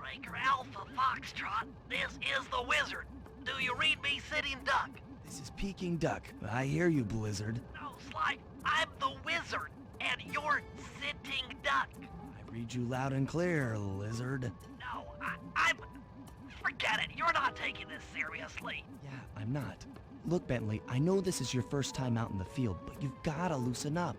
Striker Alpha Foxtrot, this is the Wizard. Do you read me, Sitting Duck? This is Peking Duck. I hear you, Blizzard. No, Sly, I'm the Wizard, and you're Sitting Duck. I read you loud and clear, Lizard. No, I'm... Forget it, you're not taking this seriously. Yeah, I'm not. Look, Bentley, I know this is your first time out in the field, but you've gotta loosen up.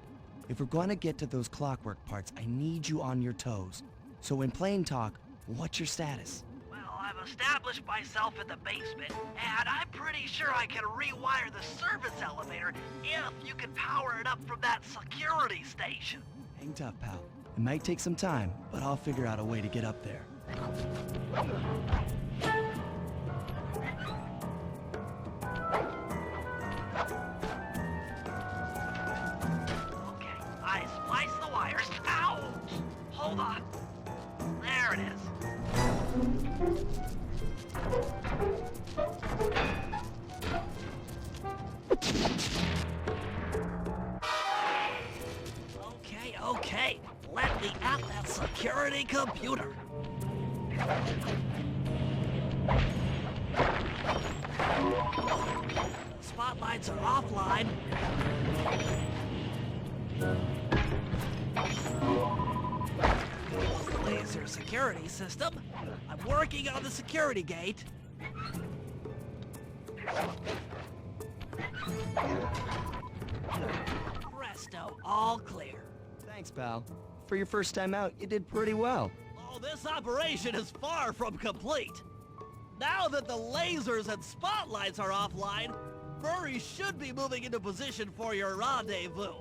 If we're going to get to those clockwork parts, I need you on your toes. So in plain talk, what's your status? Well, I've established myself in the basement, and I'm pretty sure I can rewire the service elevator if you can power it up from that security station. Hang tough, pal. It might take some time, but I'll figure out a way to get up there. Okay, I splice the wires. Ouch! Hold on. There it is. Okay. Let me at that security computer. Spotlights are offline. Laser security system. I'm working on the security gate. Presto, all clear. Thanks, pal. For your first time out, you did pretty well. Oh, this operation is far from complete. Now that the lasers and spotlights are offline, Murray should be moving into position for your rendezvous.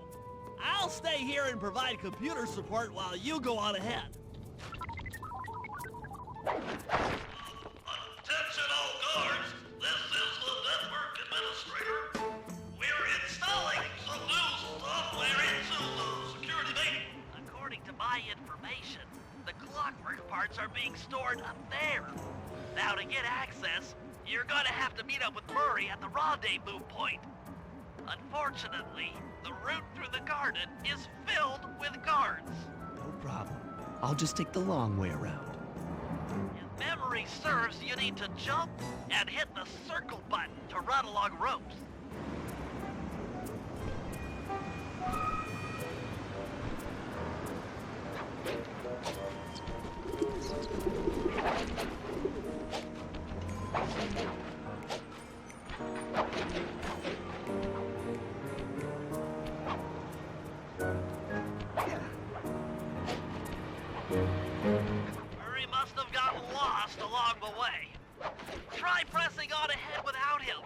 I'll stay here and provide computer support while you go on ahead. Attention all guards, this is the network administrator. We're installing some new software into the security bay. According to my information, the clockwork parts are being stored up there. Now to get access, you're gonna have to meet up with Murray at the rendezvous point. Unfortunately, the route through the garden is filled with guards. No problem. I'll just take the long way around. If memory serves, you need to jump and hit the circle button to run along ropes. Murray must have gotten lost along the way. Try pressing on ahead without him.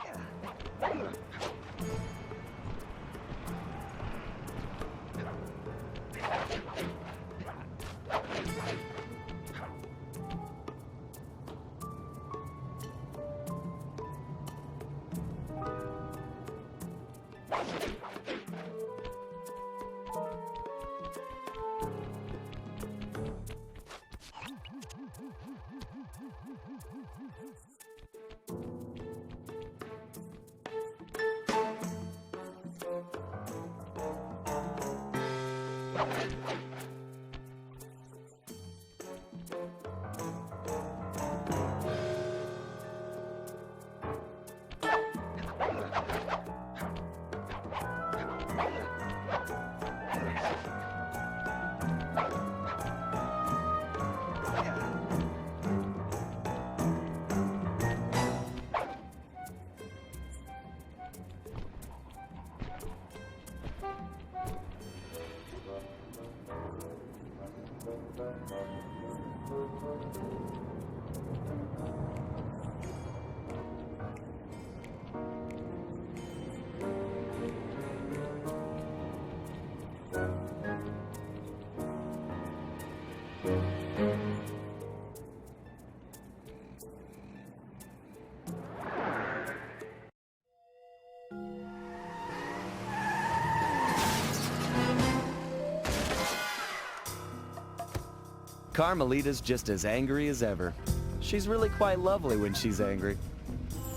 Carmelita's just as angry as ever. She's really quite lovely when she's angry.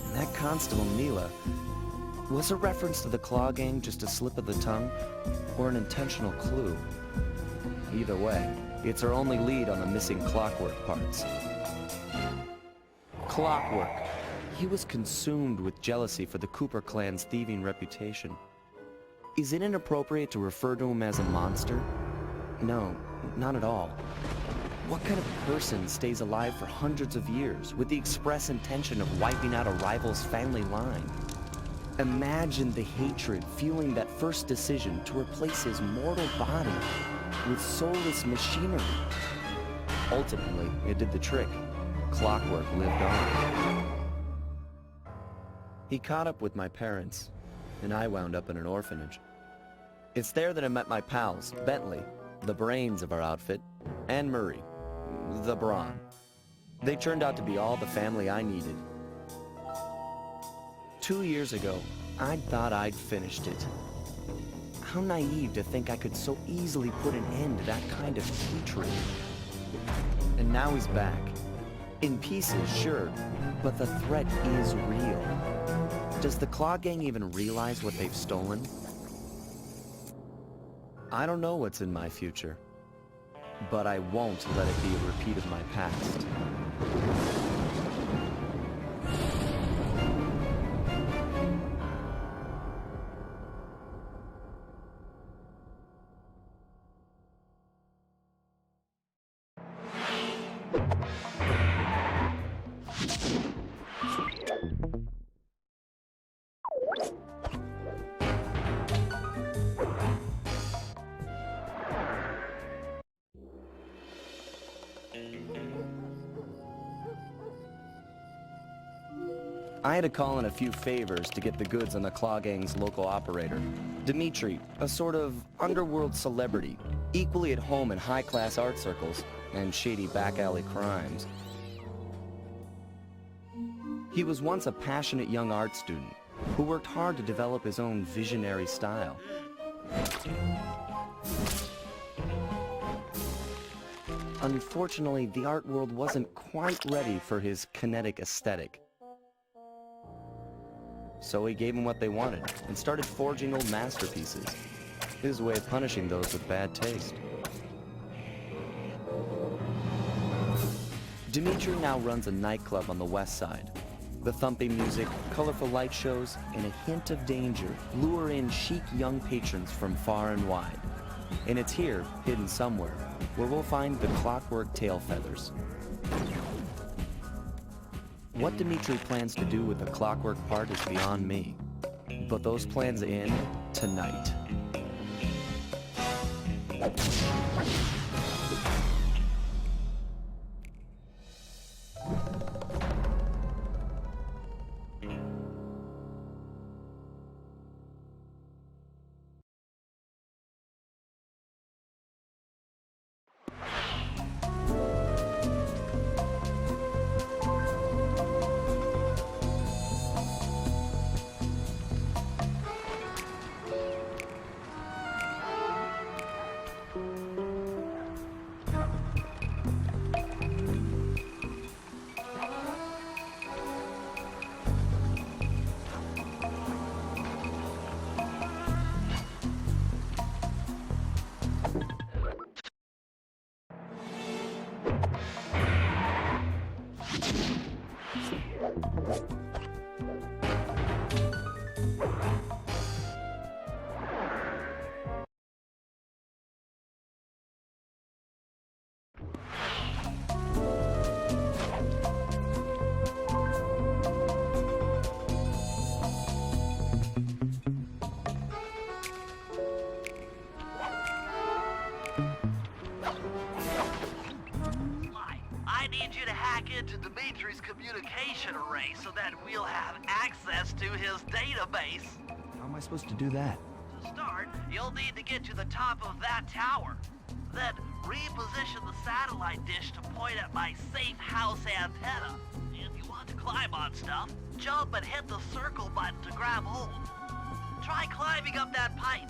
And that Constable Neela, was a reference to the Claw Gang just a slip of the tongue, or an intentional clue? Either way, it's our only lead on the missing clockwork parts. Clockwork. He was consumed with jealousy for the Cooper clan's thieving reputation. Is it inappropriate to refer to him as a monster? No, not at all. What kind of person stays alive for hundreds of years with the express intention of wiping out a rival's family line? Imagine the hatred fueling that first decision to replace his mortal body with soulless machinery. Ultimately, it did the trick. Clockwork lived on. He caught up with my parents, and I wound up in an orphanage. It's there that I met my pals, Bentley, the brains of our outfit, and Murray, the brawn. They turned out to be all the family I needed. 2 years ago, I thought I'd finished it. How naive to think I could so easily put an end to that kind of hatred. And now he's back. In pieces, sure, but the threat is real. Does the Claw Gang even realize what they've stolen? I don't know what's in my future, but I won't let it be a repeat of my past. I had to call in a few favors to get the goods on the Claw Gang's local operator. Dimitri, a sort of underworld celebrity, equally at home in high-class art circles and shady back-alley crimes. He was once a passionate young art student who worked hard to develop his own visionary style. Unfortunately, the art world wasn't quite ready for his kinetic aesthetic. So he gave them what they wanted and started forging old masterpieces. His way of punishing those with bad taste. Dimitri now runs a nightclub on the west side. The thumping music, colorful light shows, and a hint of danger lure in chic young patrons from far and wide. And it's here, hidden somewhere, where we'll find the Clockwork tail feathers. What Dimitri plans to do with the Clockwork part is beyond me. But those plans end tonight. I need you to hack into Dimitri's communication array so that we'll have access to his database. How am I supposed to do that? To start, you'll need to get to the top of that tower. Then reposition the satellite dish to point at my safe house antenna. If you want to climb on stuff, jump and hit the circle button to grab hold. Try climbing up that pipe.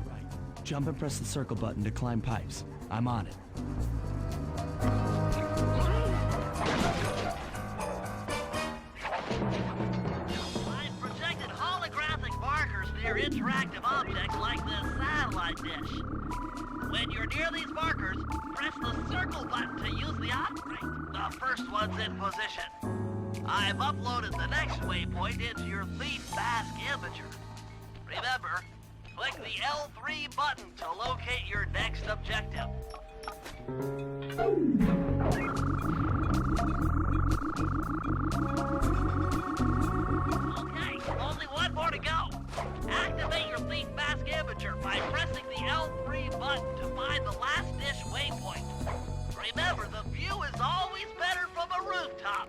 Right. Jump and press the circle button to climb pipes. I'm on it. I've projected holographic markers near interactive objects like this satellite dish. When you're near these markers, press the circle button to use the upgrade. The first one's in position. I've uploaded the next waypoint into your Thief Mask Imager. Remember, click the L3 button to locate your next objective. Okay, only one more to go. Activate your Thief Mask Imager by pressing the L3 button to find the last dish waypoint. Remember, the view is always better from a rooftop.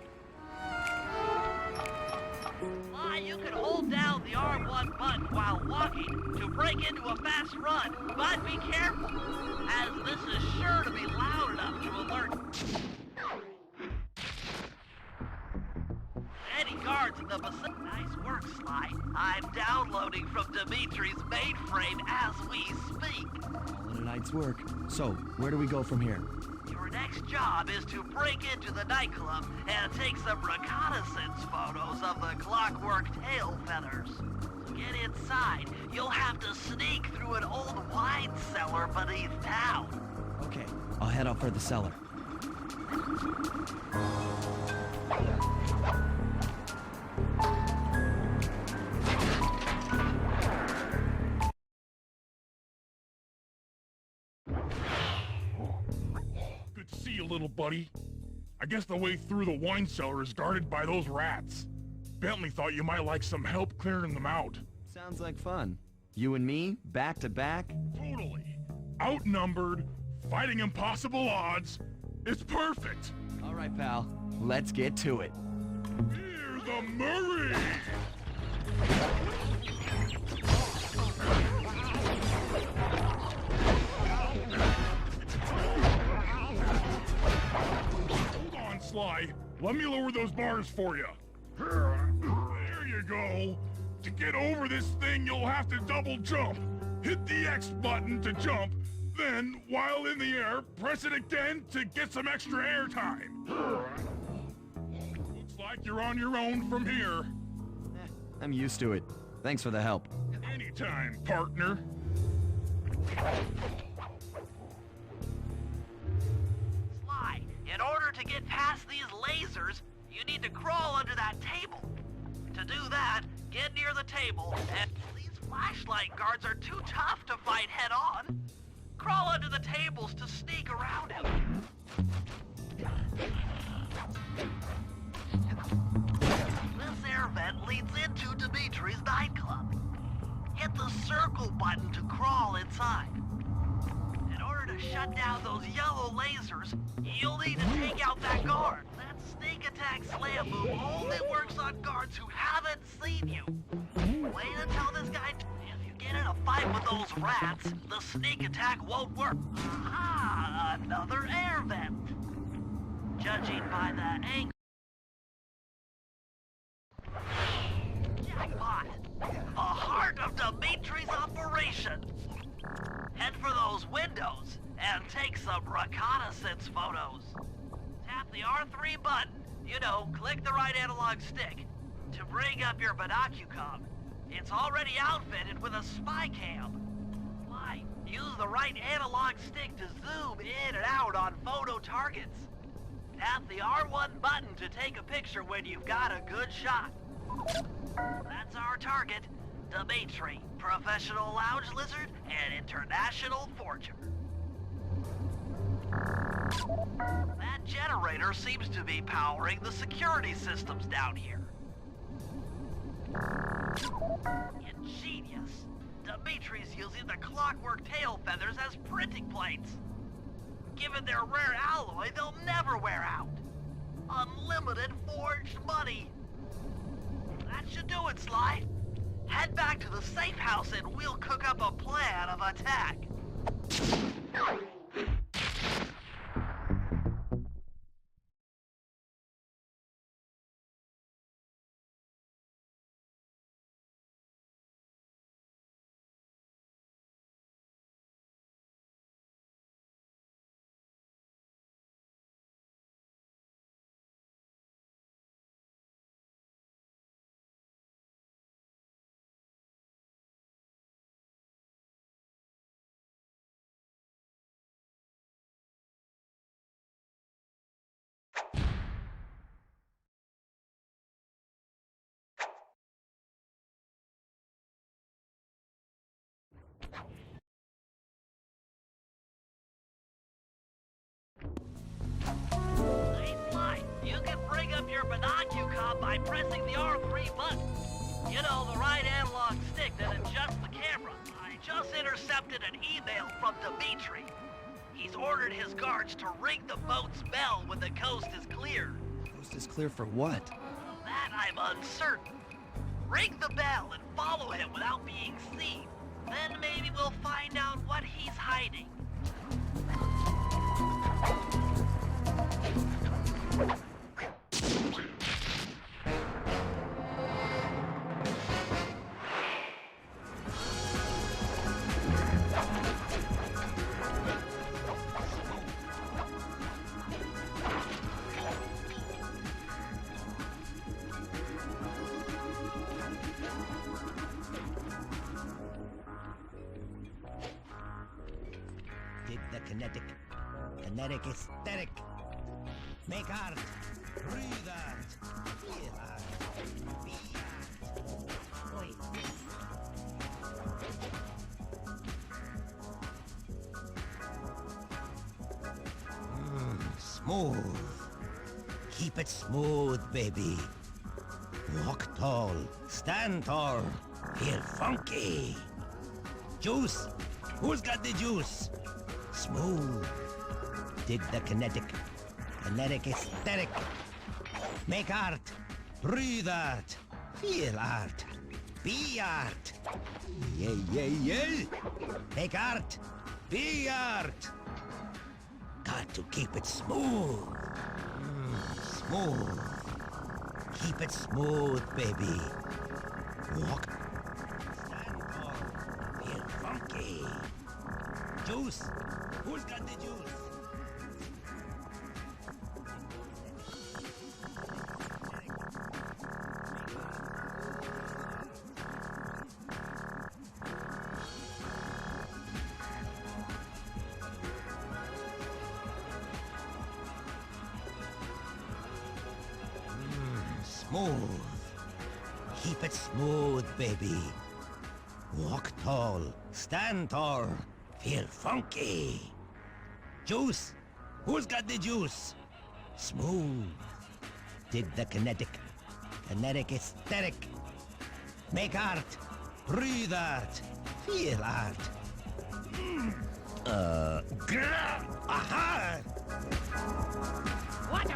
You can hold down the R1 button while walking to break into a fast run, but be careful, as this is sure to be loud enough to alert any guards in the vicinity. Nice work, Sly. I'm downloading from Dimitri's mainframe as we speak. All in a night's work. So, where do we go from here? Your next job is to break into the nightclub and take some reconnaissance photos of the clockwork tail feathers. To get inside, you'll have to sneak through an old wine cellar beneath town. Okay, I'll head out for the cellar. Good to see you, little buddy. I guess the way through the wine cellar is guarded by those rats. Bentley thought you might like some help clearing them out. Sounds like fun. You and me, back to back? Totally. Outnumbered, fighting impossible odds. It's perfect. All right, pal. Let's get to it. Hear the Murray! Hold on, Sly. Let me lower those bars for you. There you go. To get over this thing, you'll have to double jump. Hit the X button to jump, then, while in the air, press it again to get some extra air time. Looks like you're on your own from here. I'm used to it. Thanks for the help. Anytime, partner. Sly, in order to get past these lasers, you need to crawl under that table. To do that, get near the table, and these flashlight guards are too tough to fight head-on. Crawl under the tables to sneak around him. This air vent leads into Dimitri's nightclub. Hit the circle button to crawl inside. In order to shut down those yellow lasers, you'll need to take out that guard. That sneak attack slam move only works on guards who haven't seen you. Wait until this guy... If you get in a fight with those rats, the sneak attack won't work. Aha! Another air vent. Judging by the angle... Jackpot! The heart of Dimitri's operation. Head for those windows and take some reconnaissance photos. Tap the R3 button, you know, click the right analog stick, to bring up your binocucom. It's already outfitted with a spy cam. Why, use the right analog stick to zoom in and out on photo targets. Tap the R1 button to take a picture when you've got a good shot. That's our target, Dimitri, professional lounge lizard and international forger. That generator seems to be powering the security systems down here. Ingenious. Dimitri's using the clockwork tail feathers as printing plates. Given their rare alloy, they'll never wear out. Unlimited forged money. That should do it, Sly. Head back to the safe house and we'll cook up a plan of attack. your binocular by pressing the R3 button. You know, the right analog stick that adjusts the camera. I just intercepted an email from Dimitri. He's ordered his guards to ring the boat's bell when the coast is clear. Coast is clear for what? That I'm uncertain. Ring the bell and follow him without being seen. Then maybe we'll find out what he's hiding. Dig the kinetic aesthetic. Make art, breathe art, feel art, be art. Wait. Smooth. Keep it smooth, baby. Walk tall, stand tall, feel funky. Juice. Who's got the juice? Smooth. Dig the kinetic aesthetic. Make art, breathe art, feel art, be art. Yeah. Make art, be art. Got to keep it smooth. Smooth. Keep it smooth, baby. Walk. Stand tall. Feel funky. Juice. Who's got the juice? Smooth. Keep it smooth, baby. Walk tall, stand tall, feel funky. Juice. Who's got the juice? Smooth. Dig the kinetic aesthetic. Make art, breathe art, feel art. Aha! What?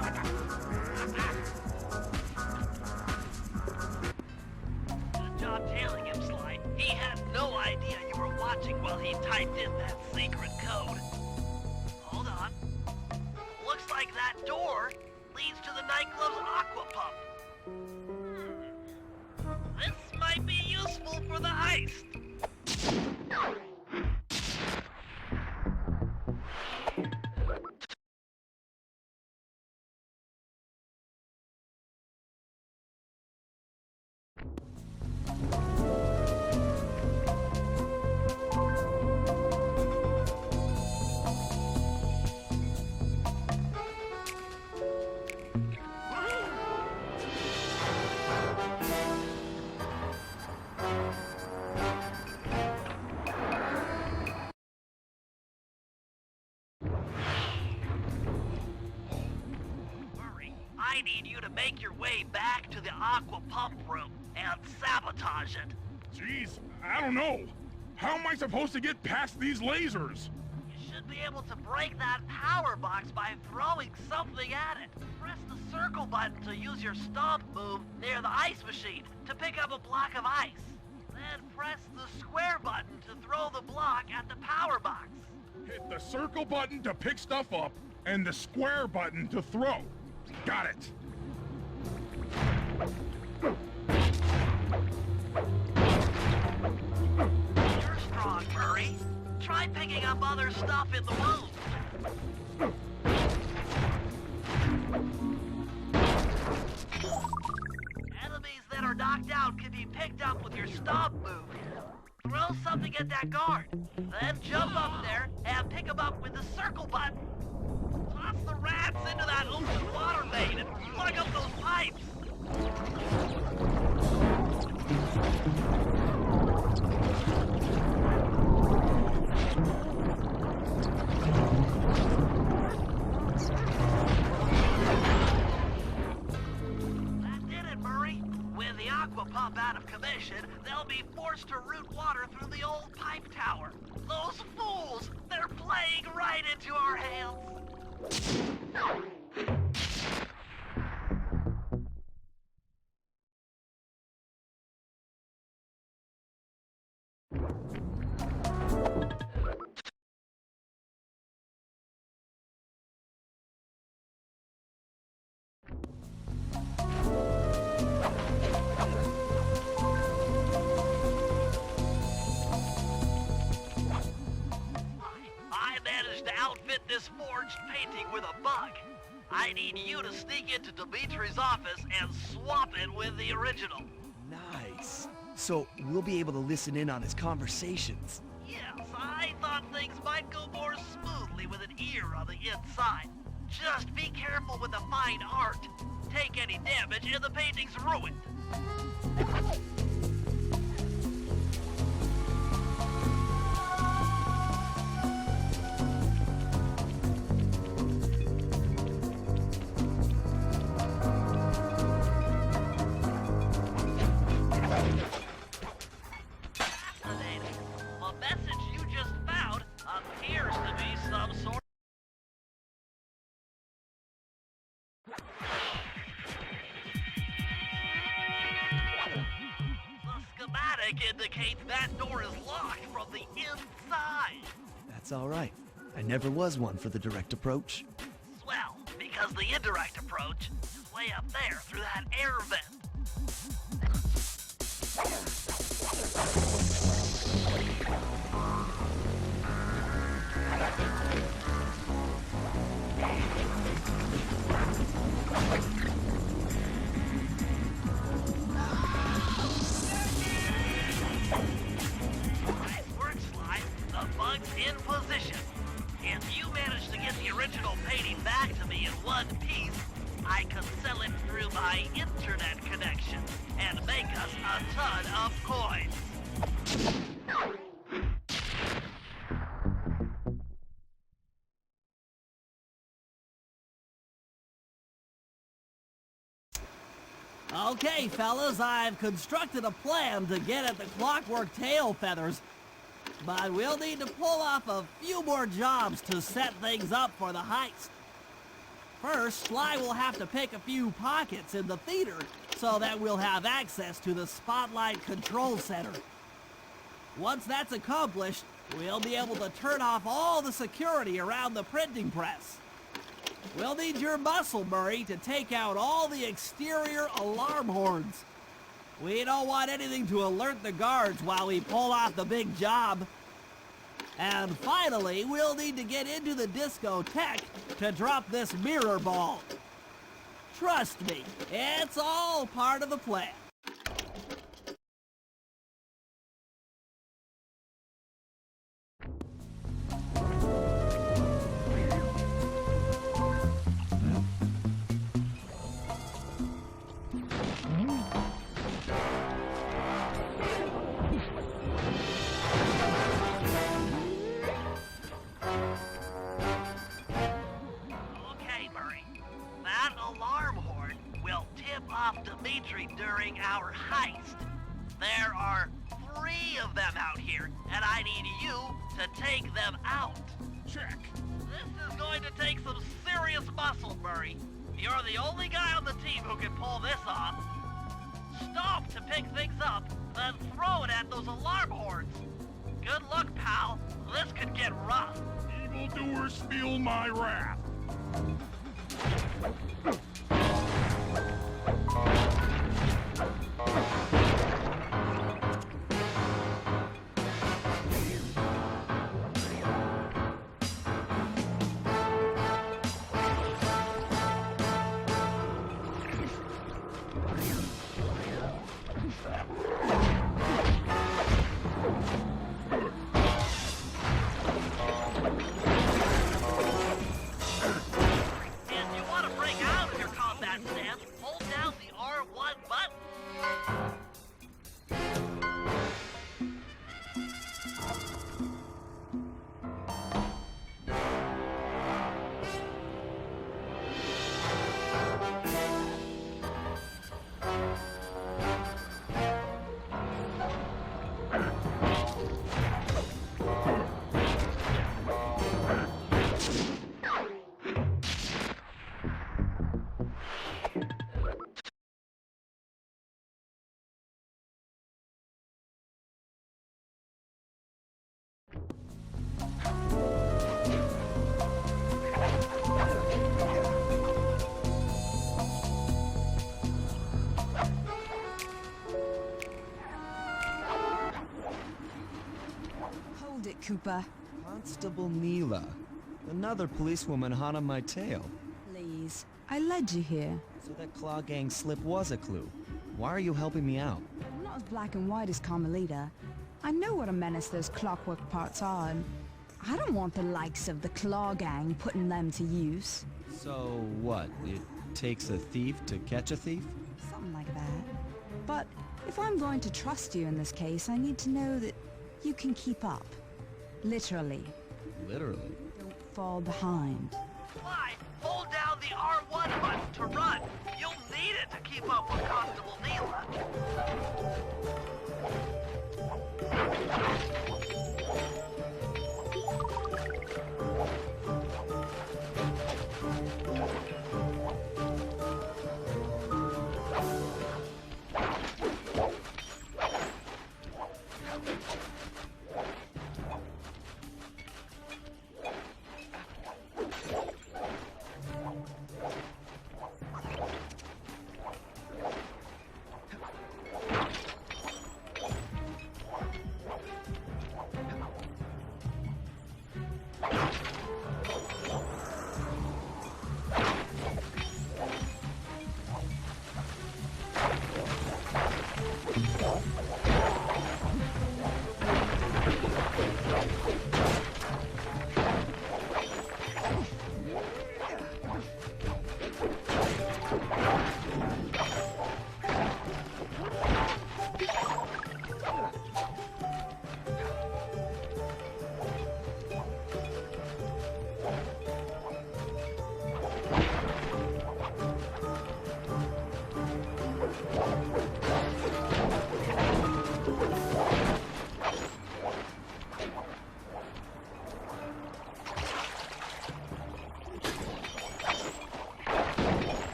Good job tailing him, Sly. He had no idea you were watching while he typed in that secret code. Hold on. Looks like that door leads to the nightclub's aqua pump. This might be useful for the heist. I need you to make your way back to the aqua pump room and sabotage it. Jeez, I don't know. How am I supposed to get past these lasers? You should be able to break that power box by throwing something at it. Press the circle button to use your stomp move near the ice machine to pick up a block of ice. Then press the square button to throw the block at the power box. Hit the circle button to pick stuff up, and the square button to throw. Got it. You're strong, Murray. Try picking up other stuff in the room. Enemies that are knocked out can be picked up with your stomp move. Throw something at that guard, then jump up there and pick them up with the circle button. Toss the rats into that open water main and plug up those pipes. out of commission, they'll be forced to route water through the old pipe tower. Those fools! They're playing right into our hands! I managed to outfit this forged painting with a bug. I need you to sneak into Dimitri's office and swap it with the original. Nice. So we'll be able to listen in on his conversations. Yes, I thought things might go more smoothly with an ear on the inside. Just be careful with the fine art. Take any damage and the painting's ruined. Fascinating. The message you just found appears to be some sort. The schematic indicates that door is locked from the inside. That's all right. I never was one for the direct approach. Swell, because the indirect approach is way up there through that air vent. Nice work, Sly. The bug's in position. If you manage to get the original painting back to me in one piece, I can sell it through my internet connection and make us a ton of coins. Okay, fellas, I've constructed a plan to get at the clockwork tail feathers, but we'll need to pull off a few more jobs to set things up for the heist. First, Sly will have to pick a few pockets in the theater so that we'll have access to the Spotlight Control Center. Once that's accomplished, we'll be able to turn off all the security around the printing press. We'll need your muscle, Murray, to take out all the exterior alarm horns. We don't want anything to alert the guards while we pull off the big job. And finally, we'll need to get into the discotheque to drop this mirror ball. Trust me, it's all part of the plan. Okay, Murray. That alarm horn will tip off Dimitri during our heist. There are 3 of them out here, and I need you to take them out. Check. This is going to take some serious muscle, Murray. You're the only guy on the team who can pull this off. Stop to pick things up, then throw it at those alarm horns. Good luck, pal. This could get rough. Evildoers feel my wrath. If you want to break out of your Cooper. Constable Neela. Another policewoman hot on my tail. Please. I led you here. So that Claw Gang slip was a clue. Why are you helping me out? I'm not as black and white as Carmelita. I know what a menace those clockwork parts are, and I don't want the likes of the Claw Gang putting them to use. So what? It takes a thief to catch a thief? Something like that. But if I'm going to trust you in this case, I need to know that you can keep up. Literally. Literally? Don't fall behind. Why? Hold down the R1 button to run. You'll need it to keep up with Constable Neela.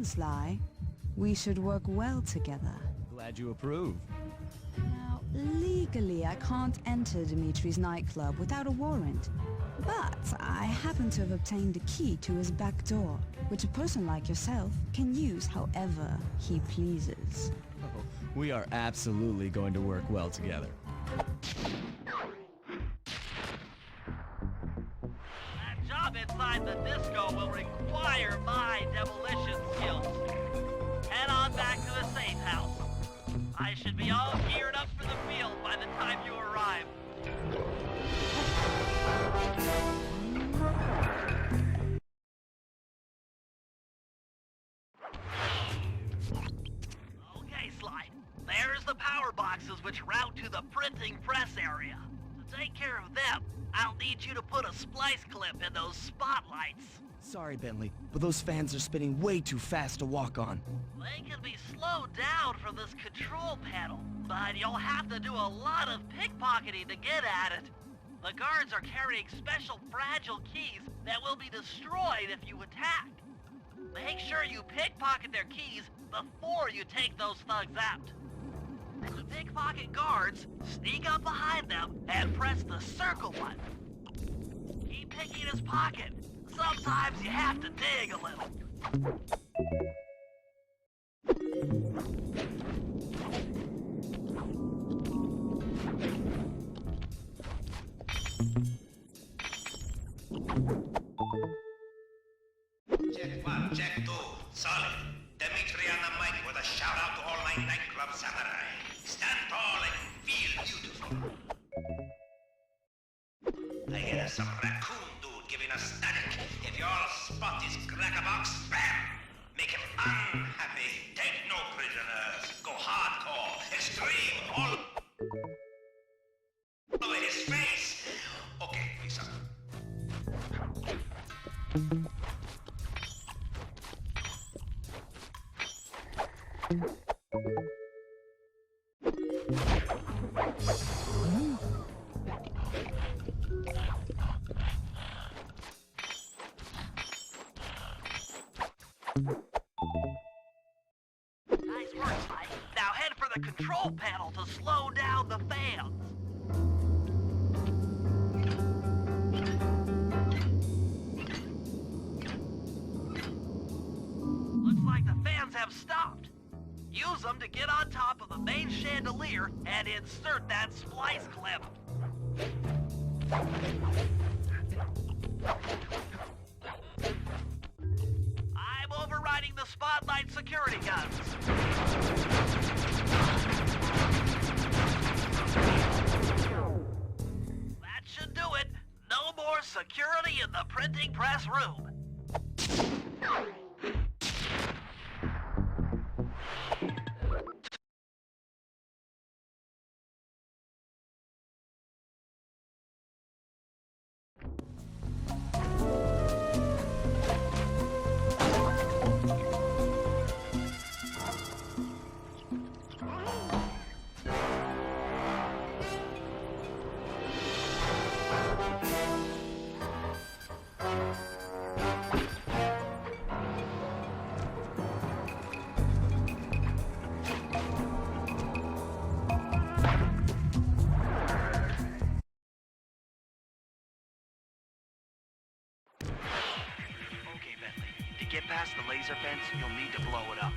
Sly. We should work well together. Glad you approve. Now, legally, I can't enter Dimitri's nightclub without a warrant. But I happen to have obtained a key to his back door, which a person like yourself can use however he pleases. Oh, we are absolutely going to work well together. That job inside the disco will require my demolition skills. Head on back to the safe house. I should be all geared up for the field by the time you arrive. Okay, Sly. There's the power boxes which route to the printing press area. To take care of them, I'll need you to put a splice clip in those spotlights. Sorry, Bentley, but those fans are spinning way too fast to walk on. They can be slowed down from this control panel, but you'll have to do a lot of pickpocketing to get at it. The guards are carrying special fragile keys that will be destroyed if you attack. Make sure you pickpocket their keys before you take those thugs out. To pickpocket guards, sneak up behind them and press the circle button. Keep picking his pocket. Sometimes you have to dig a little. Check 1, check 2. Solid. Dimitri on the mic with a shout out to all my nightclub samurai. Stand tall and feel beautiful. I hear some raccoon dude giving us static. If your spot is crack-a-box, bam! Make him unhappy. Take no prisoners. Go hardcore. Extreme. All over his face. Okay, listen. Nice work, Mike. Now head for the control panel to slow down the fans. Looks like the fans have stopped. Use them to get on top of the main chandelier and insert that splice clip. I'm overriding the spotlight security guns. That should do it. No more security in the printing press room. Get past the laser fence, you'll need to blow it up.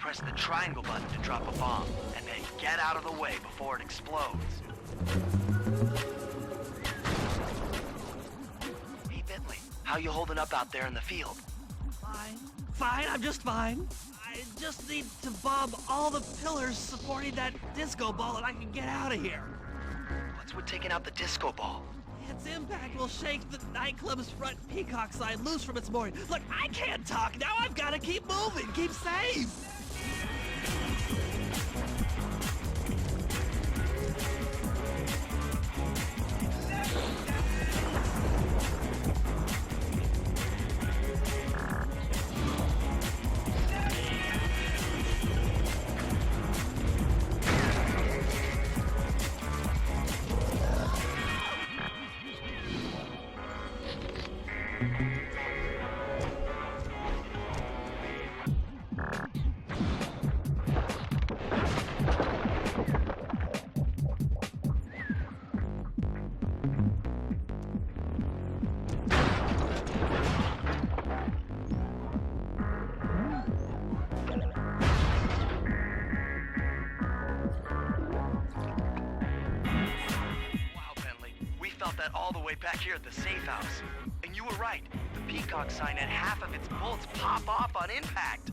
Press the triangle button to drop a bomb, and then get out of the way before it explodes. Hey, Bentley, how you holding up out there in the field? Fine. Fine, I'm just fine. I just need to bomb all the pillars supporting that disco ball and I can get out of here. What's with taking out the disco ball? Its impact will shake the nightclub's front peacock sign loose from its mooring. Look, I can't talk now. I've got to keep moving, keep safe. That all the way back here at the safe house. And you were right. The peacock sign had half of its bolts pop off on impact.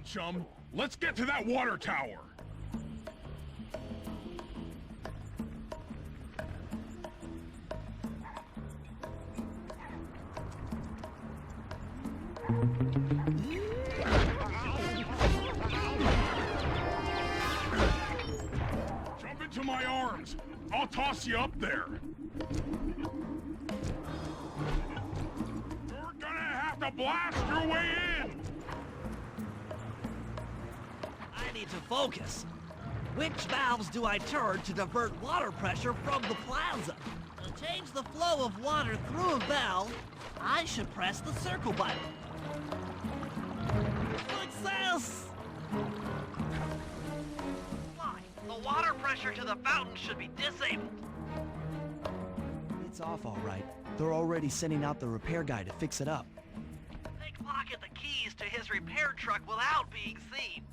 Chum, let's get to that water tower. Jump into my arms. I'll toss you up there. You're gonna have to blast your way in. I need to focus. Which valves do I turn to divert water pressure from the plaza? To change the flow of water through a valve, I should press the circle button. Success! Why? The water pressure to the fountain should be disabled. It's off all right. They're already sending out the repair guy to fix it up. Pickpocket the keys to his repair truck without being seen.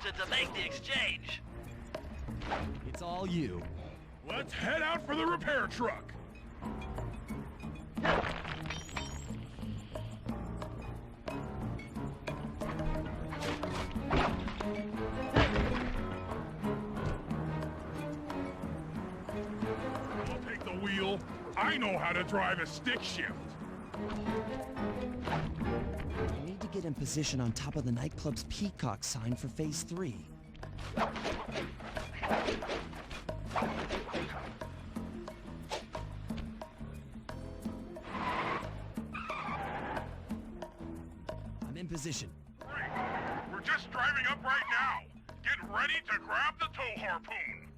wanted to make the exchange. It's all you. Let's head out for the repair truck. I'll take the wheel. I know how to drive a stick shift. We need to get in position on top of the nightclub's peacock sign for phase 3. I'm in position. Great. We're just driving up right now. Get ready to grab the tow harpoon.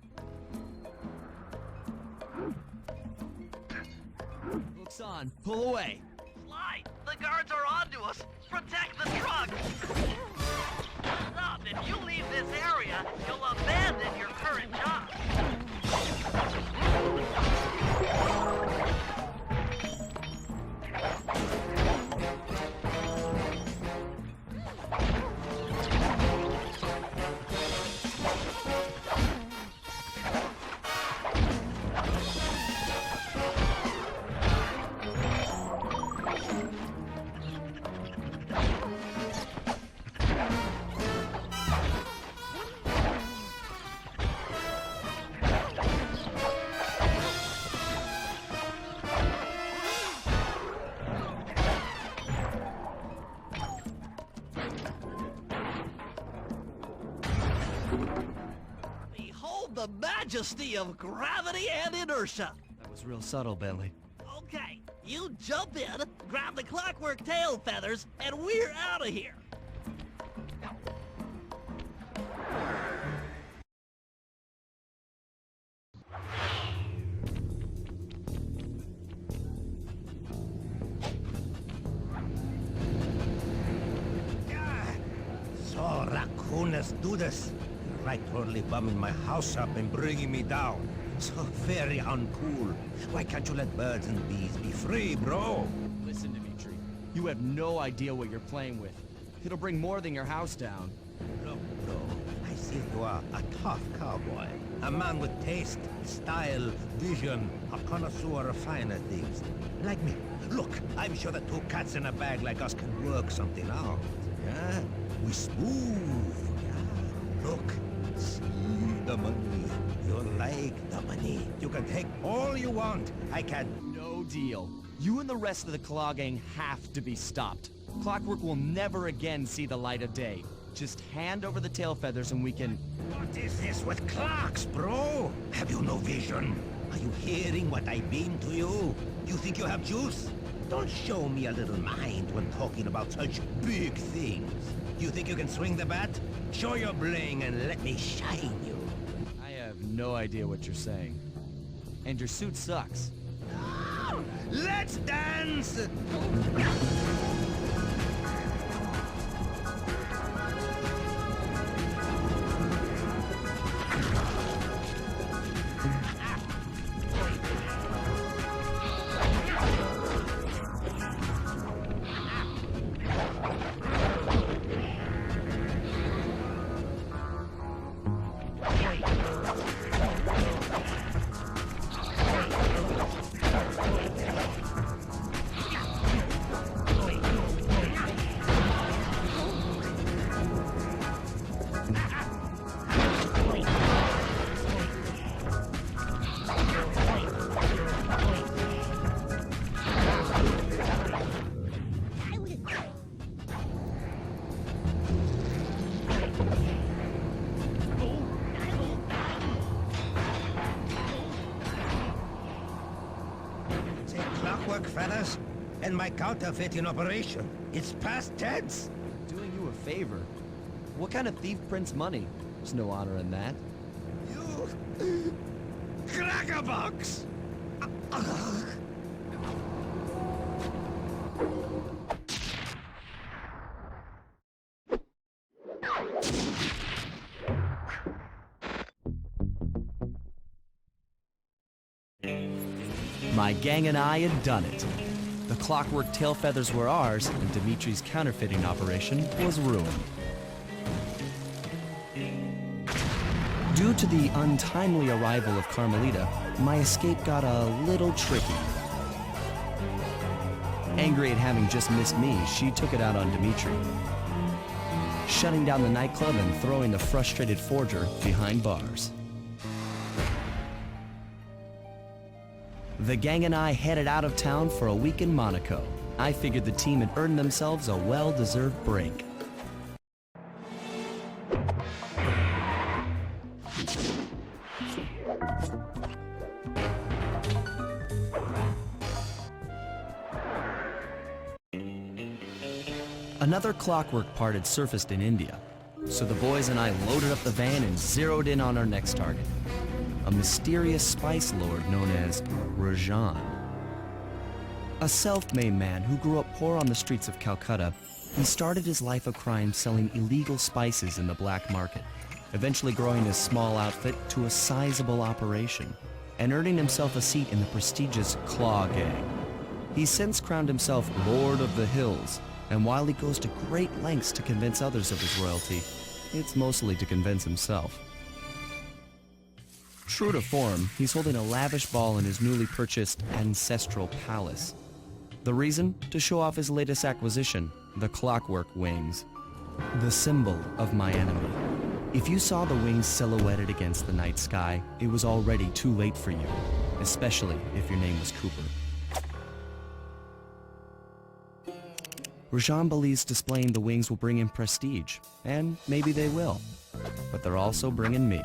Hooks on. Pull away. Sly, the guards are onto us. Protect the truck. Stop. If you leave this area, you'll abandon your current job. Behold the majesty of gravity and inertia. That was real subtle, Bentley. Okay, you jump in, grab the clockwork tail feathers, and we're out of here. So, raccooners do this. Right, totally bumming my house up and bringing me down. So very uncool. Why can't you let birds and bees be free, bro? Listen, Dimitri. You have no idea what you're playing with. It'll bring more than your house down. Look, bro, I see you are a tough cowboy. A man with taste, style, vision, a connoisseur of finer things. Like me. Look, I'm sure that two cats in a bag like us can work something out. Yeah? We smooth. Yeah? Look, see the money. You like the money. You can take all you want. I can... No deal. You and the rest of the Claw Gang have to be stopped. Clockwork will never again see the light of day. Just hand over the tail feathers and we can... What is this with clocks, bro? Have you no vision? Are you hearing what I beam to you? You think you have juice? Don't show me a little mind when talking about such big things. You think you can swing the bat? Show your bling and let me shine you. I have no idea what you're saying. And your suit sucks. Let's dance! Clockwork feathers and my counterfeit in operation. It's past tense. Doing you a favor. What kind of thief prints money? There's no honor in that. You... Crackerbox! My gang and I had done it. The clockwork tail feathers were ours, and Dimitri's counterfeiting operation was ruined. Due to the untimely arrival of Carmelita, my escape got a little tricky. Angry at having just missed me, she took it out on Dimitri, shutting down the nightclub and throwing the frustrated forger behind bars. The gang and I headed out of town for a week in Monaco. I figured the team had earned themselves a well-deserved break. Another clockwork part had surfaced in India, so the boys and I loaded up the van and zeroed in on our next target, a mysterious spice lord known as Rajan. A self-made man who grew up poor on the streets of Calcutta, he started his life of crime selling illegal spices in the black market, eventually growing his small outfit to a sizable operation, and earning himself a seat in the prestigious Claw Gang. He's since crowned himself Lord of the Hills, and while he goes to great lengths to convince others of his royalty, it's mostly to convince himself. True to form, he's holding a lavish ball in his newly purchased ancestral palace. The reason? To show off his latest acquisition, the clockwork wings. The symbol of my enemy. If you saw the wings silhouetted against the night sky, it was already too late for you, especially if your name was Cooper. Rajan believes displaying the wings will bring him prestige, and maybe they will, but they're also bringing me.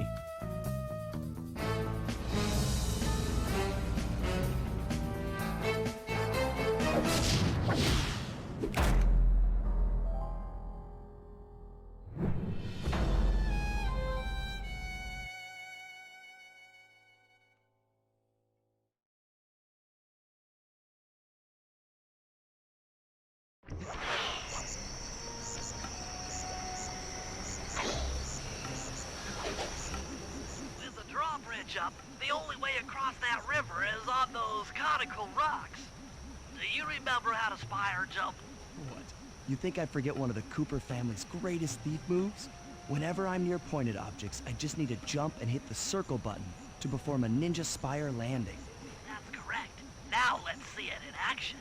With the drawbridge up, the only way across that river is on those conical rocks. Do you remember how to spire jump? What? You think I forget one of the Cooper family's greatest thief moves? Whenever I'm near pointed objects, I just need to jump and hit the circle button to perform a ninja spire landing. That's correct. Now let's see it in action.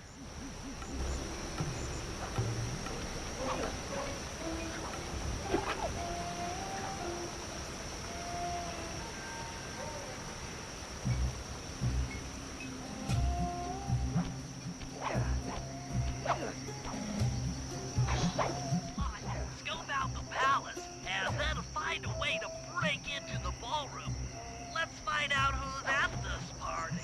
Scope out the palace, and then find a way to break into the ballroom. Let's find out who's at this party.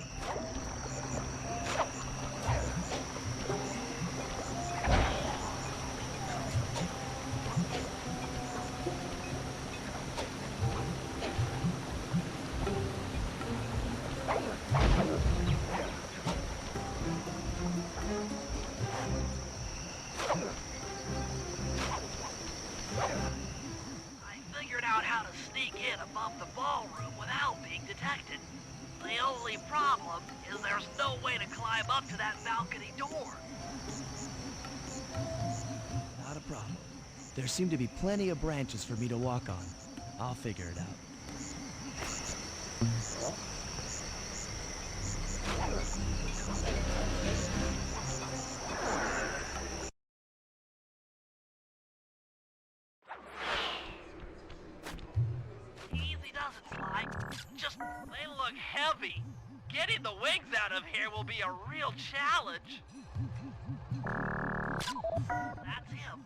I figured out how to sneak in above the ballroom without being detected. The only problem is there's no way to climb up to that balcony door. Not a problem. There seem to be plenty of branches for me to walk on. I'll figure it out. Easy does it, Sly. Just, they look heavy. Getting the wings out of here will be a real challenge. That's him.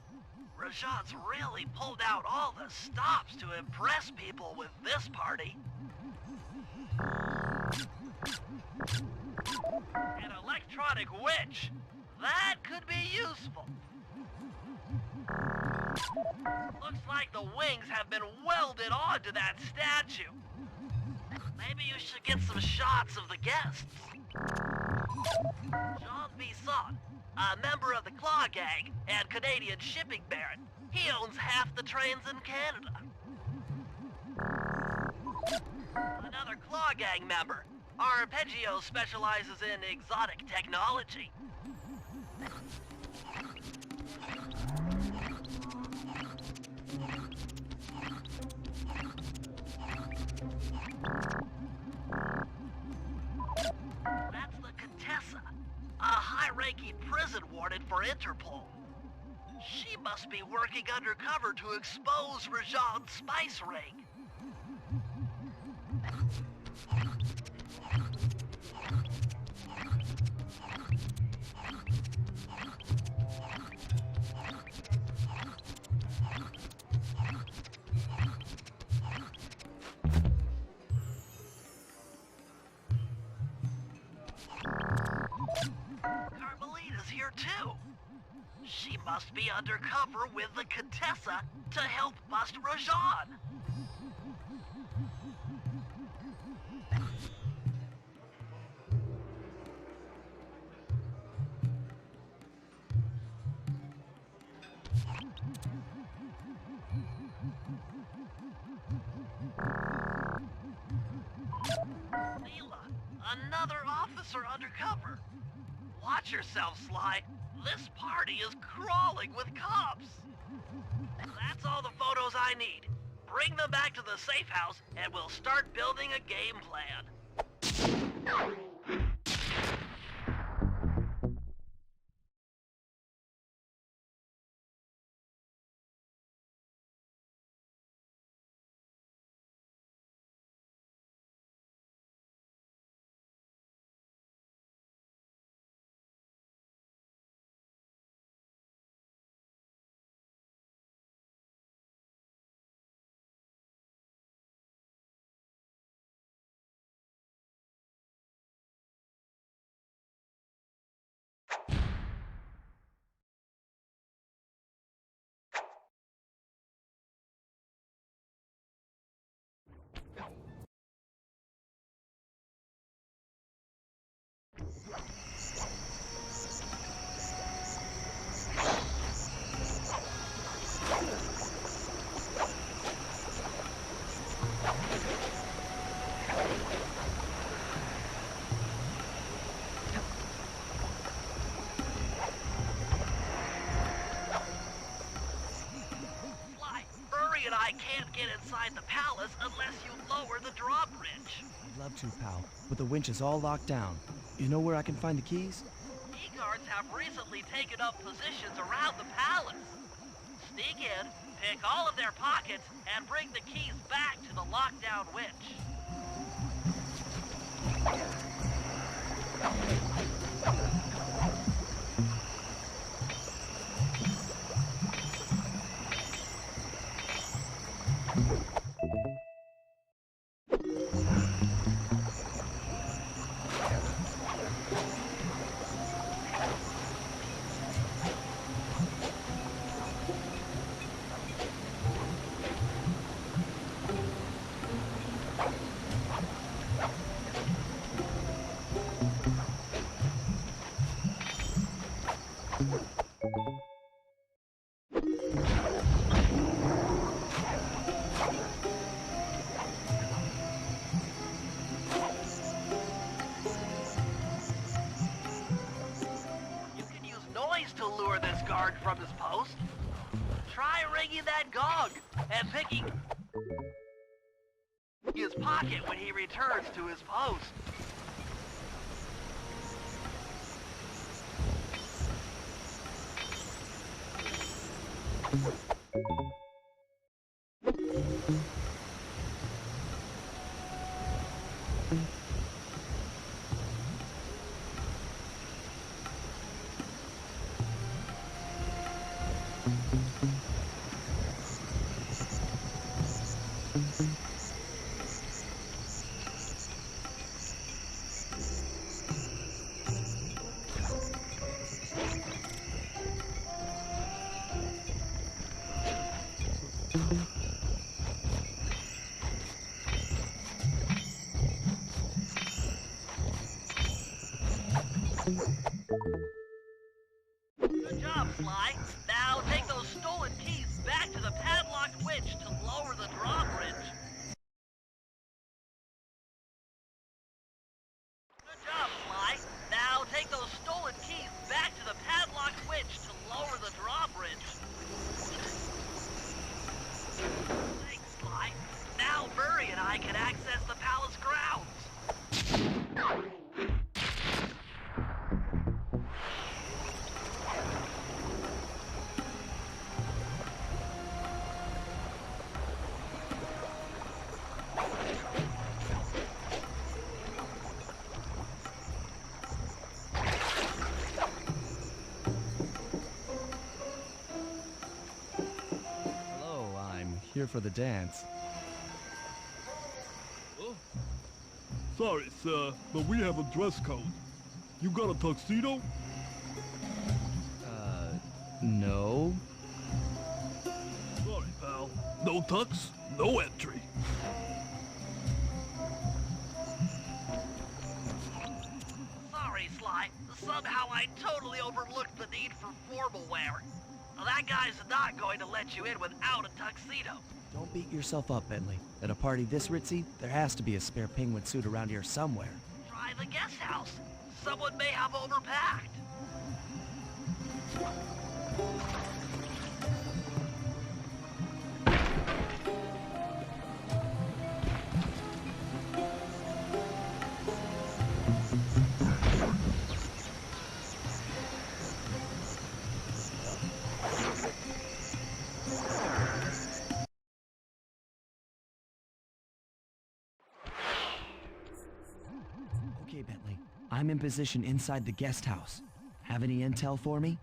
Rajan's really pulled out all the stops to impress people with this party. An electronic witch. That could be useful. Looks like the wings have been welded onto that statue. Maybe you should get some shots of the guests. Jean Bisson, a member of the Claw Gang and Canadian shipping baron. He owns half the trains in Canada. Another Claw Gang member. Arpeggio specializes in exotic technology. high-ranking prison warden for Interpol. She must be working undercover to expose Rajan's spice ring. Carmelita's here too. She must be undercover with the Contessa to help bust Rajan. Leela, another officer undercover. Watch yourself, Sly. This party is crawling with cops. That's all the photos I need. Bring them back to the safe house and we'll start building a game plan. And I can't get inside the palace unless you lower the drawbridge. I'd love to, pal, but the winch is all locked down. You know where I can find the keys? E-guards have recently taken up positions around the palace. Sneak in, pick all of their pockets, and bring the keys back to the lockdown winch. To lure this guard from his post. Try ringing that gong and picking his pocket when he returns to his post. Good job, Sly. Now take those stolen keys back to the padlocked winch to lower the drawbridge. Good job, Sly. Now take those stolen keys back to the padlocked winch to lower the drawbridge. Thanks, Sly. Now Murray and I can access the palace grounds. Hello, I'm here for the dance. Sorry, sir, but we have a dress code. You got a tuxedo? No. Sorry, pal. No tux, no entry. Sorry, Sly. Somehow I totally overlooked the need for formal wear. That guy's not going to let you in without a tuxedo. Don't beat yourself up, Bentley. At a party this ritzy, there has to be a spare penguin suit around here somewhere. Try the guest house. Someone may have overpacked. Okay, Bentley. I'm in position inside the guest house. Have any intel for me?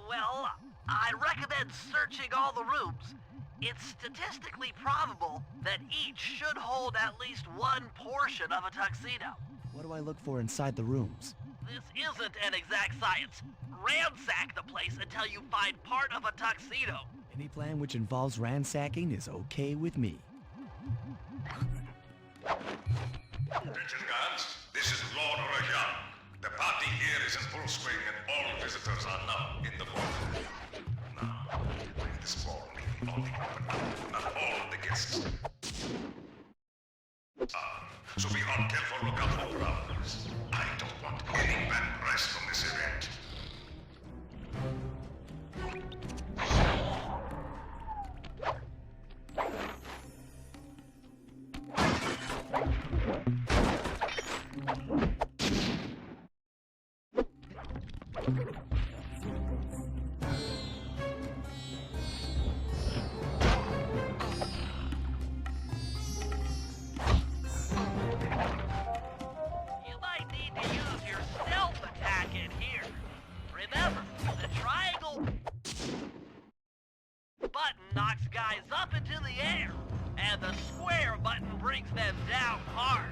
Well, I recommend searching all the rooms. It's statistically probable that each should hold at least one portion of a tuxedo. What do I look for inside the rooms? This isn't an exact science. Ransack the place until you find part of a tuxedo. Any plan which involves ransacking is okay with me. Attention, guards. This is Lord Rajan. The party here is in full swing and all visitors are now in the vault. Now, this ball may only open up, not all of the guests. So be on careful lookout for problems. I don't want any bad press from this event. You might need to use your stealth attack in here. Remember, the triangle button knocks guys up into the air, and the square button brings them down hard.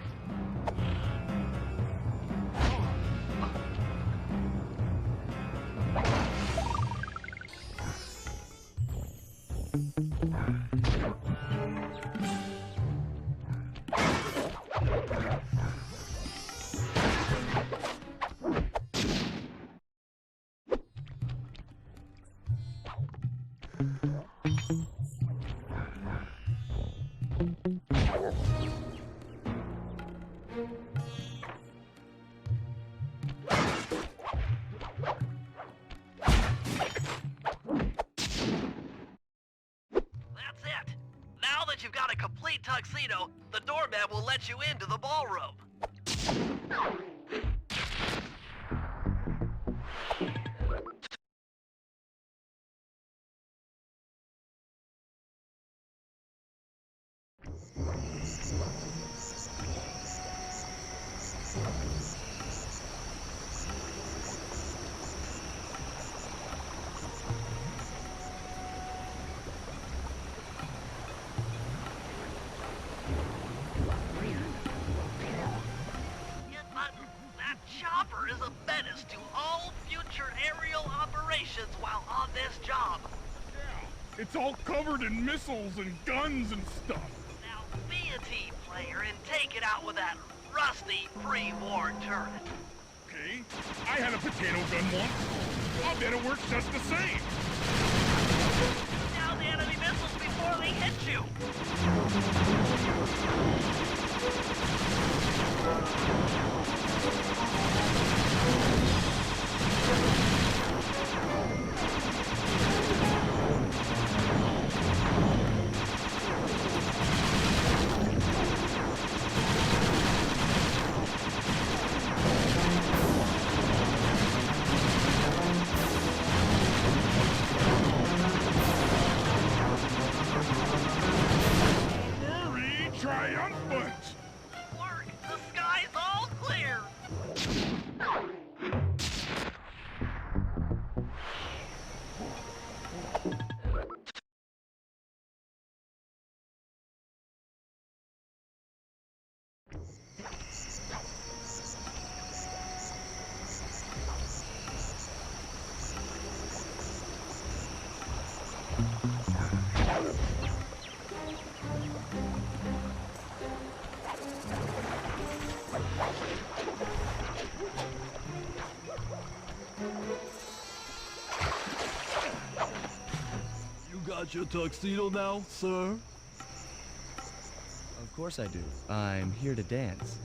That's it. Now that you've got a complete tuxedo, the doorman will let you into the ballroom. That chopper is a menace to all future aerial operations while on this job. Yeah, it's all covered in missiles and guns and stuff. Now be a team player and take it out with that rusty pre-war turret. Okay, I had a potato gun once. I bet it works just the same. Down the enemy missiles before they hit you. You got your tuxedo now, sir? Of course I do. I'm here to dance.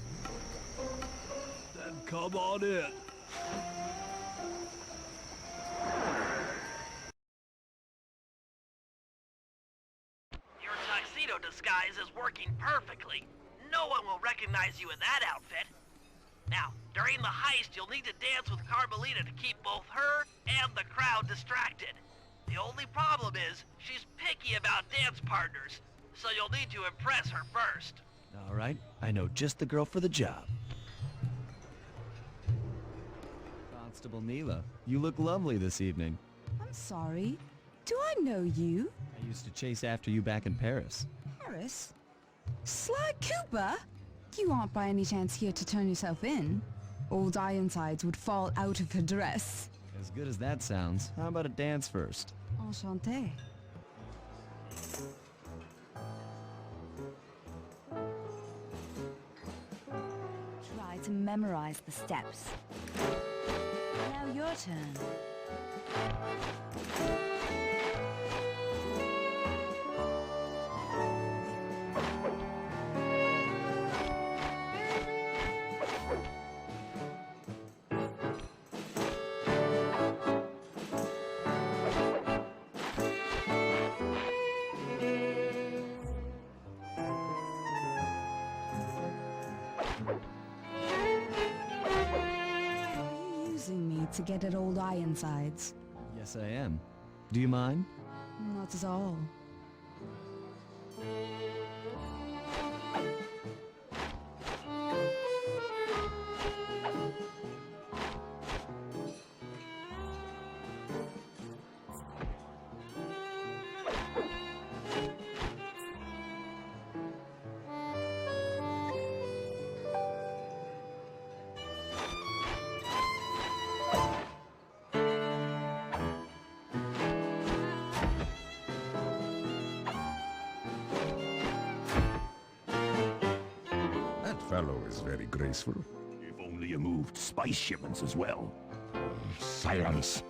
Then come on in. Your tuxedo disguise is working perfectly. No one will recognize you in that outfit. Now, during the heist, you'll need to dance with Carmelita to keep both her and the crowd distracted. The only problem is, she's picky about dance partners, so you'll need to impress her first. All right, I know just the girl for the job. Constable Neela, you look lovely this evening. I'm sorry. Do I know you? I used to chase after you back in Paris. Paris? Sly Cooper? You aren't by any chance here to turn yourself in? Old Ironsides would fall out of her dress. As good as that sounds, how about a dance first? Enchanté. Try to memorize the steps. Now your turn. To get at old Ironsides. Yes, I am. Do you mind? Not at all. Fellow is very graceful. If only you moved spice shipments as well. Silence.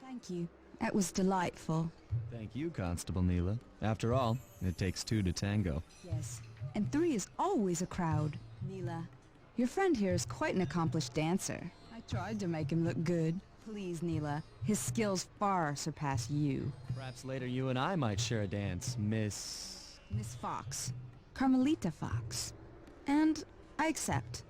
Thank you. That was delightful. Thank you, Constable Neela. After all, it takes two to tango. Yes, and three is always a crowd. Neela, your friend here is quite an accomplished dancer. I tried to make him look good. Please, Neela, his skills far surpass you. Perhaps later you and I might share a dance, Miss Fox. Carmelita Fox. And I accept.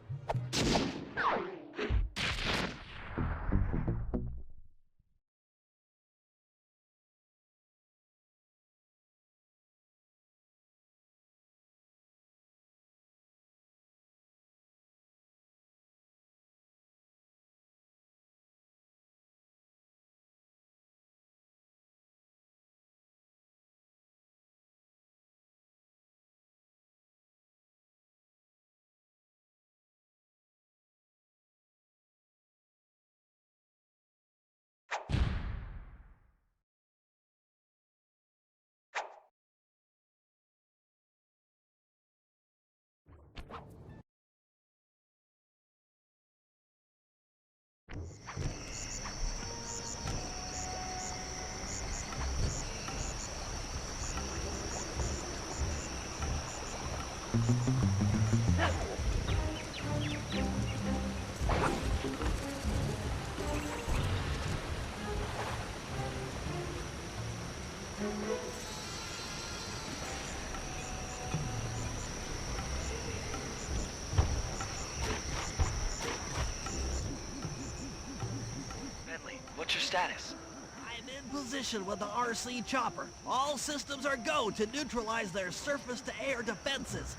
What's your status? I'm in position with the RC chopper. All systems are go to neutralize their surface-to-air defenses.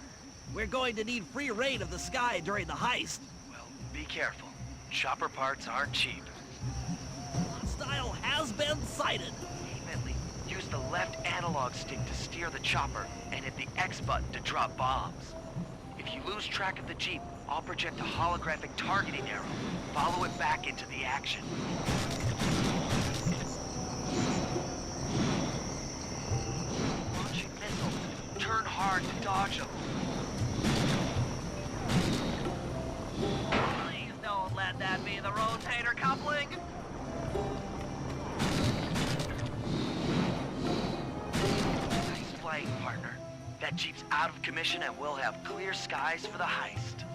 We're going to need free reign of the sky during the heist. Well, be careful. Chopper parts aren't cheap. Hostile has been sighted. Hey, Bentley, use the left analog stick to steer the chopper and hit the X button to drop bombs. If you lose track of the Jeep, I'll project a holographic targeting arrow. Follow it back into the action. Launching missiles. Turn hard to dodge them. Please don't let that be the rotator coupling. Nice flying, partner. That Jeep's out of commission and we'll have clear skies for the heist.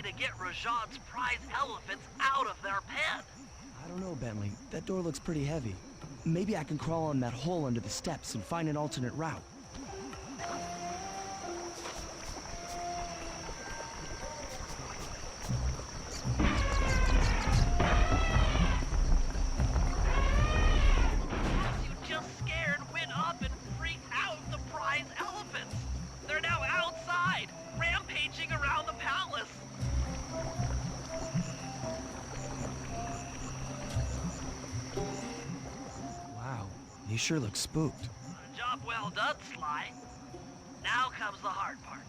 To get Rajan's prize elephants out of their pen. I don't know, Bentley. That door looks pretty heavy. Maybe I can crawl on that hole under the steps and find an alternate route. You just scared, went up, and freaked out the prize elephants. They're now outside, rampaging around the palace. Wow, he sure looks spooked. Job well done, Sly. Now comes the hard part.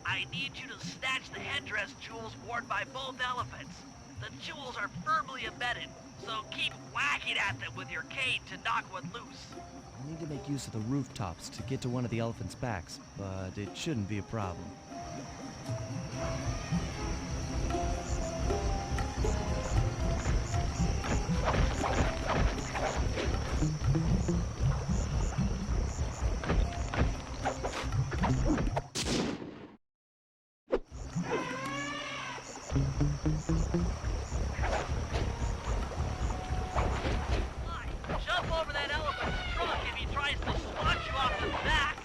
I need you to snatch the headdress jewels worn by both elephants. The jewels are firmly embedded, so keep whacking at them with your cane to knock one loose. I'll need to make use of the rooftops to get to one of the elephants' backs, but it shouldn't be a problem. Jump over that elephant's trunk if he tries to squat you off the back.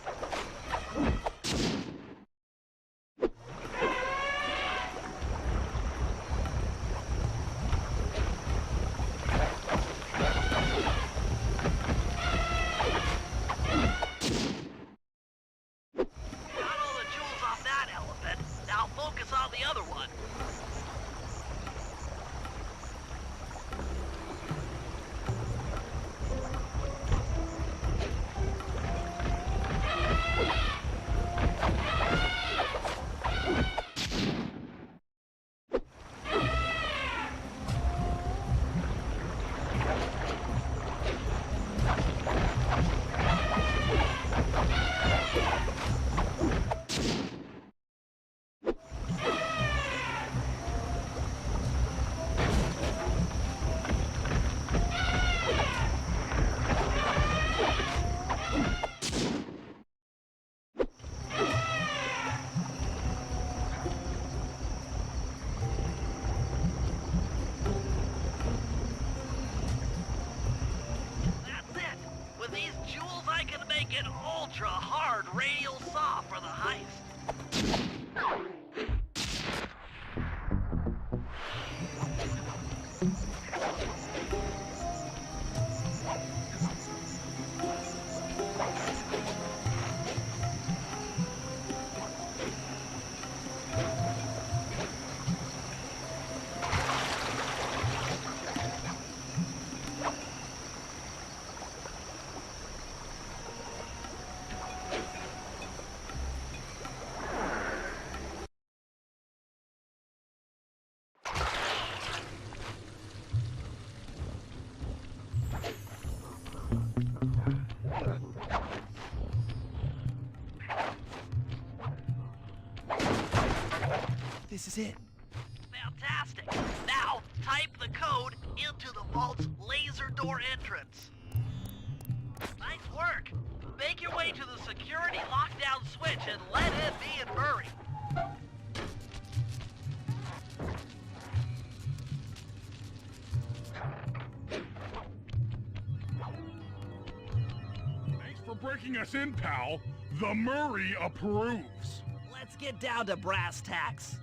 Got all the jewels off that elephant. Now focus on the other one. An ultra-hard radial saw for the heist. This is it. Fantastic. Now, type the code into the vault's laser door entrance. Nice work. Make your way to the security lockdown switch and let in me and Murray. Thanks for breaking us in, pal. The Murray approves. Let's get down to brass tacks.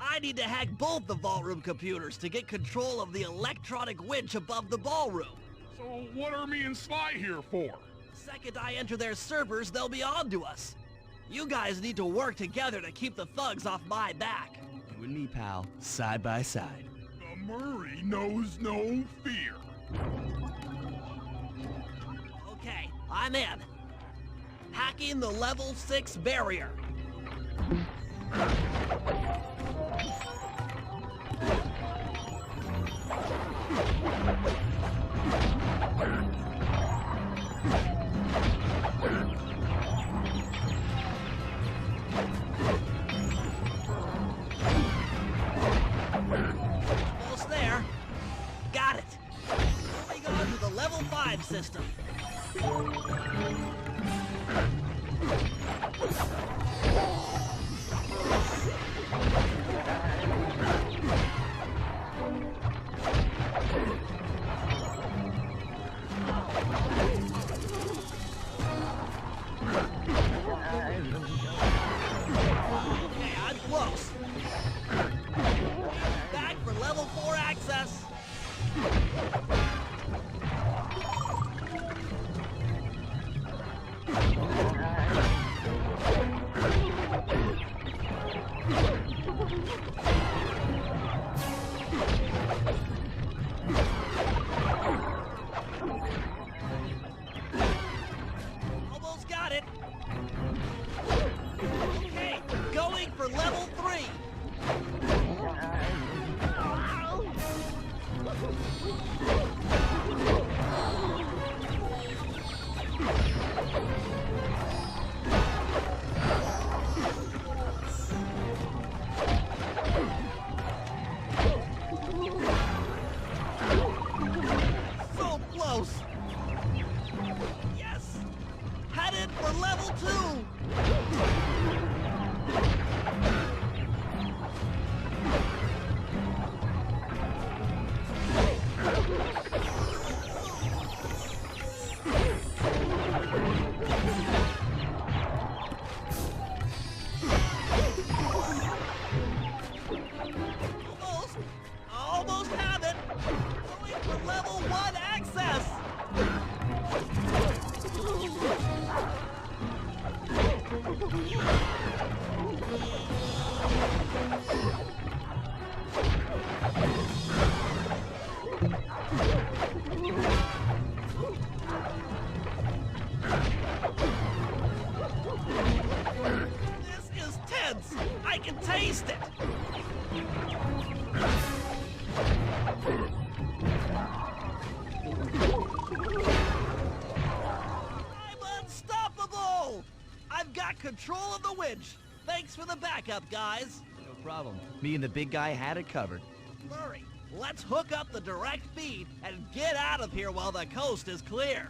I need to hack both the vault room computers to get control of the electronic winch above the ballroom. So what are me and Sly here for? Second I enter their servers, they'll be on to us. You guys need to work together to keep the thugs off my back. You and me, pal, side by side. The Murray knows no fear. Okay, I'm in. Hacking the level 6 barrier. Almost there. Got it. Moving on to the level 5 system. Okay, I'm close. Back for level 4 access. Almost got it. Okay, going for level 3. So close. Yes. Headed for level 2. Almost have it. Going for level 1 access. This is tense. I can taste it. I'm unstoppable! I've got control of the winch. Thanks for the backup, guys. No problem. Me and the big guy had it covered. Murray, let's hook up the direct feed and get out of here while the coast is clear.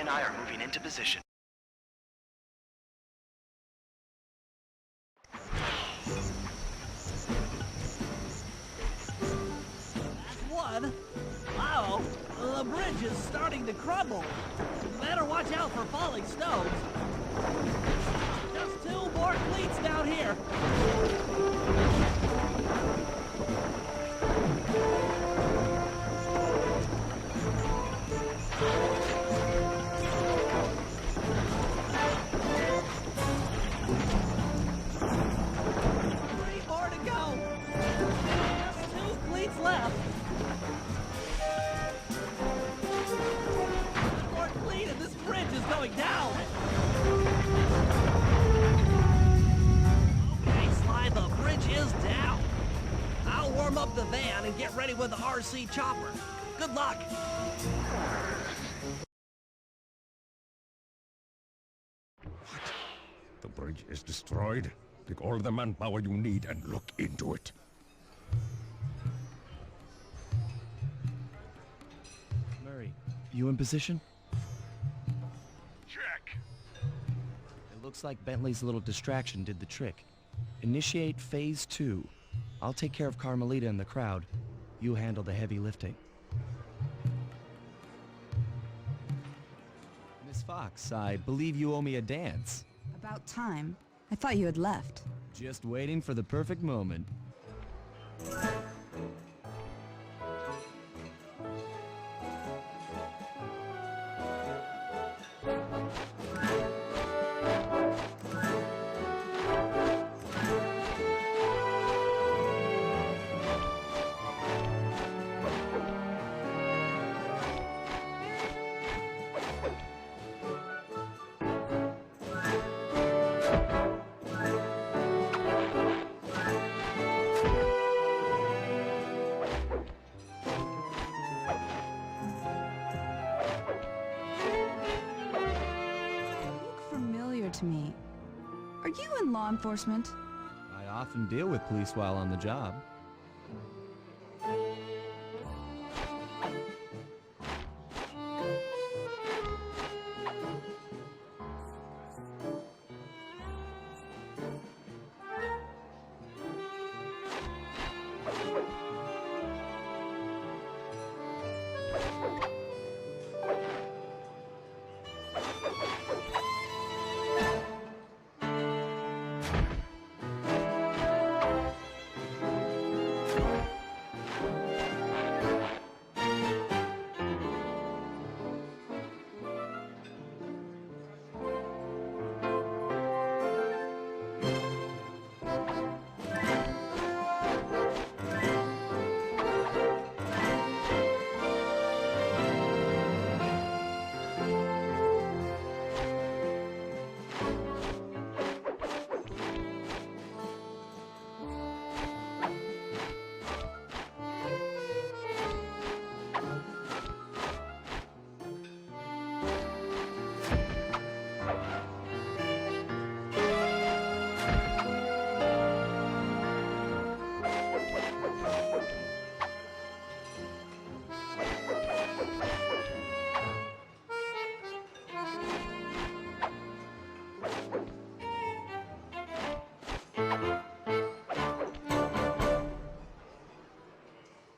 and I are moving into position. That's one. Uh-oh, the bridge is starting to crumble. Better watch out for falling stones. Just 2 more cleats down here. Left. More clean and this bridge is going down. Okay, Sly, the bridge is down. I'll warm up the van and get ready with the RC chopper. Good luck. The bridge is destroyed. Take all the manpower you need and look into it. You in position? Check. It looks like Bentley's little distraction did the trick. Initiate phase 2. I'll take care of Carmelita and the crowd. You handle the heavy lifting. Miss Fox, I believe you owe me a dance. About time. I thought you had left. Just waiting for the perfect moment. To me. Are you in law enforcement? I often deal with police while on the job.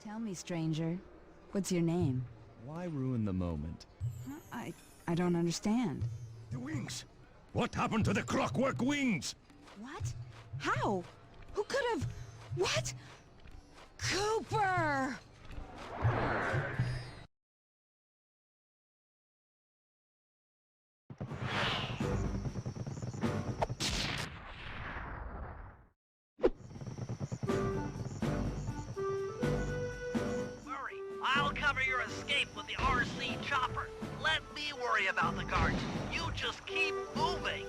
Tell me, stranger. What's your name? Why ruin the moment? I don't understand. The wings. What happened to the clockwork wings? What? How? Who could have... What? Cooper! I'll cover your escape with the RC chopper. Let me worry about the guards. You just keep moving.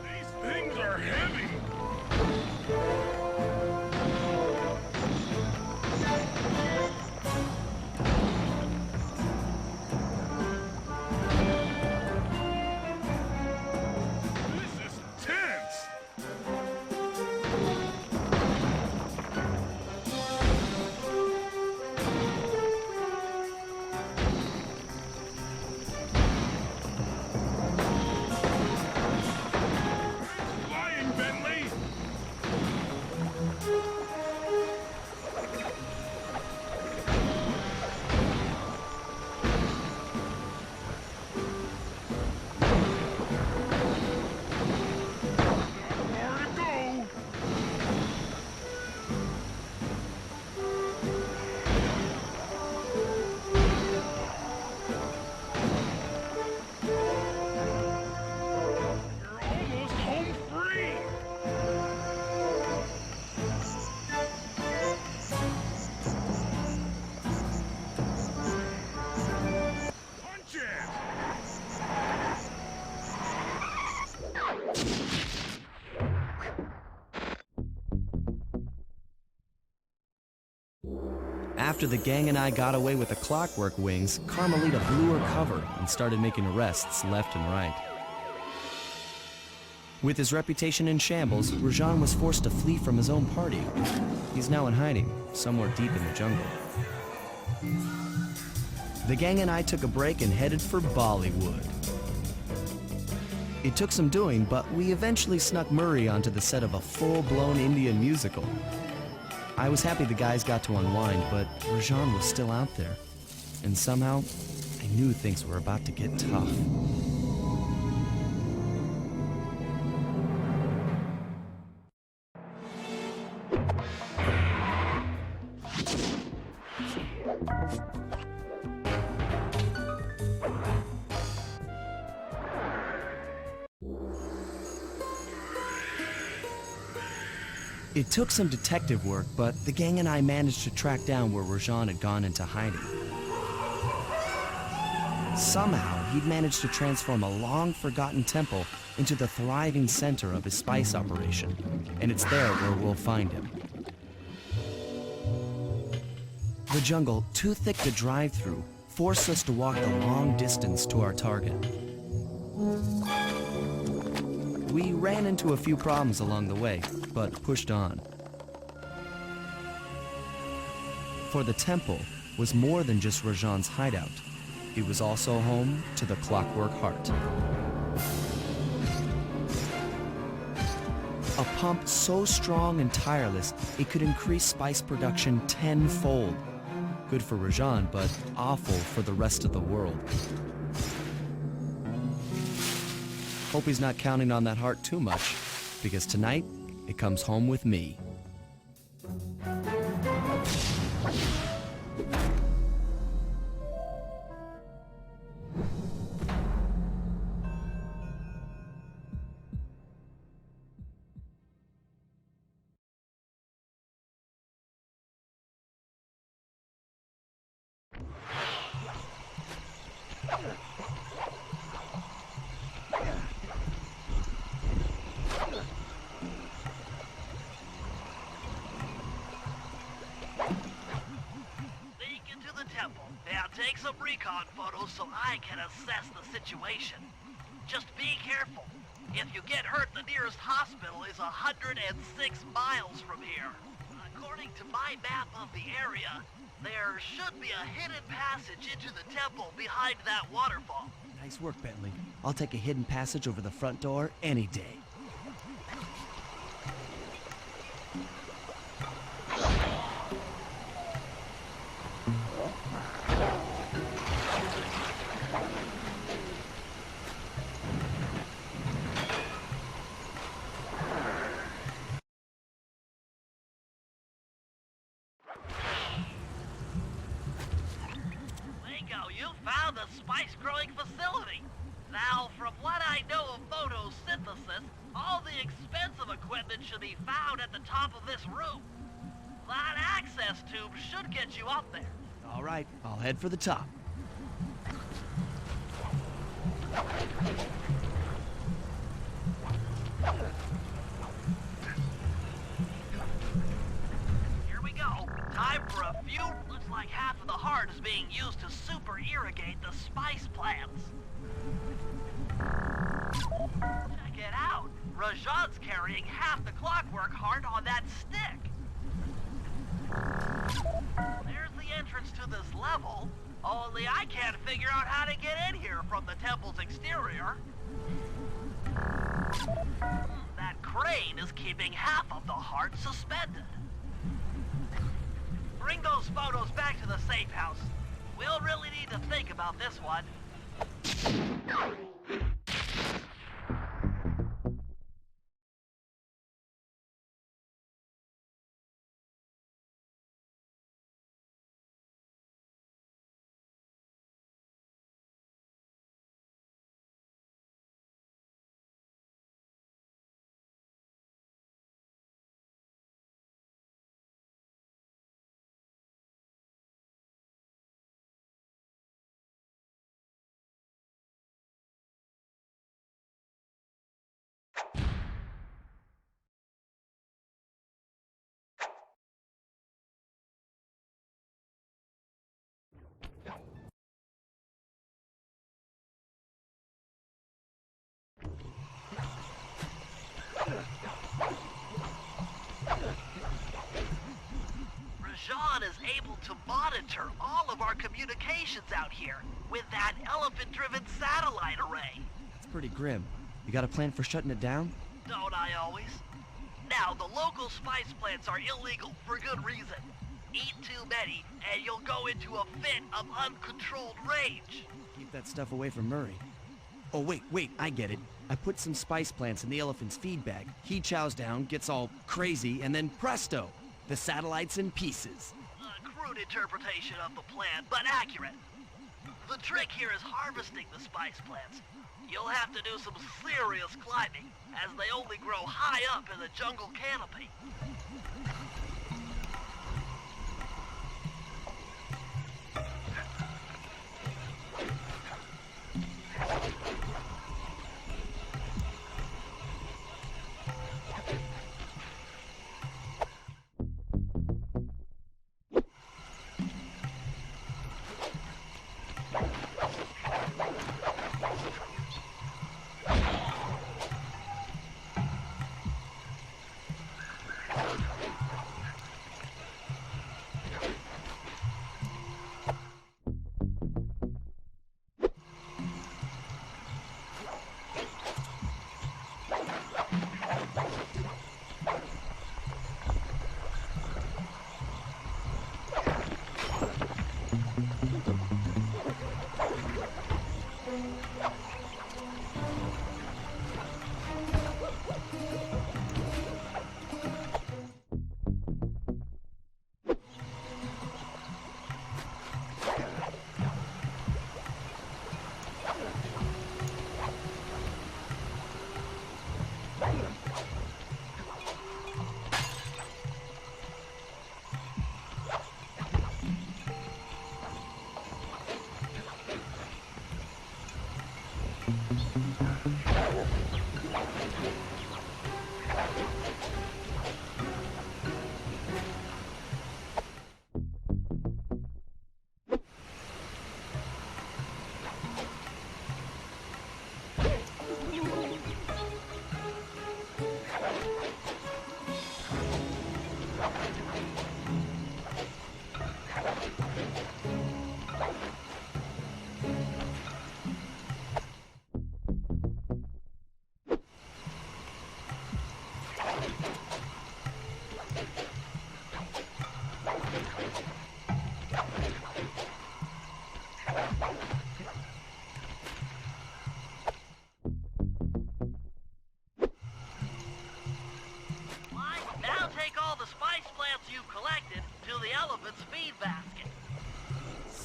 These things are heavy. This is tense. After the gang and I got away with the Clockwork wings, Carmelita blew her cover and started making arrests left and right. With his reputation in shambles, Rajan was forced to flee from his own party. He's now in hiding, somewhere deep in the jungle. The gang and I took a break and headed for Bollywood. It took some doing, but we eventually snuck Murray onto the set of a full-blown Indian musical. I was happy the guys got to unwind, but Rajan was still out there. And somehow, I knew things were about to get tough. It took some detective work, but the gang and I managed to track down where Rajan had gone into hiding. Somehow, he'd managed to transform a long-forgotten temple into the thriving center of his spice operation, and it's there where we'll find him. The jungle, too thick to drive through, forced us to walk the long distance to our target. We ran into a few problems along the way, but pushed on. For the temple was more than just Rajan's hideout. It was also home to the Clockwork Heart. A pump so strong and tireless, it could increase spice production tenfold. Good for Rajan, but awful for the rest of the world. Hope he's not counting on that heart too much, because tonight, it comes home with me. Take some recon photos so I can assess the situation. Just be careful. If you get hurt, the nearest hospital is 106 miles from here. According to my map of the area, there should be a hidden passage into the temple behind that waterfall. Nice work, Bentley. I'll take a hidden passage over the front door any day. Found the spice-growing facility. Now, from what I know of photosynthesis, all the expensive equipment should be found at the top of this room. That access tube should get you up there. All right, I'll head for the top. Here we go. Time for a few. Looks like half of the heart is being used to super irrigate the spice plants. Check it out. Rajan's carrying half the Clockwork Heart on that stick. There's the entrance to this level. Only I can't figure out how to get in here from the temple's exterior. That crane is keeping half of the heart suspended. Bring those photos back to the safe house. We'll really need to think about this one. Rajan is able to monitor all of our communications out here with that elephant-driven satellite array. It's pretty grim. You got a plan for shutting it down? Don't I always? Now, the local spice plants are illegal for good reason. Eat too many, and you'll go into a fit of uncontrolled rage. Keep that stuff away from Murray. Oh, wait, I get it. I put some spice plants in the elephant's feed bag. He chows down, gets all crazy, and then presto! The satellite's in pieces. A crude interpretation of the plan, but accurate. The trick here is harvesting the spice plants. You'll have to do some serious climbing, as they only grow high up in the jungle canopy.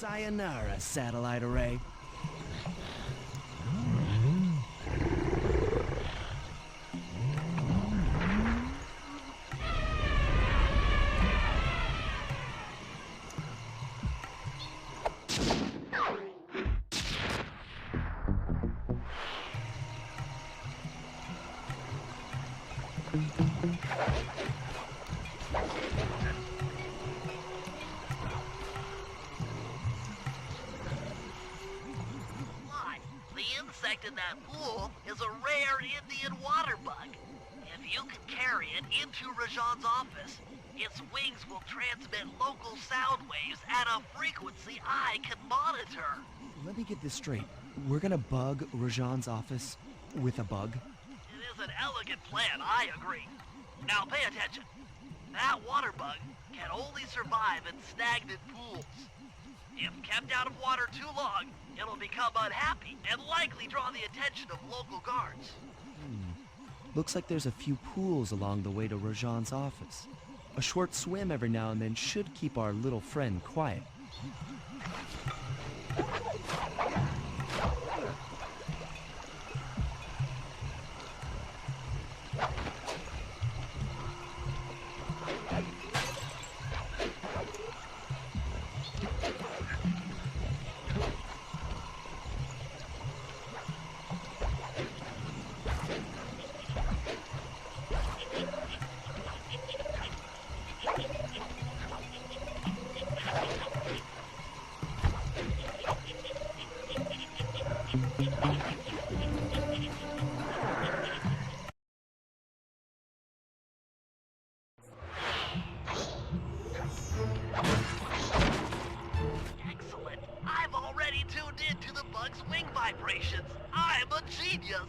Sayonara, satellite array. In that pool is a rare Indian water bug. If you can carry it into Rajan's office, its wings will transmit local sound waves at a frequency I can monitor. Let me get this straight. We're gonna bug Rajan's office with a bug? It is an elegant plan, I agree. Now pay attention. That water bug can only survive in stagnant pools. If kept out of water too long, it'll become unhappy and likely draw the attention of local guards. Looks like there's a few pools along the way to Rajan's office. A short swim every now and then should keep our little friend quiet. Excellent. I've already tuned into the bug's wing vibrations. I'm a genius.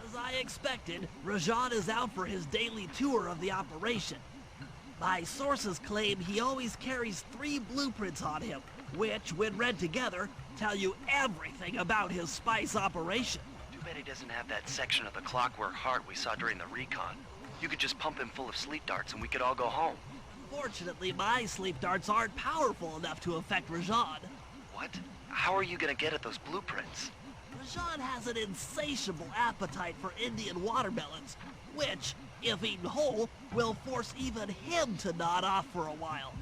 As I expected, Rajan is out for his daily tour of the operation. My sources claim he always carries 3 blueprints on him, which, when read together, tell you everything about his spice operation. Too bad he doesn't have that section of the clockwork heart we saw during the recon. You could just pump him full of sleep darts and we could all go home. Fortunately, my sleep darts aren't powerful enough to affect Rajan. What? How are you gonna get at those blueprints? Rajan has an insatiable appetite for Indian watermelons, which, if eaten whole, will force even him to nod off for a while.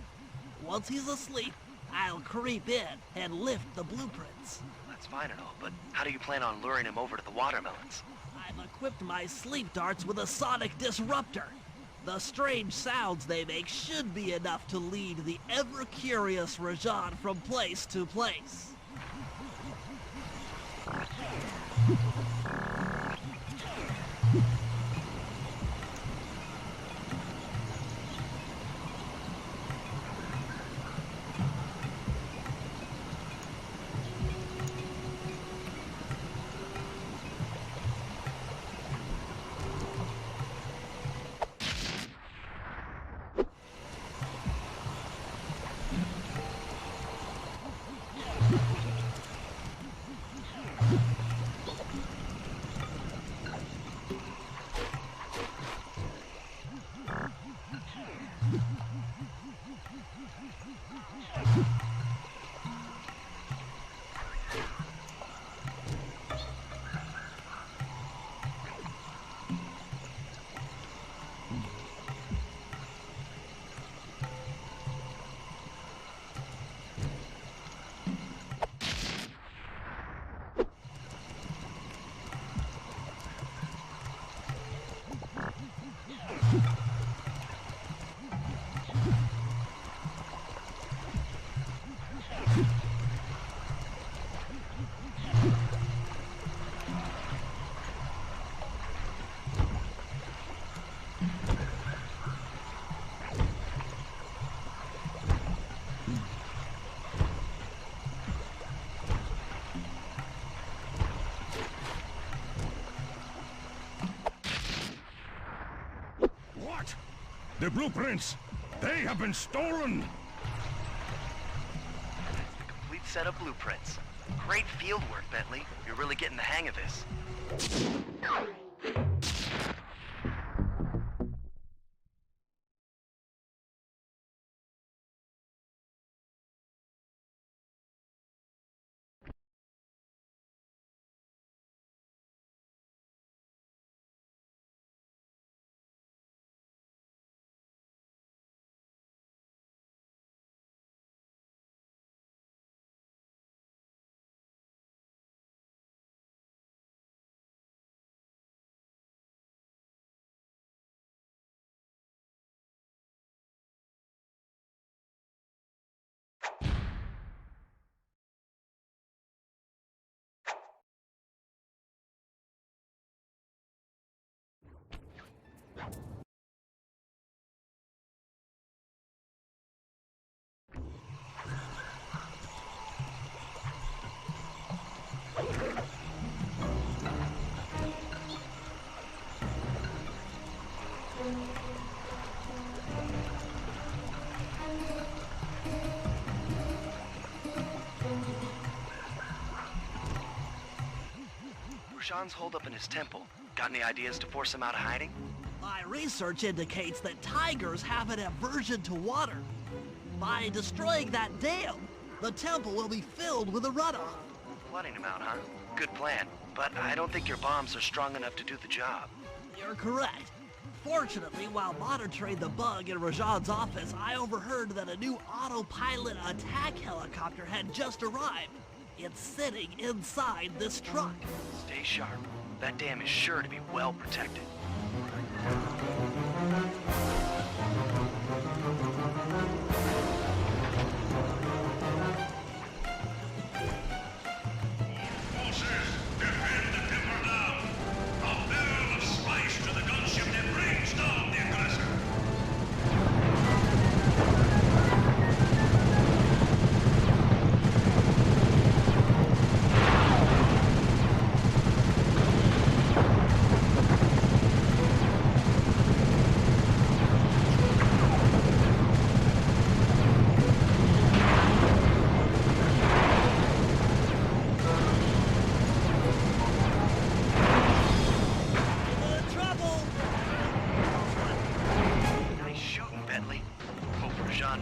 Once he's asleep, I'll creep in and lift the blueprints. That's fine and all, but how do you plan on luring him over to the watermelons? I've equipped my sleep darts with a sonic disruptor. The strange sounds they make should be enough to lead the ever-curious Rajan from place to place. What? The blueprints! They have been stolen! Complete set of blueprints. Great field work, Bentley. You're really getting the hang of this. Rajan's holed up in his temple. Got any ideas to force him out of hiding? My research indicates that tigers have an aversion to water. By destroying that dam, the temple will be filled with a runoff. Flooding him out, huh? Good plan. But I don't think your bombs are strong enough to do the job. You're correct. Fortunately, while monitoring the bug in Rajan's office, I overheard that a new autopilot attack helicopter had just arrived. It's sitting inside this truck. Stay sharp. That dam is sure to be well protected. Forces, defend the timber now. A barrel of spice to the gunship that brings down the aggressor.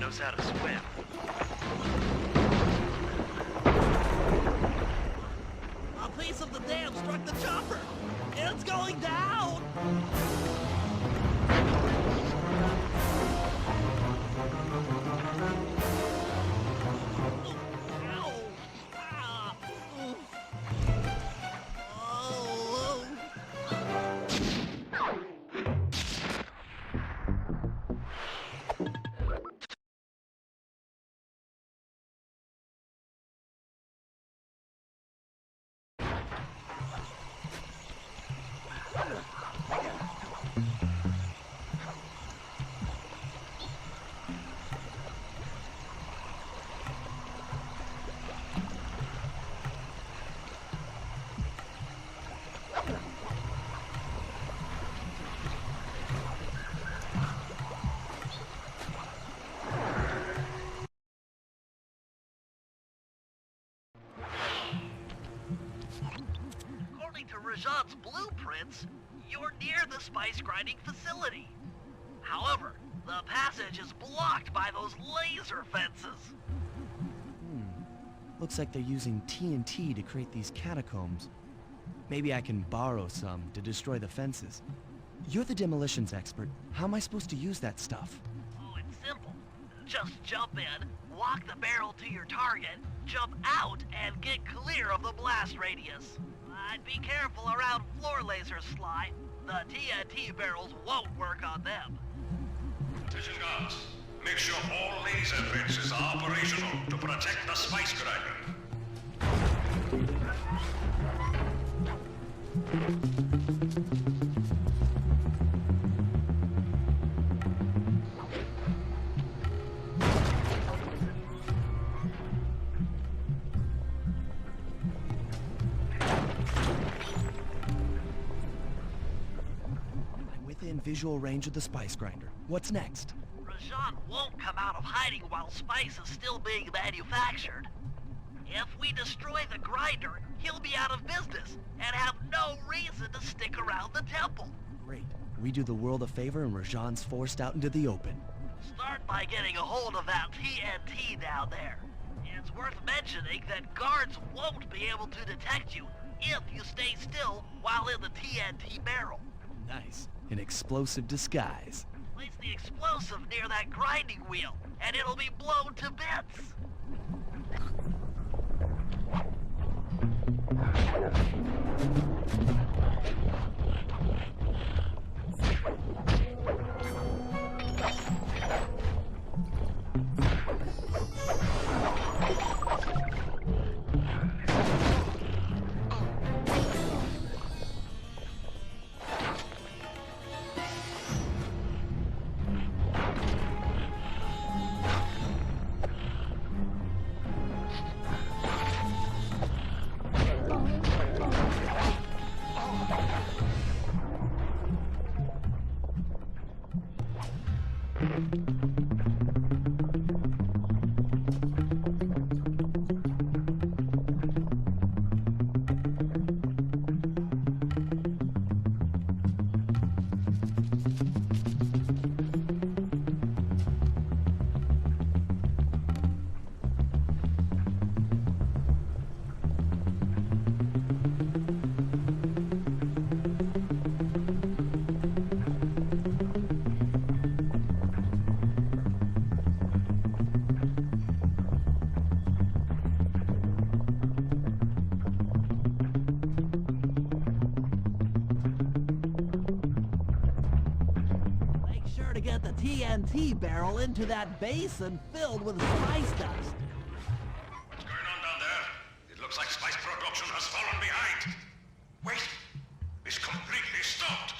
Knows how to swim. A piece of the dam struck the chopper. It's going down. Ow. Ah. Oh. According to Rajan's blueprints, you're near the spice grinding facility. However, the passage is blocked by those laser fences. Looks like they're using TNT to create these catacombs. Maybe I can borrow some to destroy the fences. You're the demolitions expert. How am I supposed to use that stuff? Oh, it's simple. Just jump in, walk the barrel to your target, jump out, and get clear of the blast radius. I'd be careful around floor lasers, Sly. The TNT barrels won't work on them. Attention guards. Make sure all laser fences are operational to protect the spice grinder. I'm within visual range of the spice grinder. What's next? Rajan won't come out of hiding while spice is still being manufactured. If we destroy the grinder, he'll be out of business and have no reason to stick around the temple. Great. We do the world a favor and Rajan's forced out into the open. Start by getting a hold of that TNT down there. It's worth mentioning that guards won't be able to detect you if you stay still while in the TNT barrel. Nice. An explosive disguise. Place the explosive near that grinding wheel, and it'll be blown to bits. to get the TNT barrel into that basin filled with spice dust. What's going on down there? It looks like spice production has fallen behind. Wait, it's completely stopped.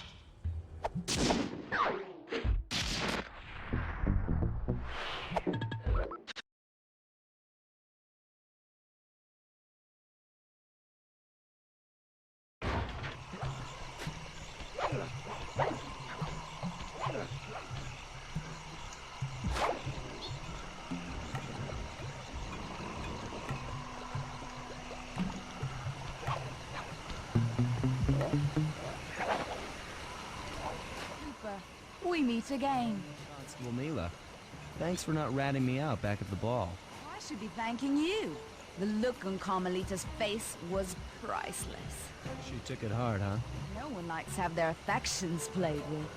We meet again. Constable Neela, thanks for not ratting me out back at the ball. I should be thanking you. The look on Carmelita's face was priceless. She took it hard, huh? No one likes to have their affections played with.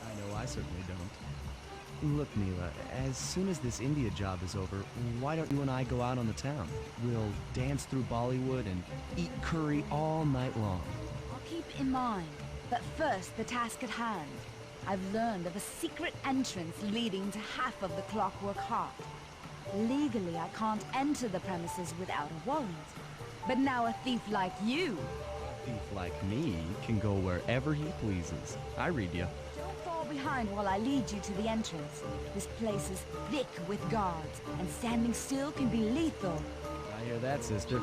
I know I certainly don't. Look, Neela, as soon as this India job is over, why don't you and I go out on the town? We'll dance through Bollywood and eat curry all night long. I'll keep it in mind. But first, the task at hand. I've learned of a secret entrance leading to half of the Clockwork Heart. Legally, I can't enter the premises without a warrant. But now a thief like you... A thief like me can go wherever he pleases. I read you. Don't fall behind while I lead you to the entrance. This place is thick with guards, and standing still can be lethal. I hear that, sister.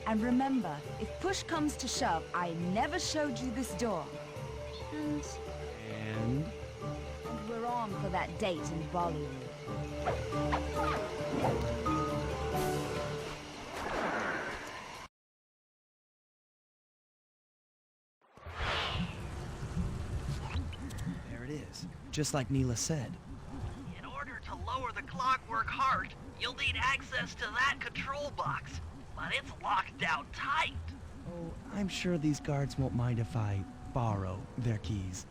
And remember, if push comes to shove, I never showed you this door. And? And we're on for that date in Bollywood. There it is, just like Neela said. In order to lower the Clockwork Heart, you'll need access to that control box. But it's locked down tight. Oh, I'm sure these guards won't mind if I borrow their keys.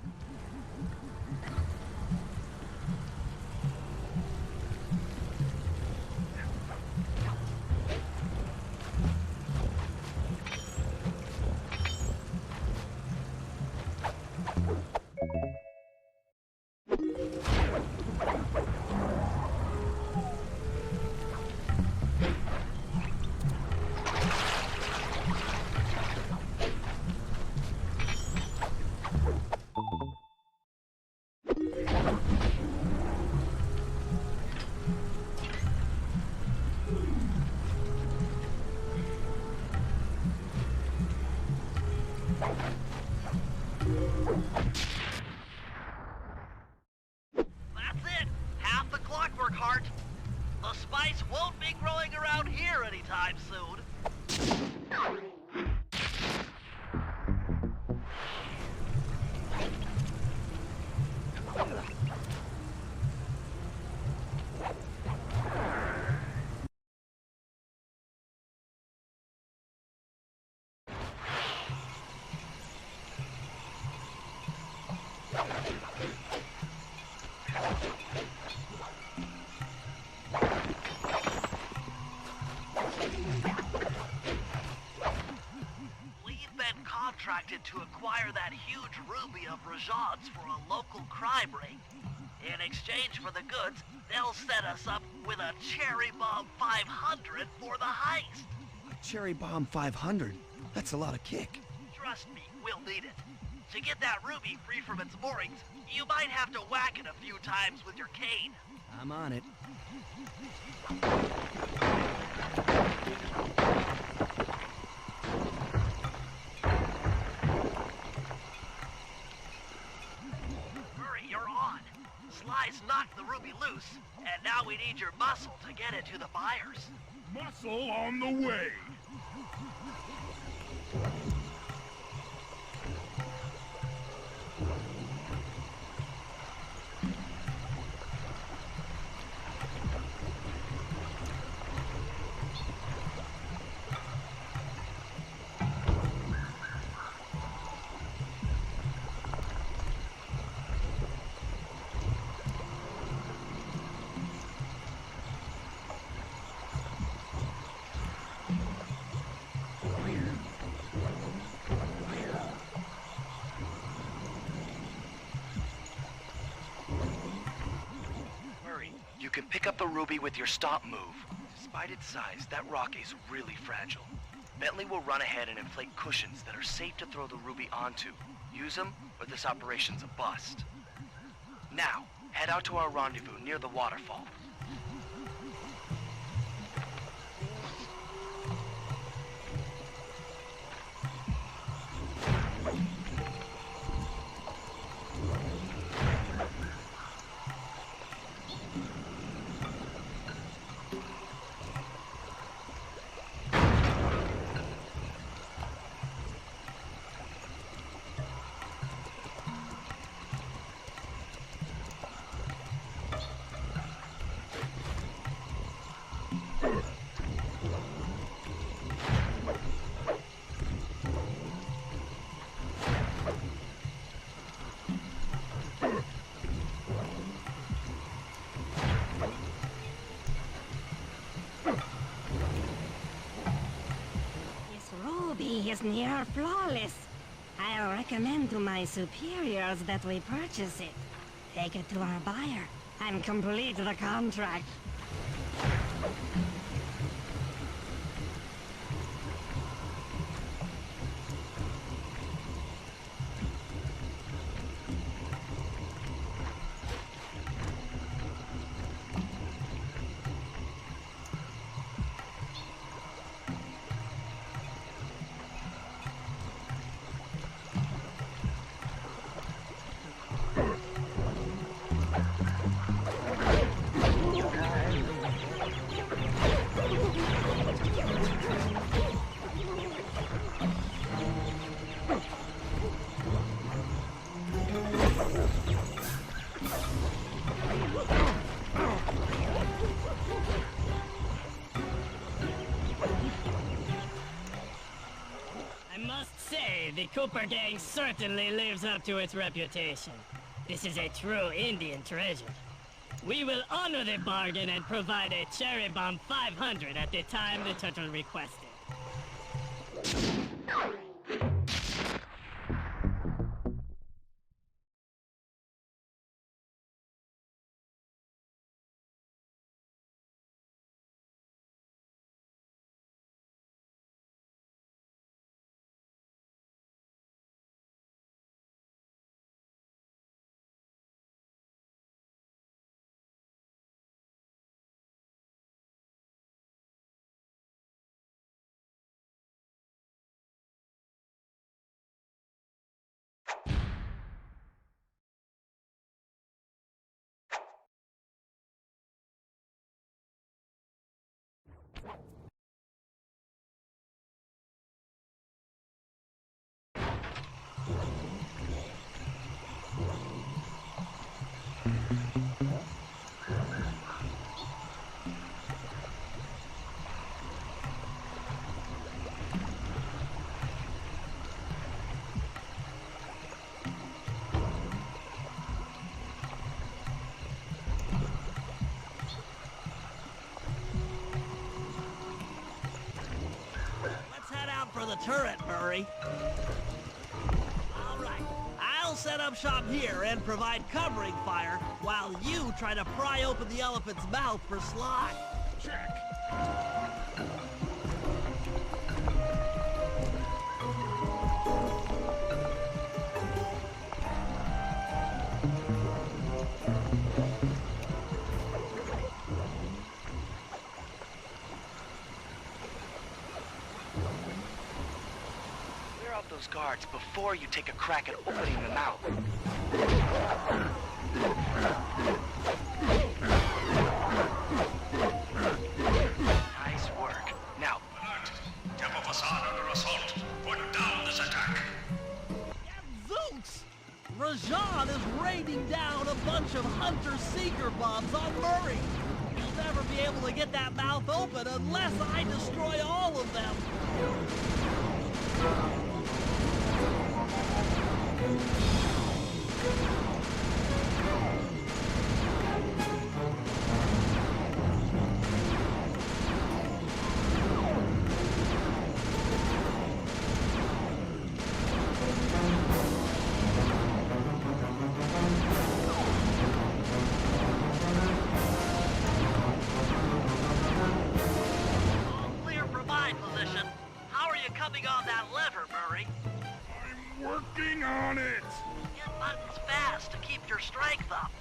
spice won't be growing around here anytime soon. Contracted to acquire that huge ruby of Rajan's for a local crime ring. In exchange for the goods, they'll set us up with a Cherry Bomb 500 for the heist. Cherry Bomb 500? That's a lot of kick. Trust me, we'll need it. To get that ruby free from its moorings, you might have to whack it a few times with your cane. I'm on it. Sly's knocked the ruby loose, and now we need your muscle to get it to the buyers. Muscle on the way. You can pick up the ruby with your stop move. Despite its size, that rock is really fragile. Bentley will run ahead and inflate cushions that are safe to throw the ruby onto. Use them, or this operation's a bust. Now, head out to our rendezvous near the waterfall. Is near flawless. I'll recommend to my superiors that we purchase it. Take it to our buyer and complete the contract. The Cooper gang certainly lives up to its reputation. This is a true Indian treasure. We will honor the bargain and provide a Cherry Bomb 500 at the time the turtle requested. turret, Murray. All right, I'll set up shop here and provide covering fire while you try to pry open the elephant's mouth for Sly. Check. Clear out those guards before you take a crack at opening the mouth. Nice work. Now, Alert! Temple facade under assault. Put down this attack. Zooks! Rajan is raining down a bunch of Hunter-Seeker bombs on Murray. He'll never be able to get that mouth open unless I destroy all of them. All clear for my position. How are you coming on that lever, Murray? I'm working on it. Hit buttons fast to keep your strength up.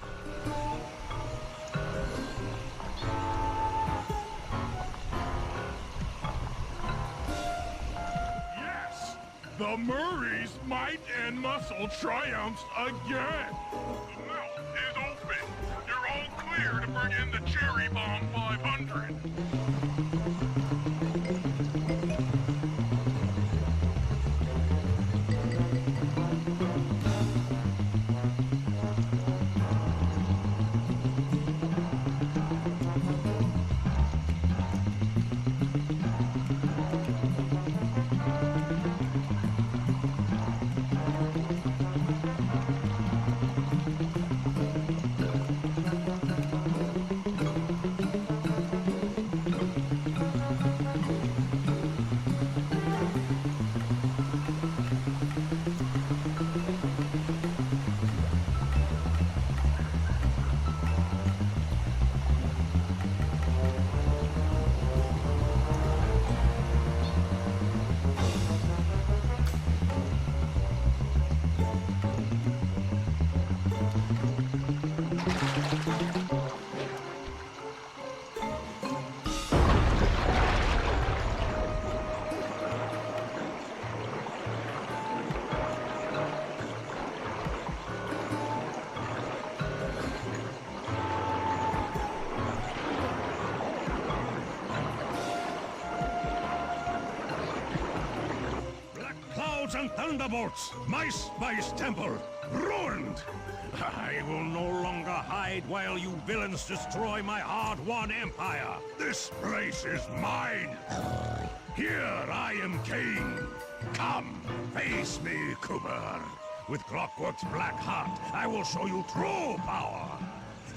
Yes! The Murray's might and muscle triumphs again. The mouth is open. You're all clear to bring in the Cherry Bomb 500. Clouds and thunderbolts! My spice temple ruined! I will no longer hide while you villains destroy my hard-won empire! This place is mine! Here I am king! Come, face me, Cooper! With Clockwork's black heart, I will show you true power!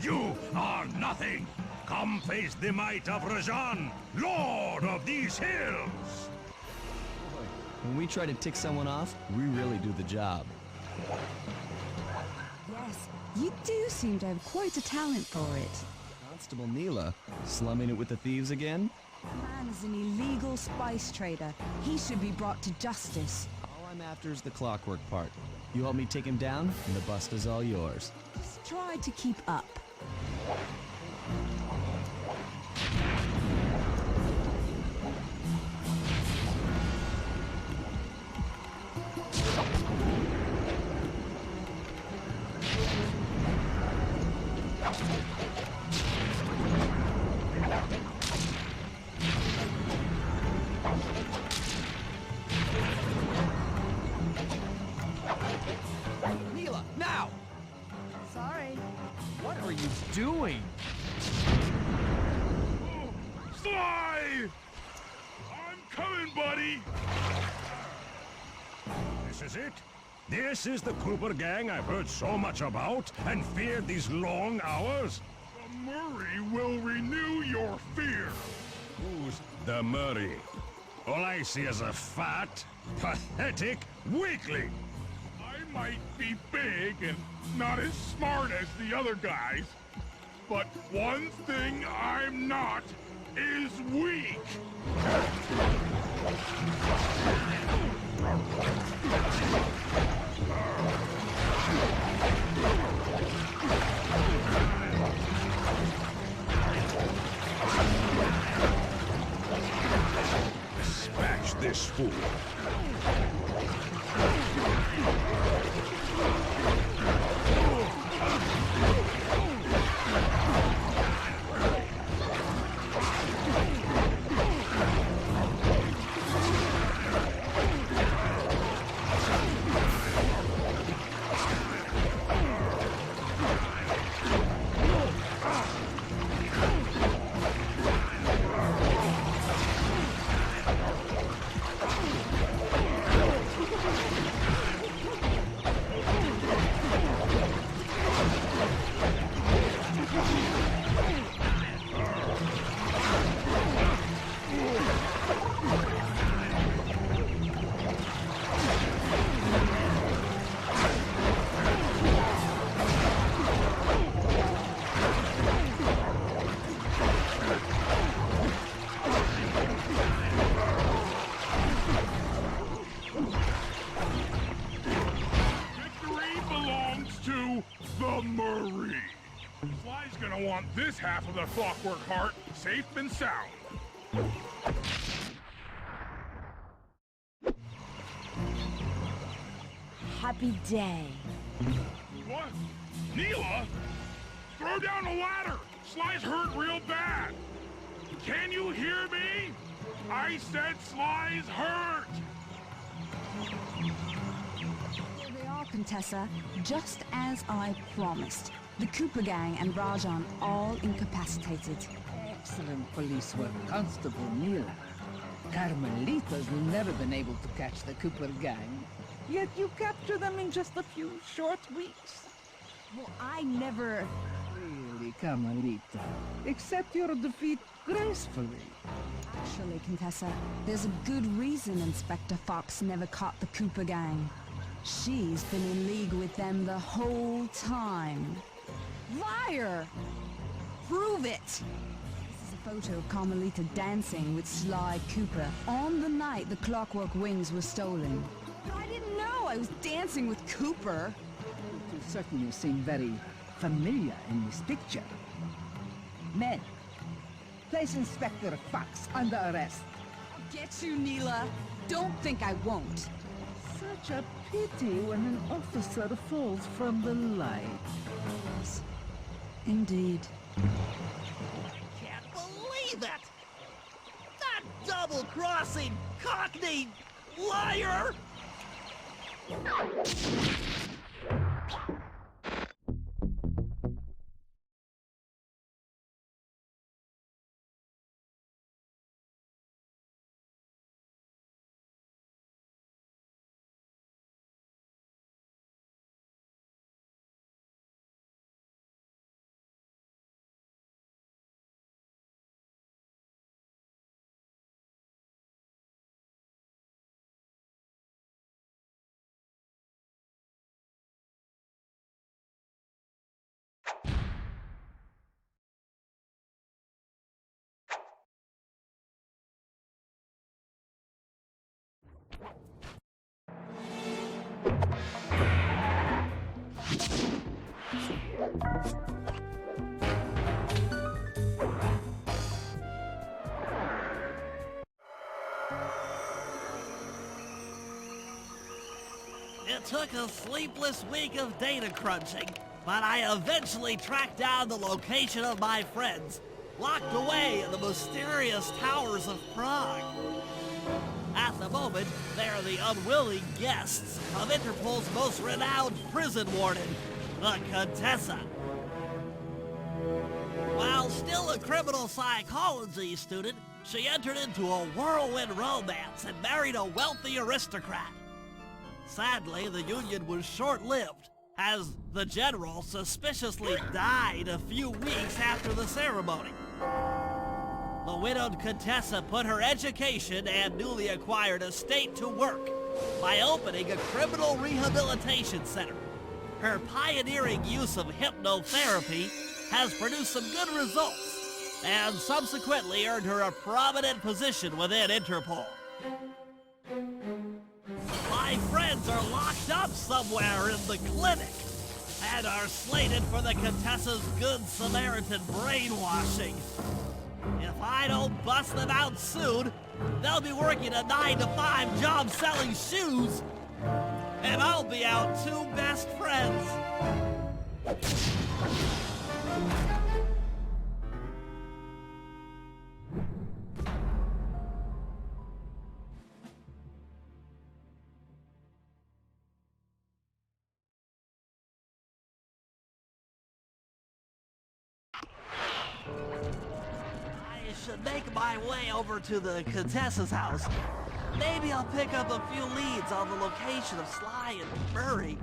You are nothing! Come face the might of Rajan, Lord of these hills! When we try to tick someone off, we really do the job. Yes, you do seem to have quite a talent for it. Constable Neela, slumming it with the thieves again? The man is an illegal spice trader. He should be brought to justice. All I'm after is the clockwork part. You help me take him down, and the bust is all yours. Just try to keep up. Neela, now! Sorry. What are you doing? Sly! I'm coming, buddy! This is it? This is the Cooper gang I've heard so much about and feared these long hours? The Murray will renew your fear. Who's the Murray? All I see is a fat, Pathetic weakling! I might be big and not as smart as the other guys, but one thing I'm not is weak! Dispatch this fool. Sly's gonna want this half of the Clockwork Heart safe and sound. Happy day. What? Neela? Throw down the ladder! Sly's hurt real bad! Can you hear me? I said Sly's hurt! Here they are, Contessa. Just as I promised. The Cooper gang and Rajan all incapacitated. Excellent police work, Constable Neela. Carmelita's never been able to catch the Cooper gang. Yet you captured them in just a few short weeks. Well, I never... Really, Carmelita. Accept your defeat gracefully. Actually, Contessa, there's a good reason Inspector Fox never caught the Cooper gang. She's been in league with them the whole time. Liar! Prove it! This is a photo of Carmelita dancing with Sly Cooper on the night the Clockwork Wings were stolen. I didn't know I was dancing with Cooper. You certainly seem very familiar in this picture. Men, place Inspector Fox under arrest. Get you, Neela. Don't think I won't. Such a pity when an officer falls from the light. Indeed. Can't believe it! That double-crossing Cockney liar! It took a sleepless week of data crunching, but I eventually tracked down the location of my friends, locked away in the mysterious towers of Prague. At the moment, they're the unwilling guests of Interpol's most renowned prison warden, the Contessa. While still a criminal psychology student, she entered into a whirlwind romance and married a wealthy aristocrat. Sadly, the union was short-lived, as the general suspiciously died a few weeks after the ceremony. The widowed Contessa put her education and newly acquired estate to work by opening a criminal rehabilitation center. Her pioneering use of hypnotherapy has produced some good results, and subsequently earned her a prominent position within Interpol. My friends are locked up somewhere in the clinic, and are slated for the Contessa's Good Samaritan brainwashing. If I don't bust them out soon, they'll be working a 9-to-5 job selling shoes, and I'll be out two best friends. I should make my way over to the Contessa's house. Maybe I'll pick up a few leads on the location of Sly and Murray.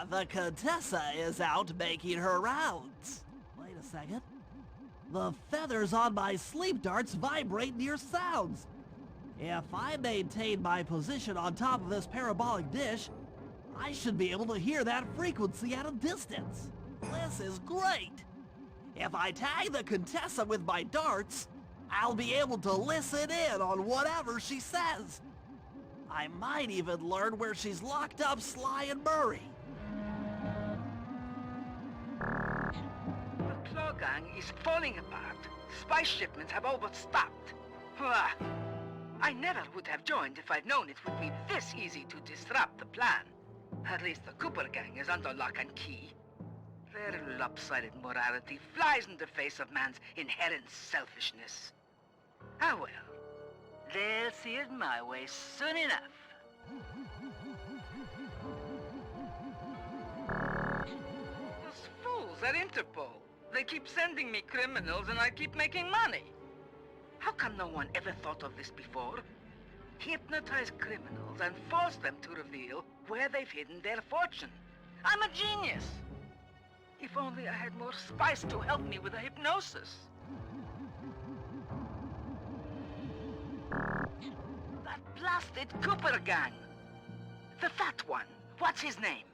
The Contessa is out making her rounds. Wait a second. The feathers on my sleep darts vibrate near sounds. If I maintain my position on top of this parabolic dish, I should be able to hear that frequency at a distance. This is great. If I tag the Contessa with my darts, I'll be able to listen in on whatever she says. I might even learn where she's locked up Sly and Murray. The Claw Gang is falling apart. Spice shipments have overstocked. I never would have joined if I'd known it would be this easy to disrupt the plan. At least the Cooper Gang is under lock and key. Their lopsided morality flies in the face of man's inherent selfishness. Ah well, they'll see it my way soon enough. Those fools at Interpol. They keep sending me criminals and I keep making money. How come no one ever thought of this before? Hypnotize criminals and force them to reveal where they've hidden their fortune. I'm a genius. If only I had more spice to help me with the hypnosis. That blasted Cooper Gang. The fat one. What's his name?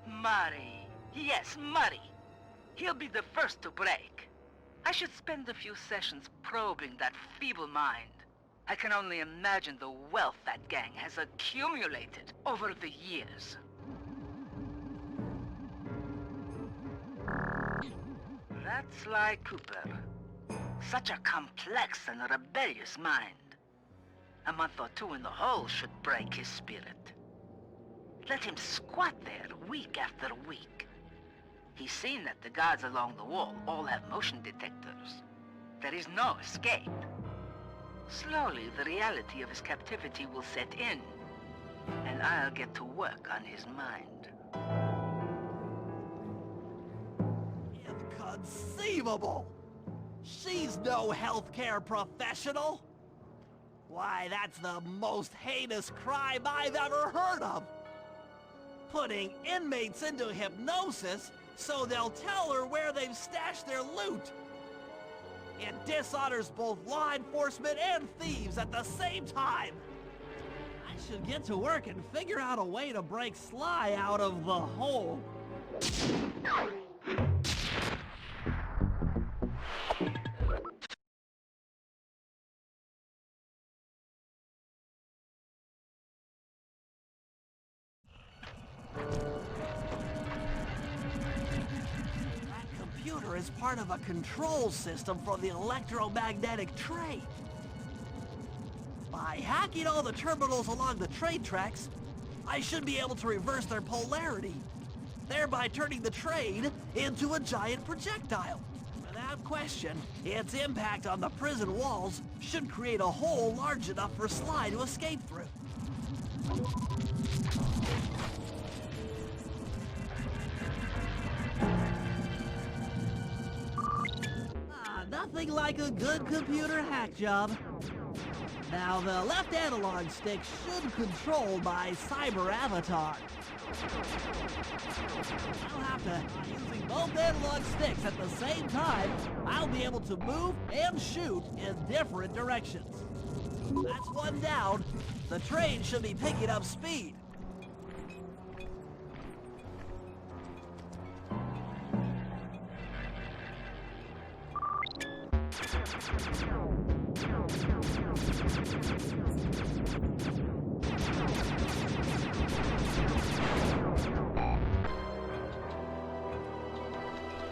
Murray. Yes, Murray. He'll be the first to break. I should spend a few sessions probing that feeble mind. I can only imagine the wealth that gang has accumulated over the years. That's Sly Cooper. Such a complex and rebellious mind. A month or two in the hole should break his spirit. Let him squat there week after week. He's seen that the guards along the wall all have motion detectors. There is no escape. Slowly, the reality of his captivity will set in, and I'll get to work on his mind. Inconceivable! She's no healthcare professional! Why, that's the most heinous crime I've ever heard of! Putting inmates into hypnosis so they'll tell her where they've stashed their loot! It dishonors both law enforcement and thieves at the same time! I should get to work and figure out a way to break Sly out of the hole. Is part of a control system for the electromagnetic train. By hacking all the terminals along the train tracks, I should be able to reverse their polarity, thereby turning the train into a giant projectile. Without question, its impact on the prison walls should create a hole large enough for Sly to escape through. Nothing like a good computer hack job. Now, the left analog stick should control my cyber avatar. I'll have to, using both analog sticks at the same time, I'll be able to move and shoot in different directions. That's one down. The train should be picking up speed.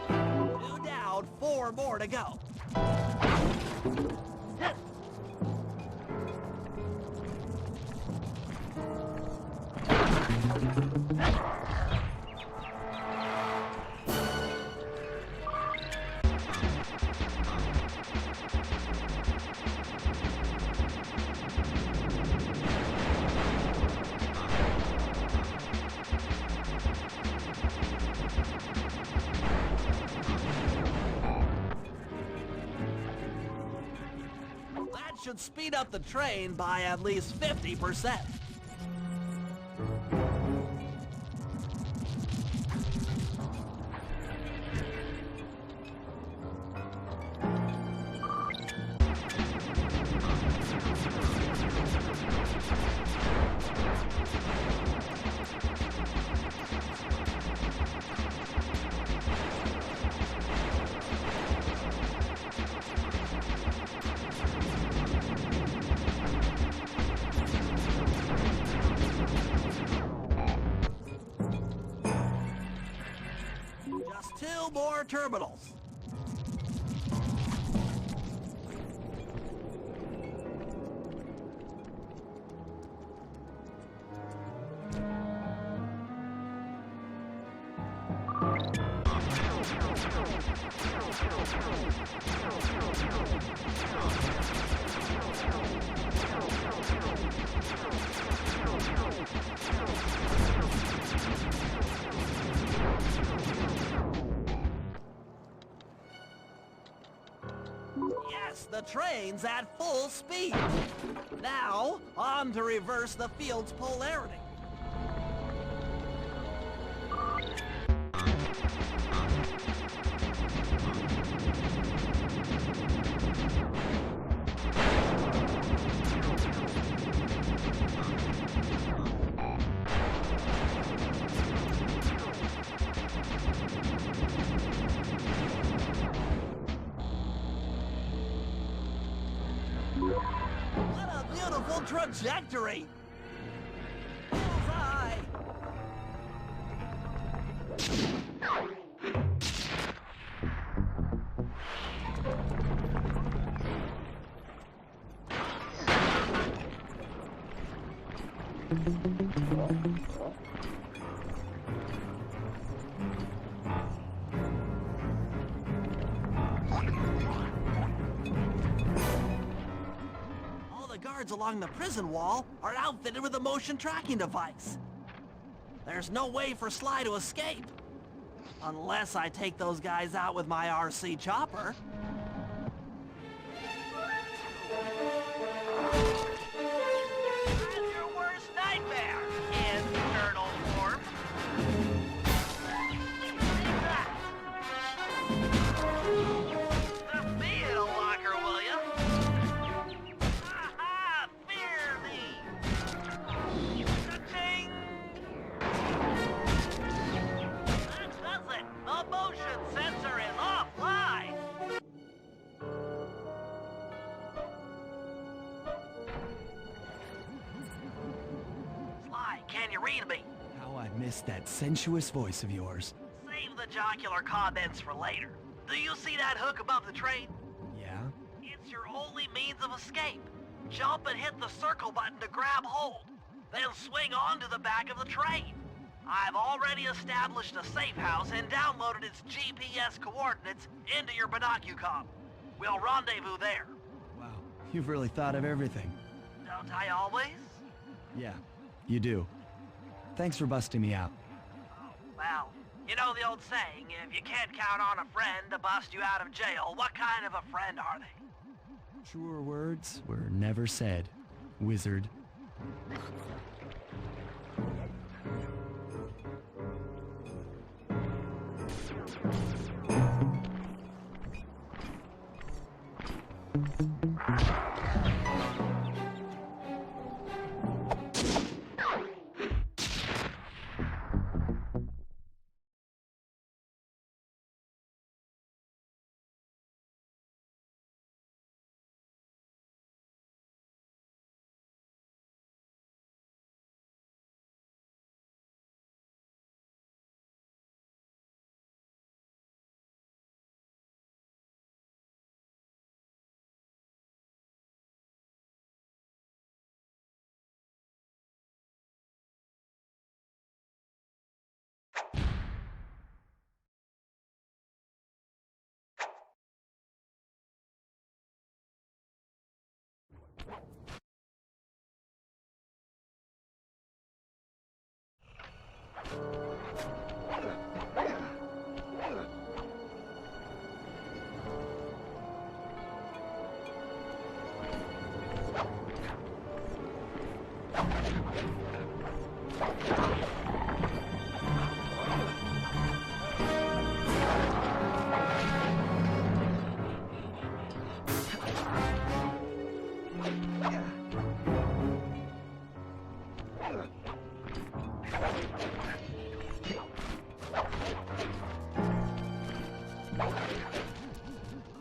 Two down, 4 more to go. That should speed up the train by at least 50%. Just 2 more terminals. Yes, the train's at full speed. Now, on to reverse the field's polarity. What a beautiful trajectory! Bullseye! All the guards along the prison wall are outfitted with a motion tracking device. There's no way for Sly to escape. Unless I take those guys out with my RC chopper. I'm your worst nightmare, in turtle form. Take that. Stuff me in a locker, will ya? Ha-ha! Fear thee! Cha-ching! That does it! The motion sensor is offline! Sly, can you read me? How I missed that sensuous voice of yours. Save the jocular comments for later. Do you see that hook above the train? Yeah? It's your only means of escape. Jump and hit the circle button to grab hold. Then swing onto the back of the train. I've already established a safe house and downloaded its GPS coordinates into your binocucom. We'll rendezvous there. Wow, you've really thought of everything. Don't I always? Yeah, You do. Thanks for busting me out. Well, you know the old saying, if you can't count on a friend to bust you out of jail, what kind of a friend are they? Truer words were never said, wizard.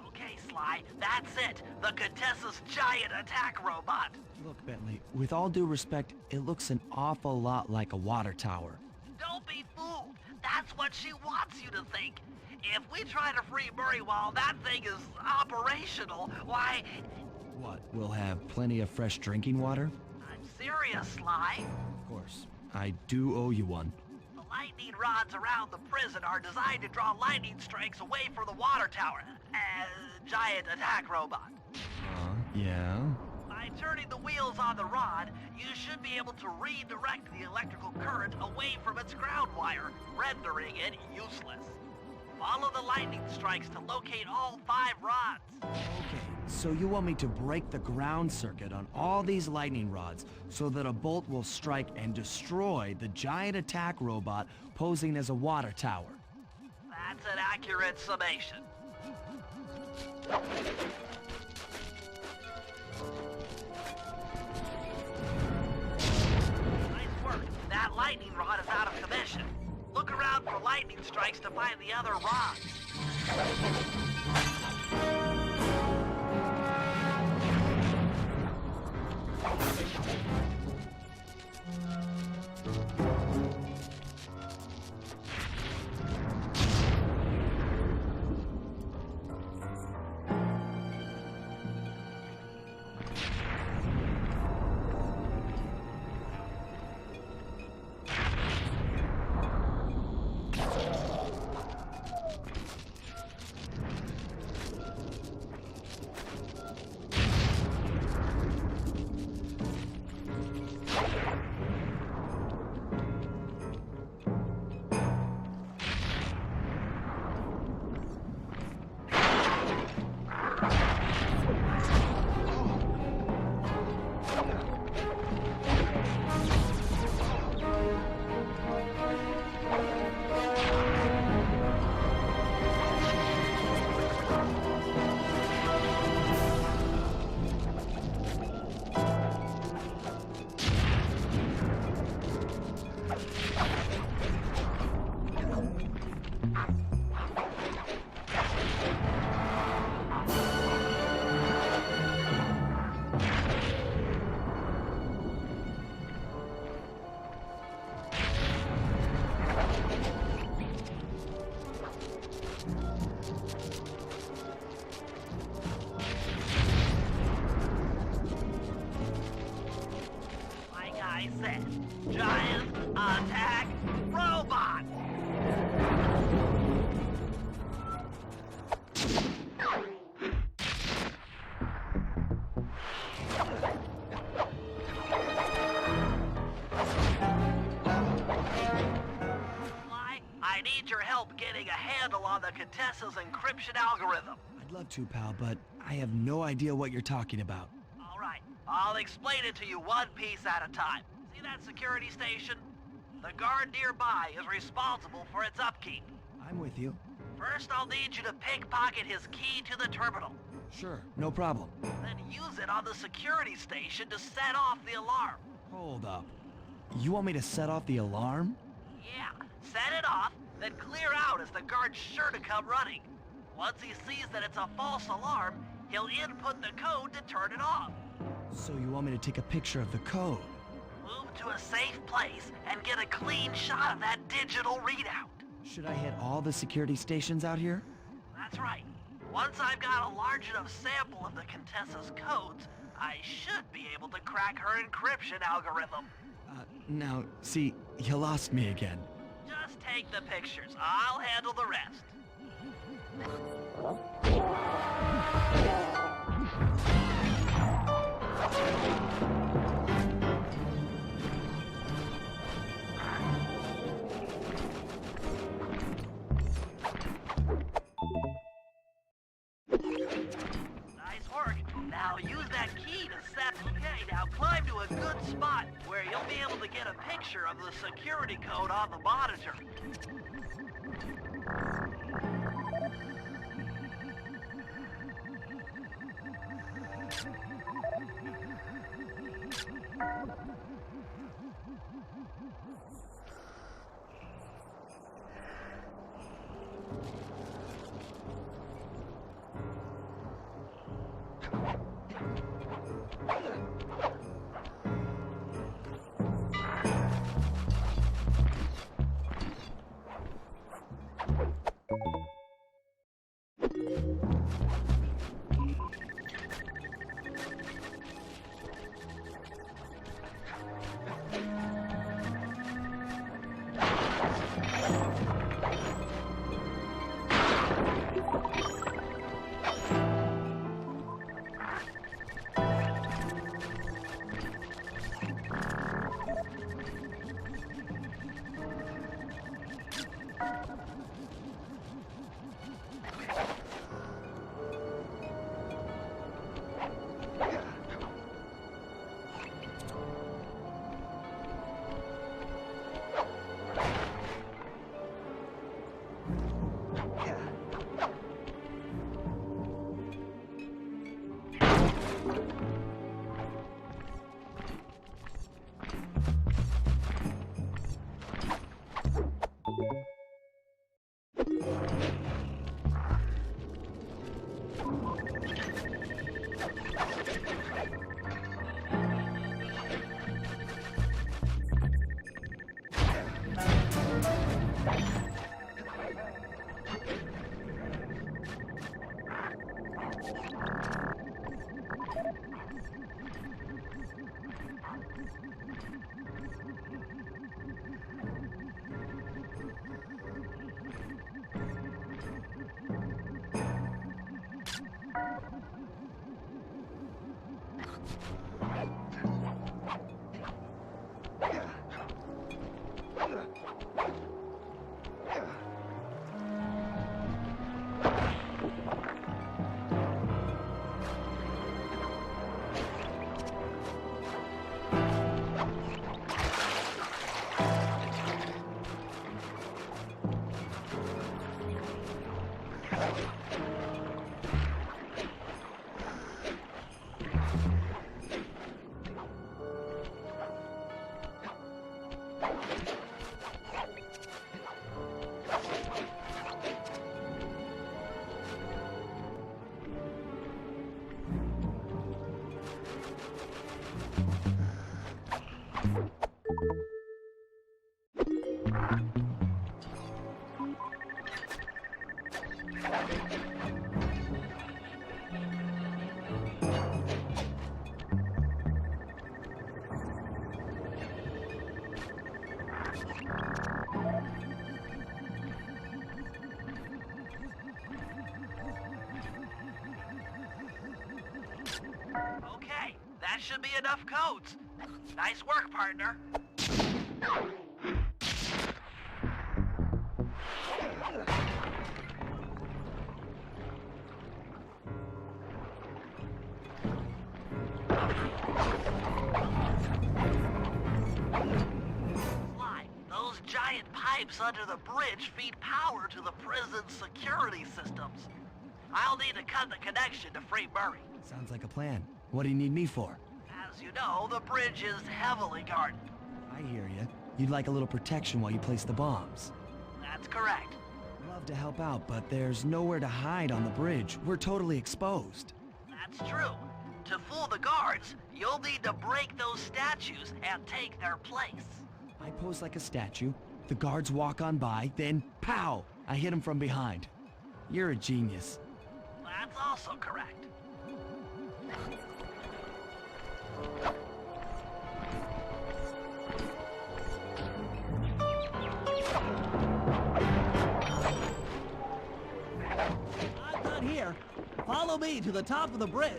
Okay, Sly, that's it. The Contessa's giant attack robot. Look, Bentley, with all due respect, it looks an awful lot like a water tower. Don't be fooled. That's what she wants you to think. If we try to free Murray while that thing is operational, why... What, we'll have plenty of fresh drinking water? I'm serious, Sly. Of course. I do owe you one. The lightning rods around the prison are designed to draw lightning strikes away from the water tower. Giant attack robot. Yeah? By turning the wheels on the rod, you should be able to redirect the electrical current away from its ground wire, rendering it useless. Follow the lightning strikes to locate all 5 rods. Okay, so you want me to break the ground circuit on all these lightning rods so that a bolt will strike and destroy the giant attack robot posing as a water tower? That's an accurate summation. Nice work. That lightning rod is out of commission. Look around for lightning strikes to find the other rods. Giant attack robot! the Contessa's encryption algorithm. I'd love to, pal, but I have no idea what you're talking about. All right, I'll explain it to you one piece at a time. See that security station? The guard nearby is responsible for its upkeep. I'm with you. First, I'll need you to pickpocket his key to the terminal. Sure, no problem. Then use it on the security station to set off the alarm. Hold up. You want me to set off the alarm? Yeah, set it off, then clear out as the guard's sure to come running. Once he sees that it's a false alarm, he'll input the code to turn it off. So you want me to take a picture of the code? Move to a safe place and get a clean shot of that digital readout. Should I hit all the security stations out here? That's right. Once I've got a large enough sample of the Contessa's codes, I should be able to crack her encryption algorithm. Now, see, you lost me again. Just take the pictures. I'll handle the rest. Nice work. Now use that key to set... Okay, now climb to a good spot where you'll be able to get a picture of the security code on the monitor. Okay, that should be enough codes. Nice work, partner. pipes under the bridge feed power to the prison's security systems. I'll need to cut the connection to free Murray. Sounds like a plan. What do you need me for? As you know, the bridge is heavily guarded. I hear you. You'd like a little protection while you place the bombs. That's correct. Love to help out, but there's nowhere to hide on the bridge. We're totally exposed. That's true. To fool the guards, you'll need to break those statues and take their place. I pose like a statue, the guards walk on by, then pow! I hit them from behind. You're a genius. That's also correct. I'm not here. Follow me to the top of the bridge.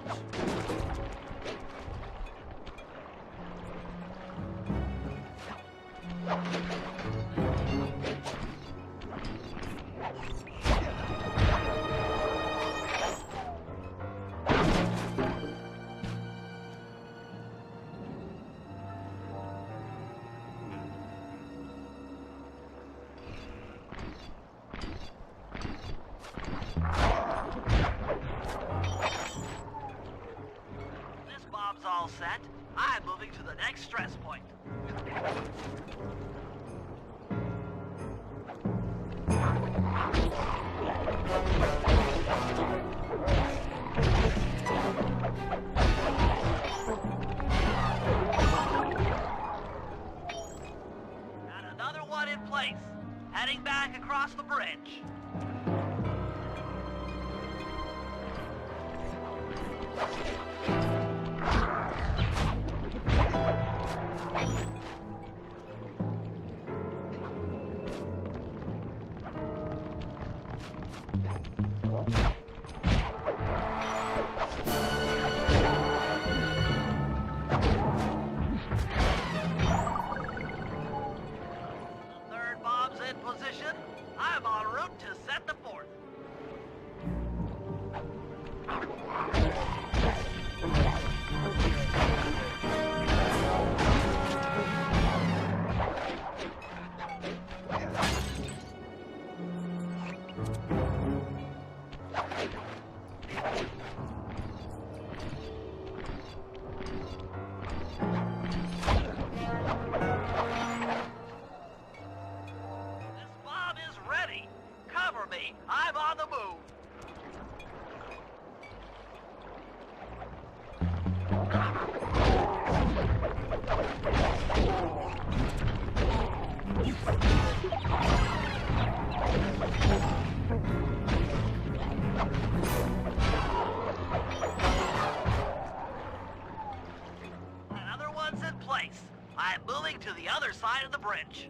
This bomb's all set. I'm moving to the next stress point. Got another one in place. Heading back across the bridge. The third bomb's in position. I'm en route to set the fourth. This bomb is ready. Cover me. I'm on the move. Another one's in place. I'm moving to the other side of the bridge.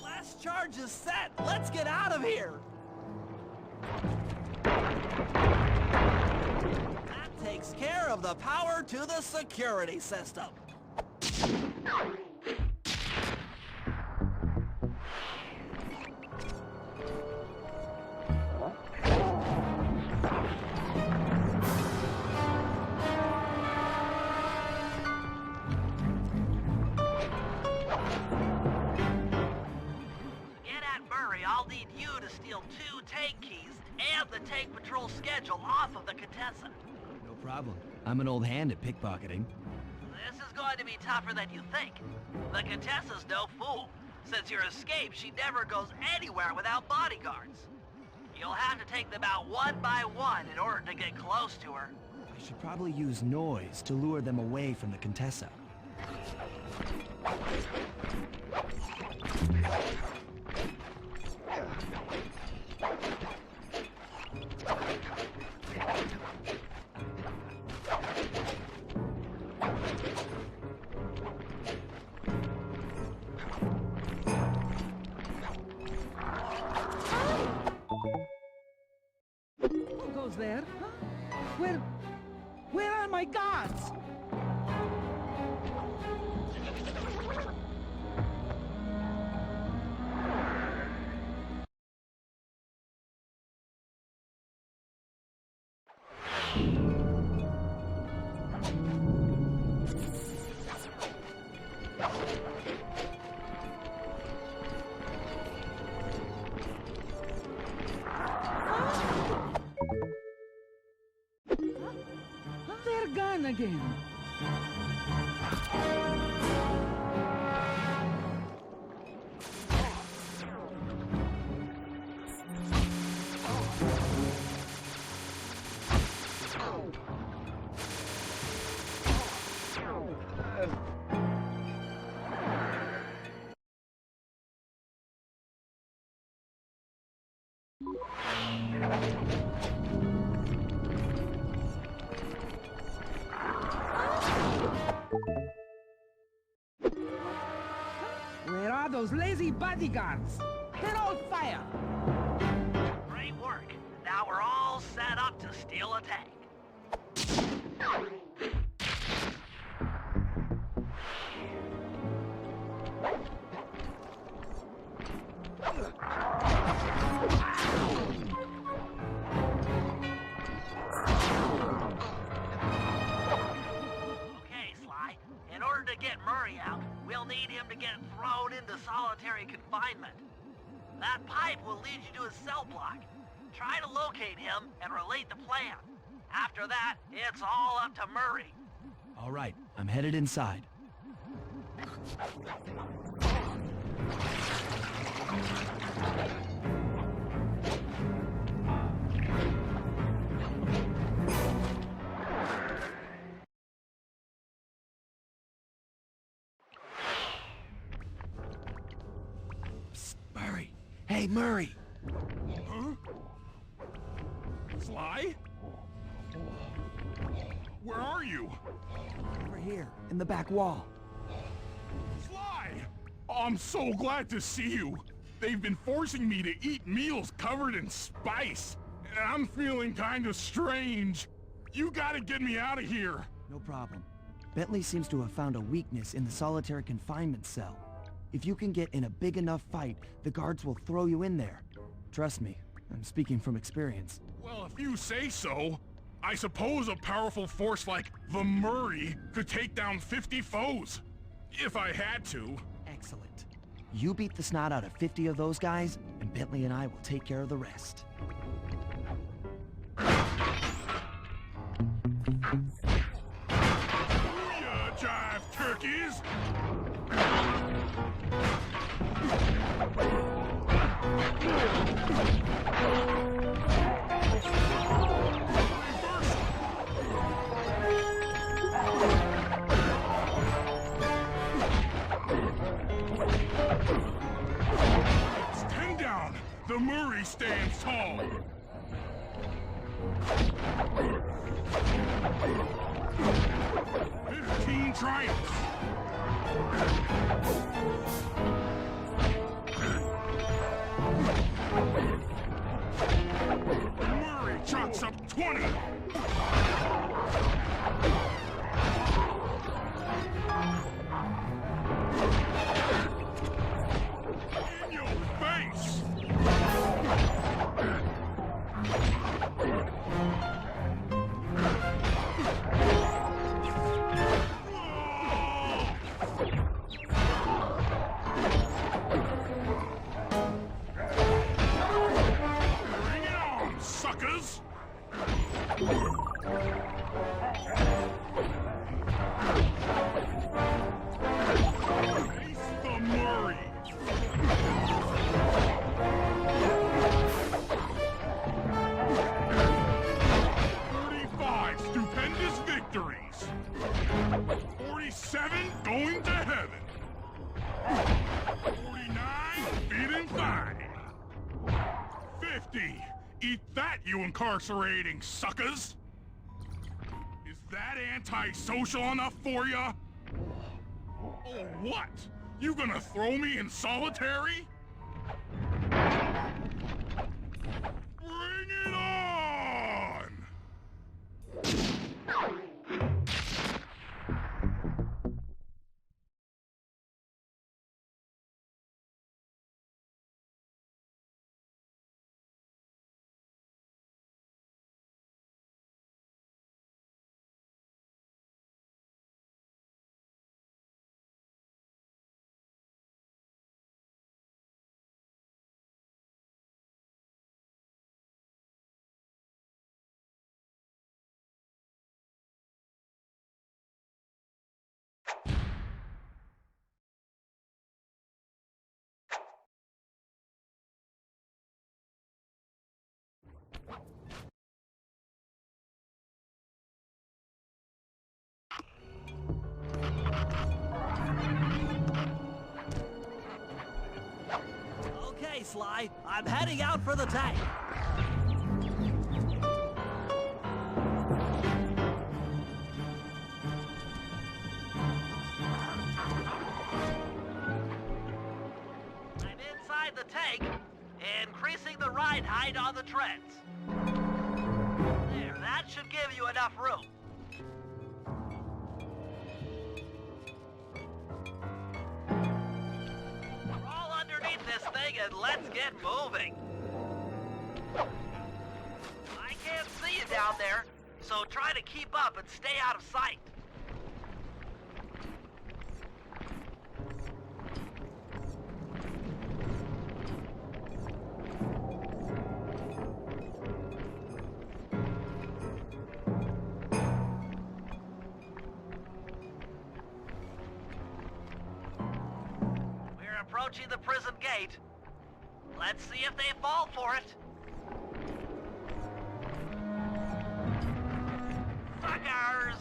Last charge is set. Let's get out of here. That takes care of the power to the security system. Get at Murray, I'll need you to steal 2 tank keys and the tank patrol schedule off of the Contessa. No problem. I'm an old hand at pickpocketing. This is going to be tougher than you think. The Contessa's no fool. Since your escape, she never goes anywhere without bodyguards. You'll have to take them out one by one in order to get close to her. I should probably use noise to lure them away from the Contessa. Who goes there? Huh? Where are my guards? Where are those lazy bodyguards? They're all fire! Great work. Now we're all set up to steal a tank. Okay, Sly. In order to get Murray out, we'll need him to get thrown into solitary confinement. That pipe will lead you to his cell block. Try to locate him and relate the plan. After that, it's all up to Murray. All right, I'm headed inside. Psst, Murray. Hey, Murray. Huh? Sly? Where are you? Over here, in the back wall. Sly! Oh, I'm so glad to see you. They've been forcing me to eat meals covered in spice, and I'm feeling kind of strange. You gotta get me out of here. No problem. Bentley seems to have found a weakness in the solitary confinement cell. If you can get in a big enough fight, the guards will throw you in there. Trust me, I'm speaking from experience. Well, if you say so, I suppose a powerful force like the Murray could take down 50 foes. If I had to. Excellent. You beat the snot out of 50 of those guys, and Bentley and I will take care of the rest. Booyah, jive turkeys! It's 10 down. The Murray stands tall. 15 triumphs. Murray chalks up 20. In your face! Bring it on, suckers! Face the Murray! Stupendous victories. 47 going to heaven. 49 feeding fine. 50. Eat that, you incarcerating suckers. Is that antisocial enough for ya? Oh, what? You gonna throw me in solitary? Sly. I'm heading out for the tank. I'm inside the tank, increasing the ride height on the treads. There, that should give you enough room. Crawl underneath this thing and let's get moving. I can't see you down there, so try to keep up and stay out of sight. We're approaching the prison gate. Let's see if they fall for it. Suckers!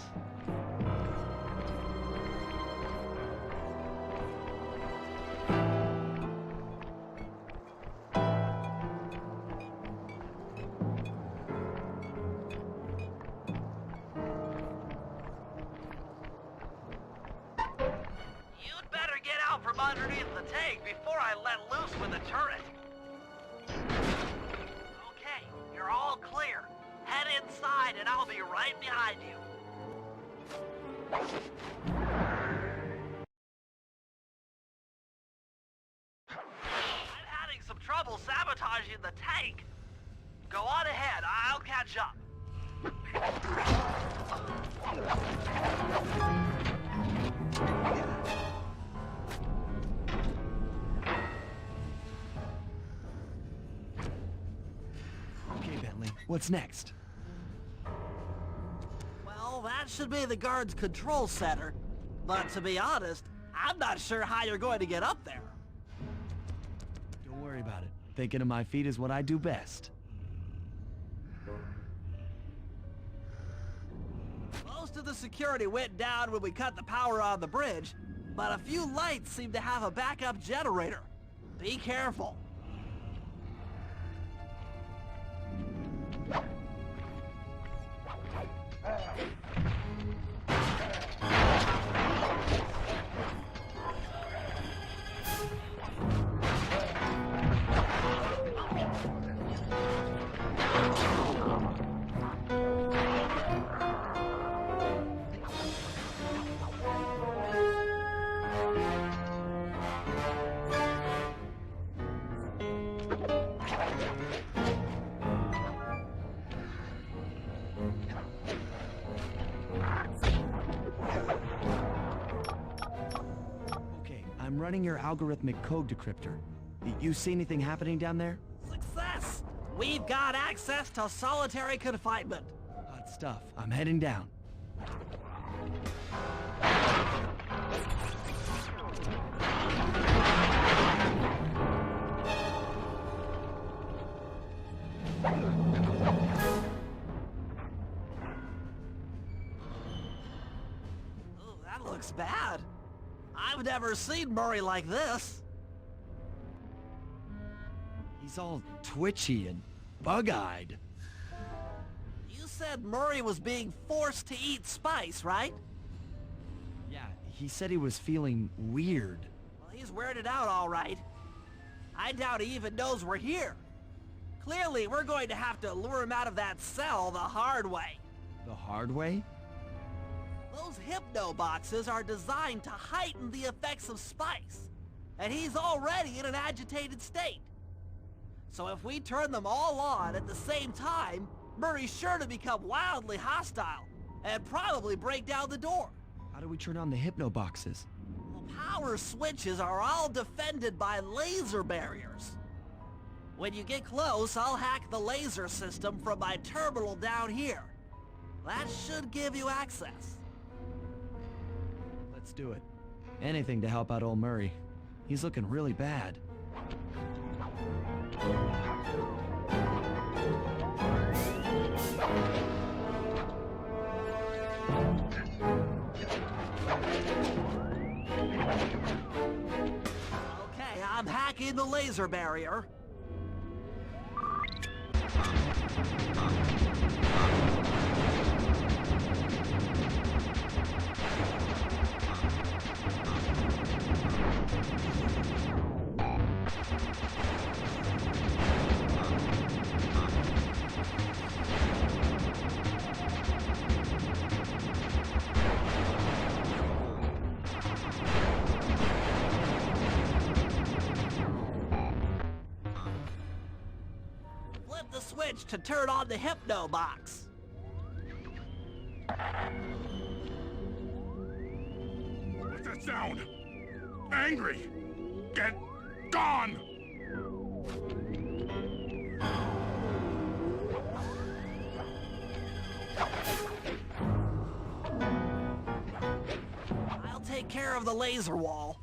You'd better get out from underneath the tank before I let loose with the turret. Okay, you're all clear. Head inside and I'll be right behind you. I'm having some trouble sabotaging the tank. Go on ahead, I'll catch up. Okay, Bentley, what's next? Well, that should be the guard's control center. But to be honest, I'm not sure how you're going to get up there. Don't worry about it. Thinking of my feet is what I do best. Most of the security went down when we cut the power on the bridge, but a few lights seem to have a backup generator. Be careful. I'm running your algorithmic code decryptor. You see anything happening down there? Success! We've got access to solitary confinement. Hot stuff. I'm heading down. Ooh, that looks bad. I've never seen Murray like this. He's all twitchy and bug-eyed. You said Murray was being forced to eat spice, right? Yeah, he said he was feeling weird. Well, he's weirded out all right. I doubt he even knows we're here. Clearly, we're going to have to lure him out of that cell the hard way. The hard way? Those hypno boxes are designed to heighten the effects of spice, and he's already in an agitated state. So if we turn them all on at the same time, Murray's sure to become wildly hostile and probably break down the door. How do we turn on the hypno boxes? The power switches are all defended by laser barriers. When you get close, I'll hack the laser system from my terminal down here. That should give you access. Let's do it. Anything to help out old Murray. He's looking really bad. Okay, I'm hacking the laser barrier. Flip the switch to turn on the hypno box. What's that sound? Angry! Get gone! I'll take care of the laser wall.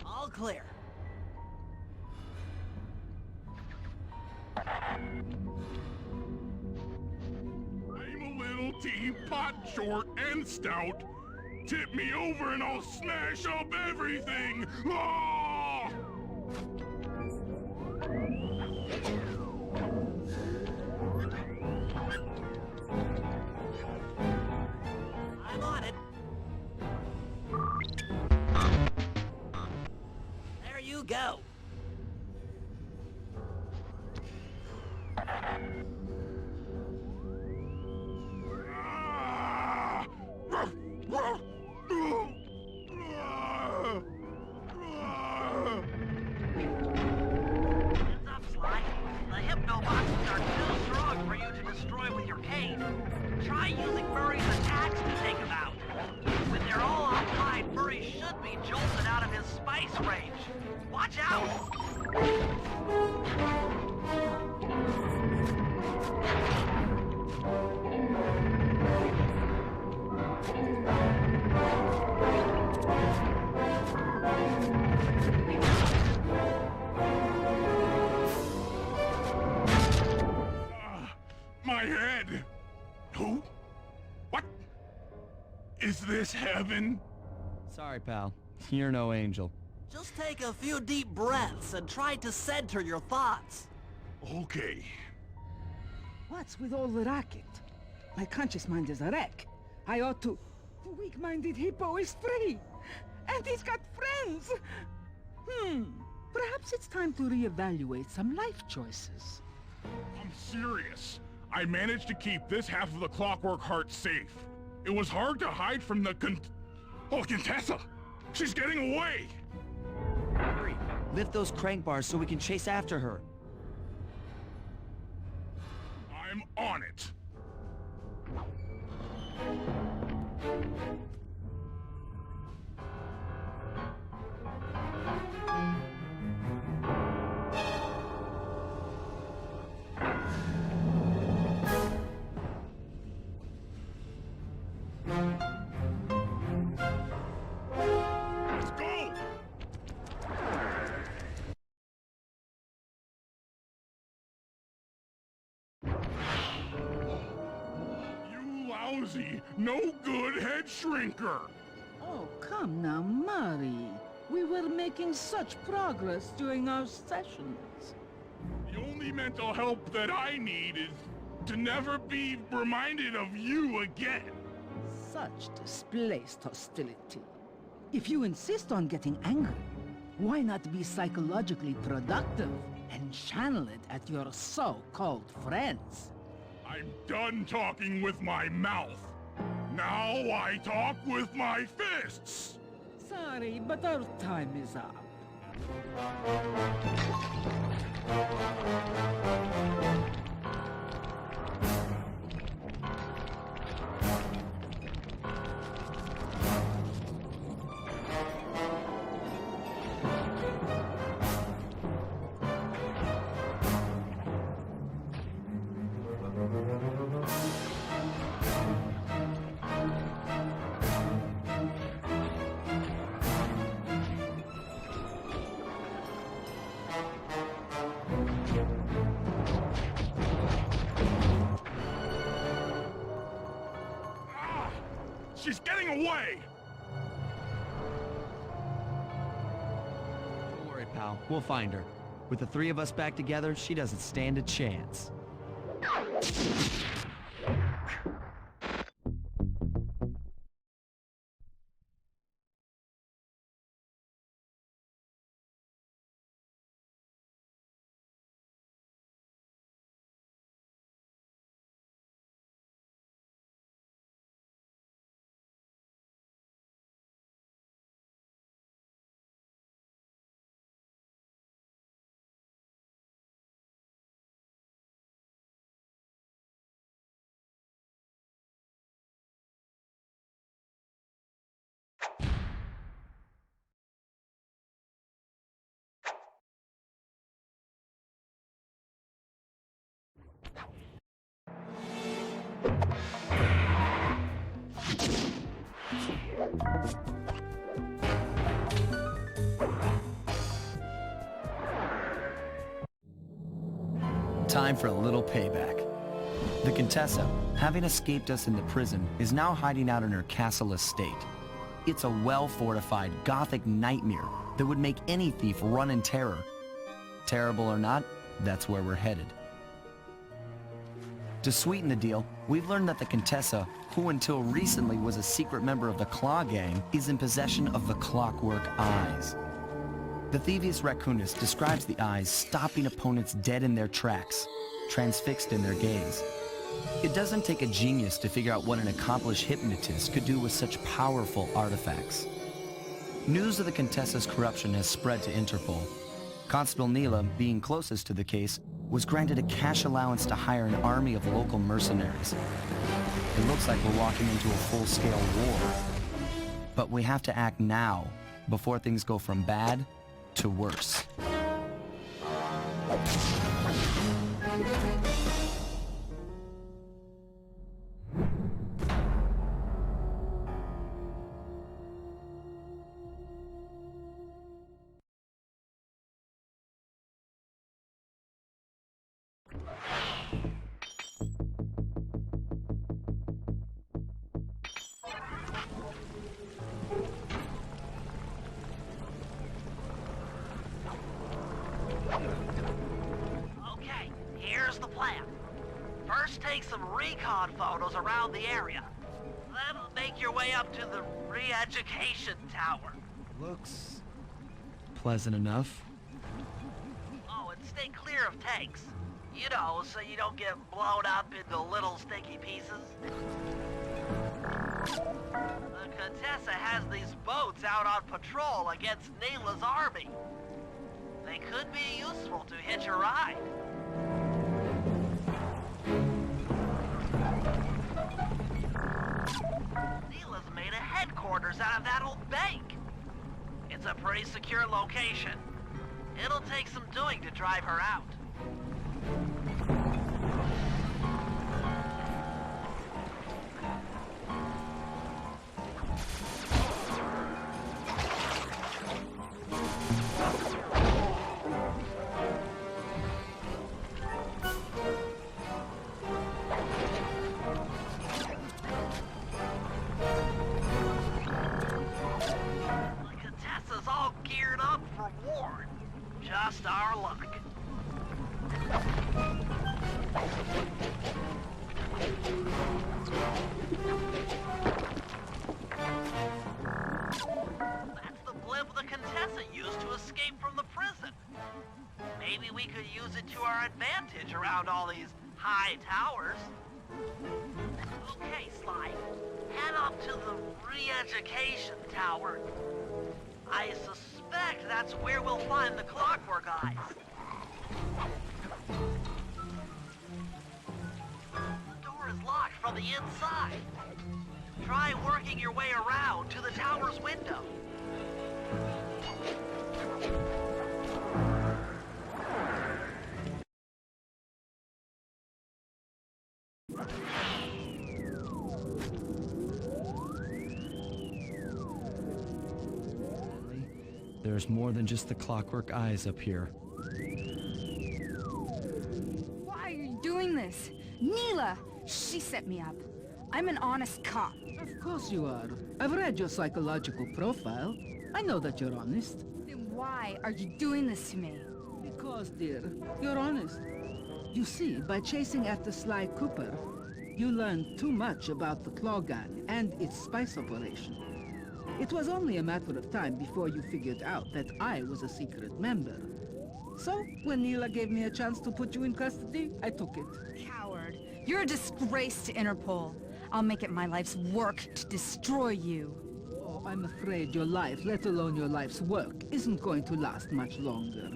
All clear. I'm a little teapot, short and stout. Tip me over and I'll smash up everything! Ah! I'm on it. There you go. Ah! Ruff, ruff. Heads up, Sly. The hypno boxes are too strong for you to destroy with your cane. Try using Murray's attacks to take them out. When they're all offline, Murray should be jolted out of his spice range. Watch out! My head! Who? What? Is this heaven? Sorry, pal. You're no angel. Just take a few deep breaths and try to center your thoughts. Okay. What's with all the racket? My conscious mind is a wreck. I ought to... The weak-minded hippo is free! And he's got friends! Perhaps it's time to reevaluate some life choices. I'm serious. I managed to keep this half of the Clockwork Heart safe. It was hard to hide from the Contessa! She's getting away! Hurry, lift those crank bars so we can chase after her. I'm on it. clumsy, no good head shrinker. Oh, come now, Murray. We were making such progress during our sessions. The only mental help that I need is to never be reminded of you again. Such displaced hostility. If you insist on getting angry, why not be psychologically productive and channel it at your so-called friends? I'm done talking with my mouth. Now I talk with my fists. Sorry, but our time is up. She's getting away! Don't worry, pal. We'll find her. With the three of us back together, she doesn't stand a chance. Time for a little payback. The Contessa, having escaped us in the prison, is now hiding out in her castle estate. It's a well-fortified Gothic nightmare that would make any thief run in terror. Terrible or not, that's where we're headed. To sweeten the deal, we've learned that the Contessa, who until recently was a secret member of the Claw Gang, is in possession of the Clockwork Eyes. The Thieves raccoonist describes the eyes stopping opponents dead in their tracks, transfixed in their gaze. It doesn't take a genius to figure out what an accomplished hypnotist could do with such powerful artifacts. News of the Contessa's corruption has spread to Interpol. Constable Neela, being closest to the case, was granted a cash allowance to hire an army of local mercenaries. It looks like we're walking into a full-scale war. But we have to act now, before things go from bad to worse. Okay, here's the plan. First, take some recon photos around the area. Then make your way up to the re-education tower. Looks pleasant enough. Oh, and stay clear of tanks. You know, so you don't get blown up into little sticky pieces. The Contessa has these boats out on patrol against Neela's army. They could be useful to hitch a ride. Neela's made a headquarters out of that old bank. It's a pretty secure location. It'll take some doing to drive her out. just our luck. That's the blimp the Contessa used to escape from the prison. Maybe we could use it to our advantage around all these high towers. Okay, Sly. Head up to the re-education tower. I suspect that's where we'll find the Clockwork Eyes. The door is locked from the inside. Try working your way around to the tower's window. There's more than just the Clockwork Eyes up here. Why are you doing this? Neela! She set me up. I'm an honest cop. Of course you are. I've read your psychological profile. I know that you're honest. Then why are you doing this to me? Because, dear, you're honest. You see, by chasing after Sly Cooper, you learned too much about the Claw Gang and its spice operation. It was only a matter of time before you figured out that I was a secret member. So, when Neela gave me a chance to put you in custody, I took it. Coward. You're a disgrace to Interpol. I'll make it my life's work to destroy you. Oh, I'm afraid your life, let alone your life's work, isn't going to last much longer.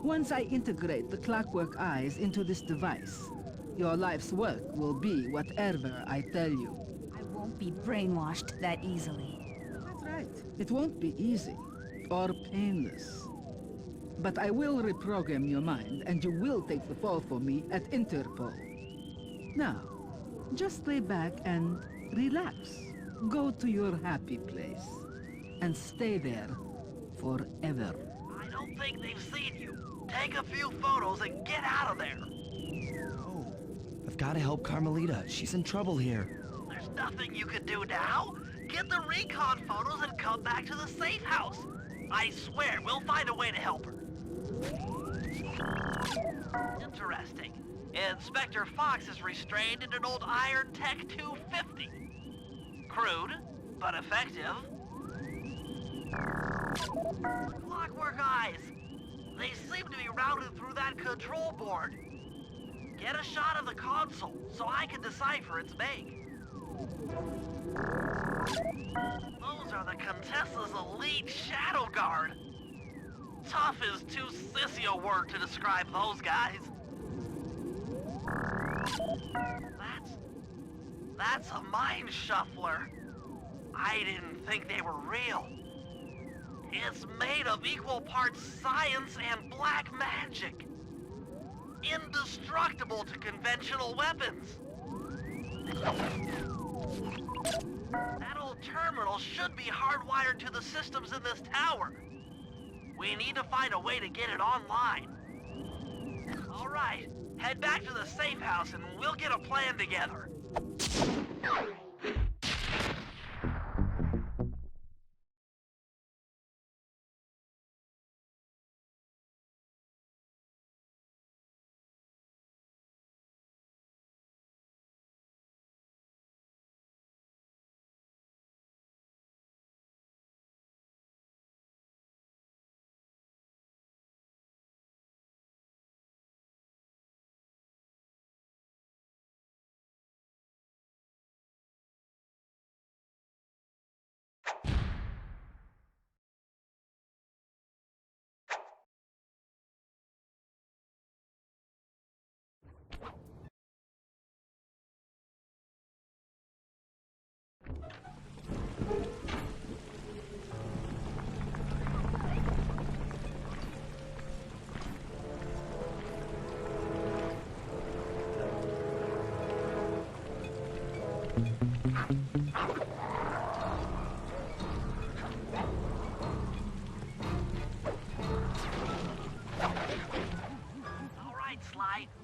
Once I integrate the Clockwork Eyes into this device, your life's work will be whatever I tell you. I won't be brainwashed that easily. That's right. It won't be easy or painless. But I will reprogram your mind, and you will take the fall for me at Interpol. Now, just lay back and relax. Go to your happy place. And stay there forever. I don't think they've seen you. Take a few photos and get out of there. Oh, I've got to help Carmelita. She's in trouble here. There's nothing you can do now. Get the recon photos and come back to the safe house. I swear, we'll find a way to help her. Interesting. Inspector Fox is restrained in an old Iron Tech 250. Crude, but effective. Clockwork Eyes. They seem to be routed through that control board. Get a shot of the console so I can decipher its make. Those are the Contessa's elite shadow guard. Tough is too sissy a word to describe those guys. That's a mind shuffler. I didn't think they were real. It's made of equal parts science and black magic. Indestructible to conventional weapons. That old terminal should be hardwired to the systems in this tower. We need to find a way to get it online. All right, head back to the safe house and we'll get a plan together.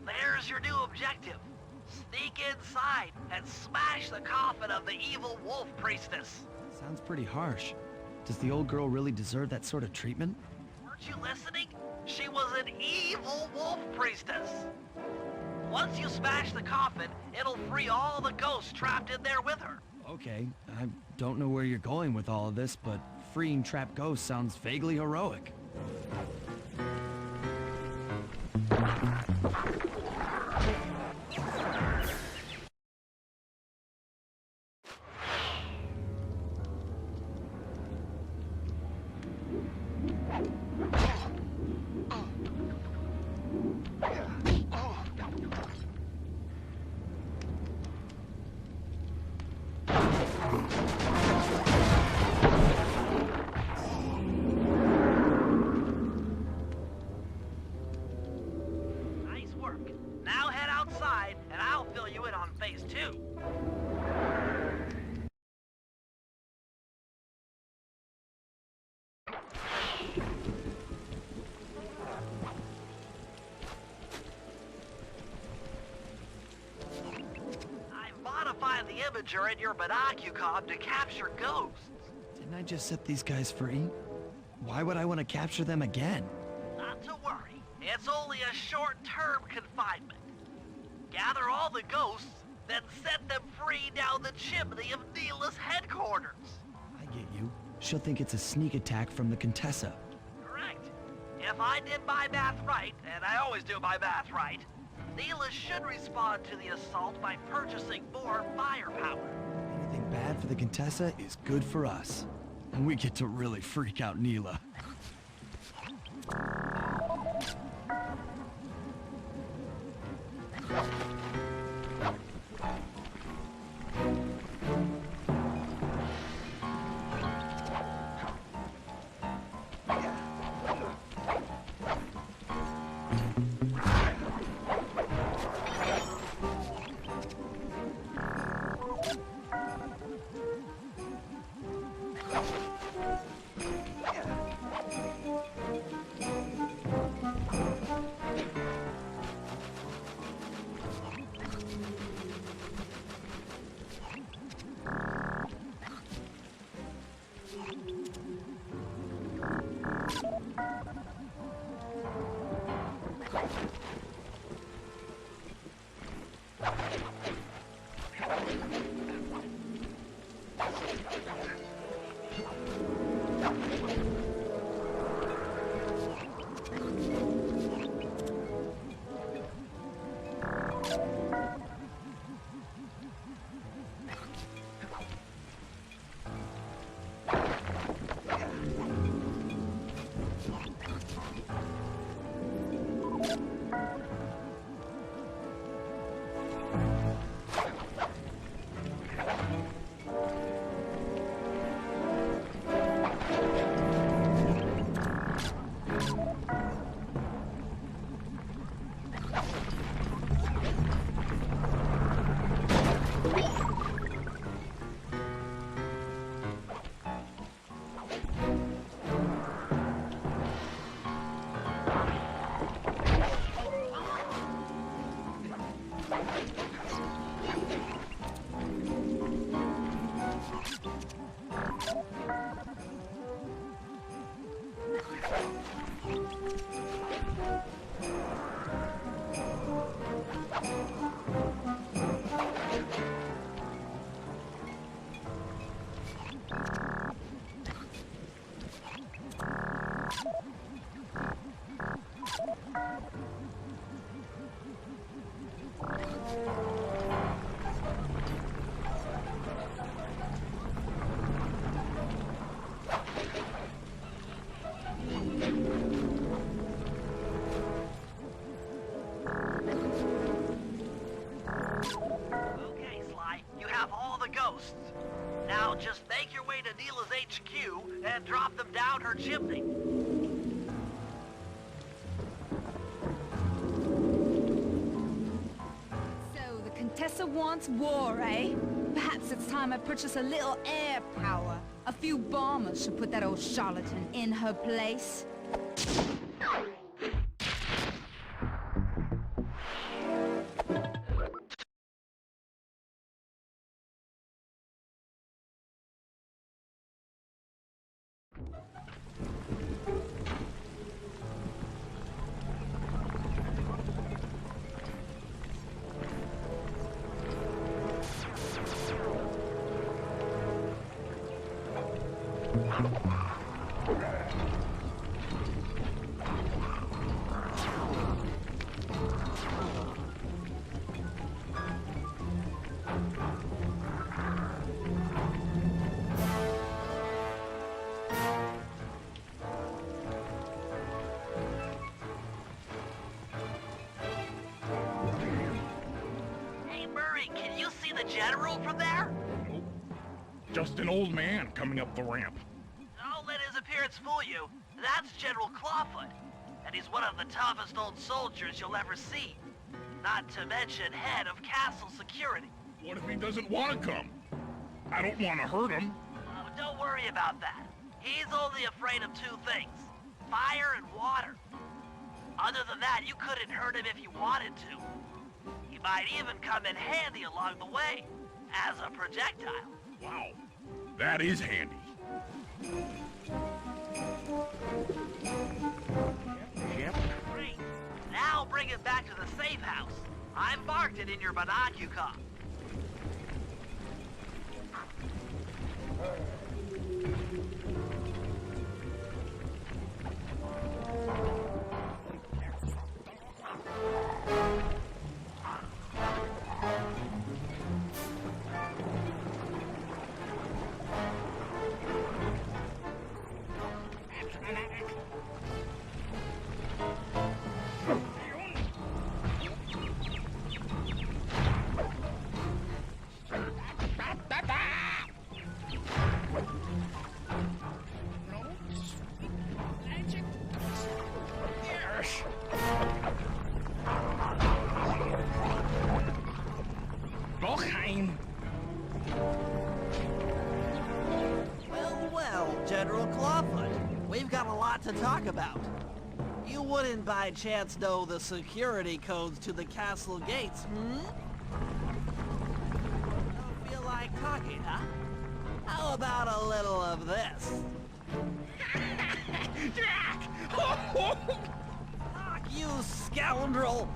There's your new objective. Sneak inside and smash the coffin of the evil wolf priestess. Sounds pretty harsh. Does the old girl really deserve that sort of treatment? Weren't you listening? She was an evil wolf priestess. Once you smash the coffin, it'll free all the ghosts trapped in there with her. Okay, I don't know where you're going with all of this, but freeing trapped ghosts sounds vaguely heroic. Nice work. Now head outside, and I'll fill you in on phase 2. I've modified the imager in your binocucom to capture ghosts. Didn't I just set these guys free? Why would I want to capture them again? Not to worry. It's only a short-term confinement. Gather all the ghosts, then set them free down the chimney of Neela's headquarters. I get you. She'll think it's a sneak attack from the Contessa. Correct. If I did my math right, and I always do my math right, Neela should respond to the assault by purchasing more firepower. Anything bad for the Contessa is good for us. And we get to really freak out Neela. Now just make your way to Neela's HQ and drop them down her chimney. So the Contessa wants war, eh? Perhaps it's time I purchase a little air power. A few bombers should put that old charlatan in her place. Hey, Murray, can you see the General from there? Just an old man coming up the ramp. Don't let his appearance fool you. That's General Clawfoot, and he's one of the toughest old soldiers you'll ever see. Not to mention head of castle security. What if he doesn't want to come? I don't want to hurt him. Oh, don't worry about that. He's only afraid of two things, fire and water. Other than that, you couldn't hurt him if you wanted to. He might even come in handy along the way, as a projectile. Wow, that is handy. Yep. Great. Now bring it back to the safe house. I marked it in your binocular. Well, General Clawfoot, we've got a lot to talk about. You wouldn't by chance know the security codes to the castle gates, Don't feel like talking, huh? How about a little of this? Fuck you, scoundrel!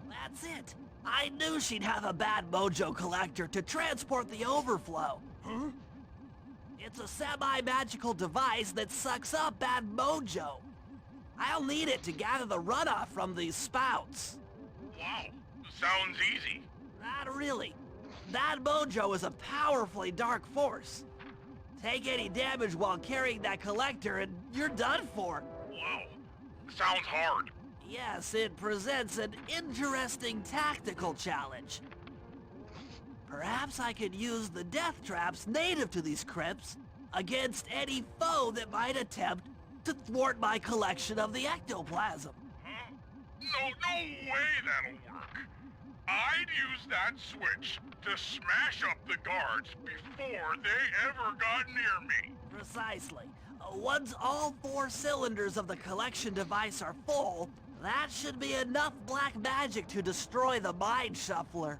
That's it. I knew she'd have a bad mojo collector to transport the overflow. Huh? It's a semi-magical device that sucks up bad mojo. I'll need it to gather the runoff from these spouts. Wow, sounds easy. Not really. That mojo is a powerfully dark force. Take any damage while carrying that collector and you're done for. Wow, sounds hard. Yes, it presents an interesting tactical challenge. Perhaps I could use the death traps native to these crypts against any foe that might attempt to thwart my collection of the ectoplasm. Huh? No way that'll work. I'd use that switch to smash up the guards before they ever got near me. Precisely. Once all 4 cylinders of the collection device are full, that should be enough black magic to destroy the Mind Shuffler.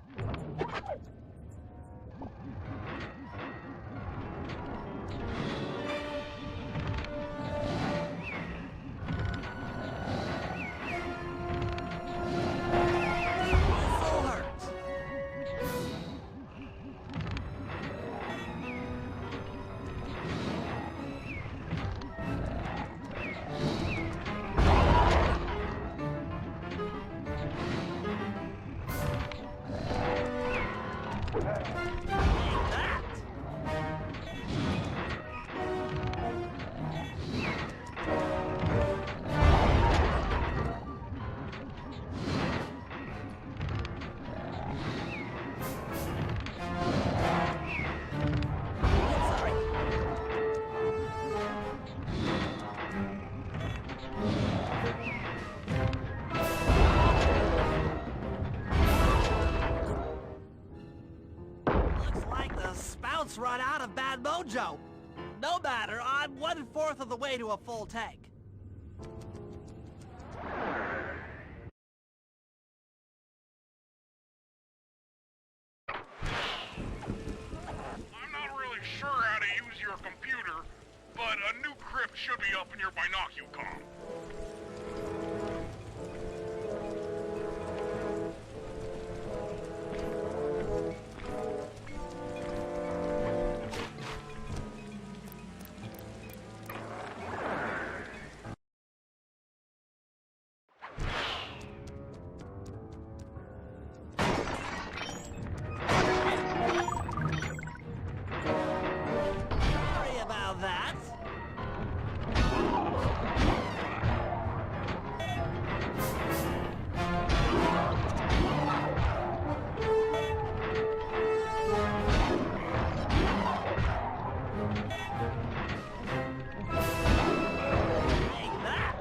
scouts run out of bad mojo. No matter, I'm 1/4 of the way to a full tank. I'm not really sure how to use your computer, but a new crypt should be up in your binocular. Sorry about that. Take that.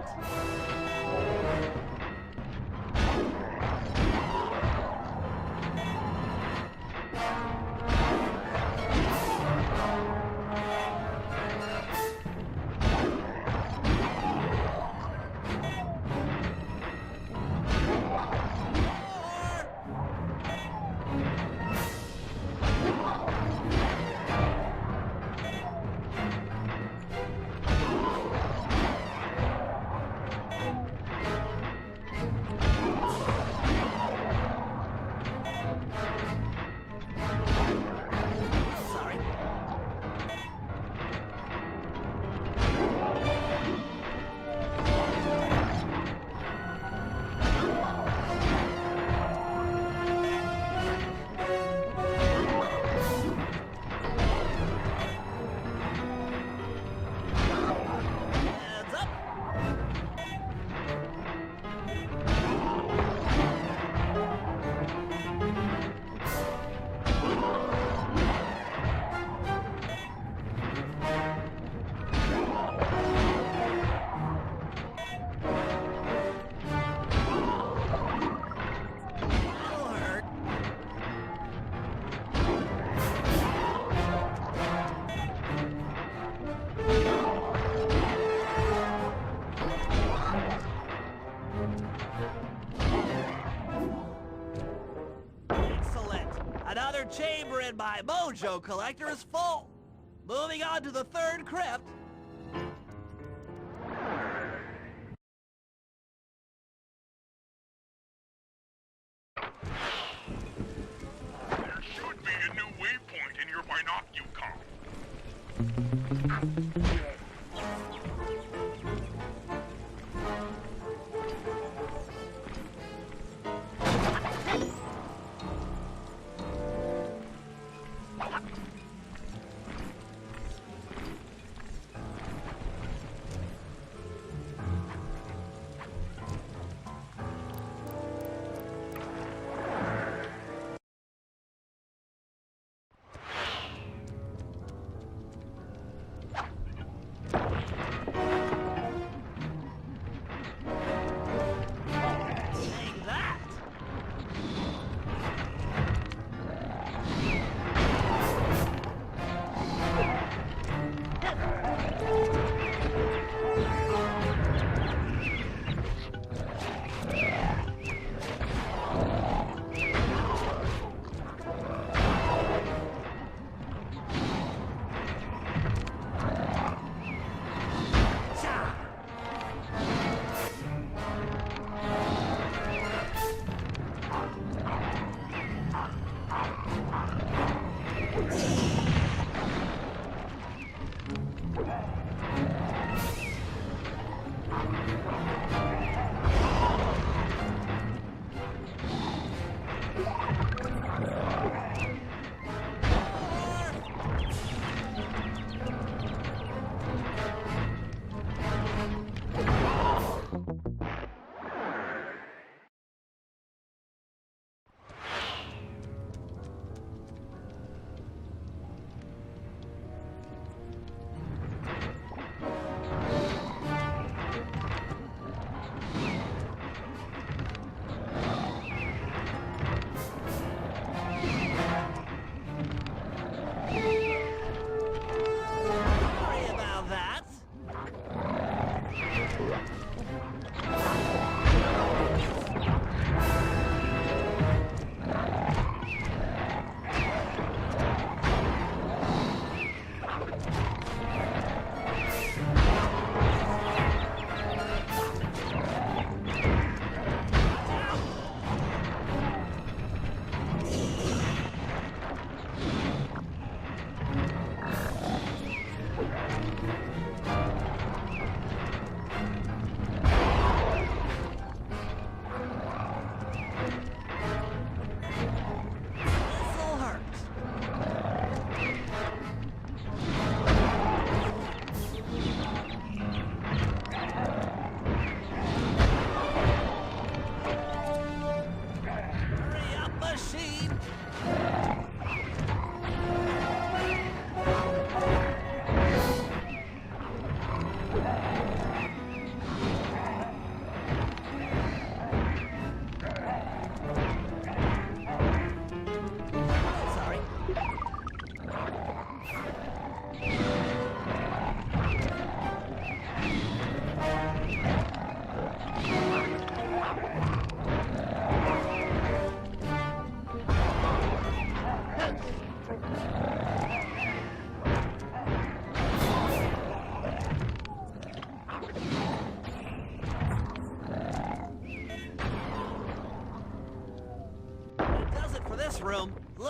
Sorry. Heads up. That'll hurt. Excellent. Another chamber in my mojo collector is full. Moving on to the third crypt. There should be a new waypoint in your binocular.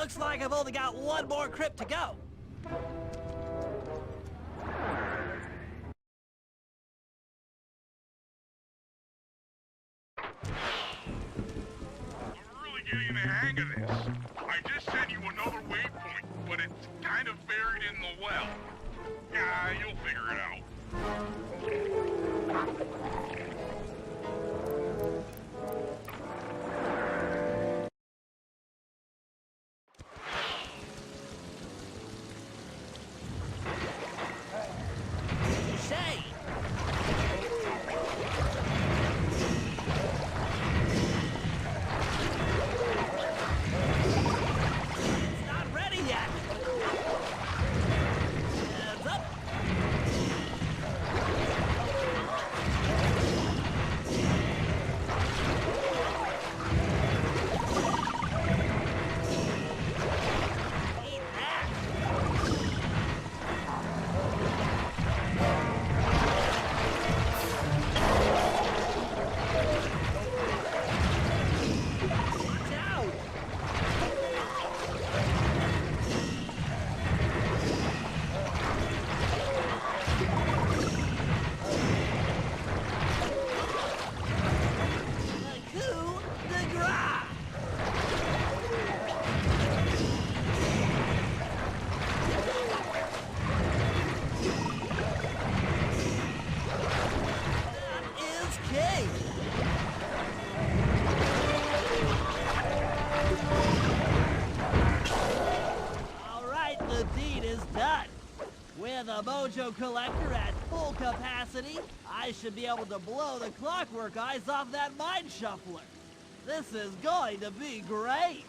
Looks like I've only got one more crypt to go. I'm really getting the hang of this. I just sent you another waypoint, but it's kind of buried in the well. Yeah, you'll figure it out. Say! It's not ready yet! Heads up! Eat that! Watch out! The coup de grace! That is king! All right, the deed is done. With a mojo collector at full capacity, I should be able to blow the clockwork eyes off that mine shuffler. This is going to be great.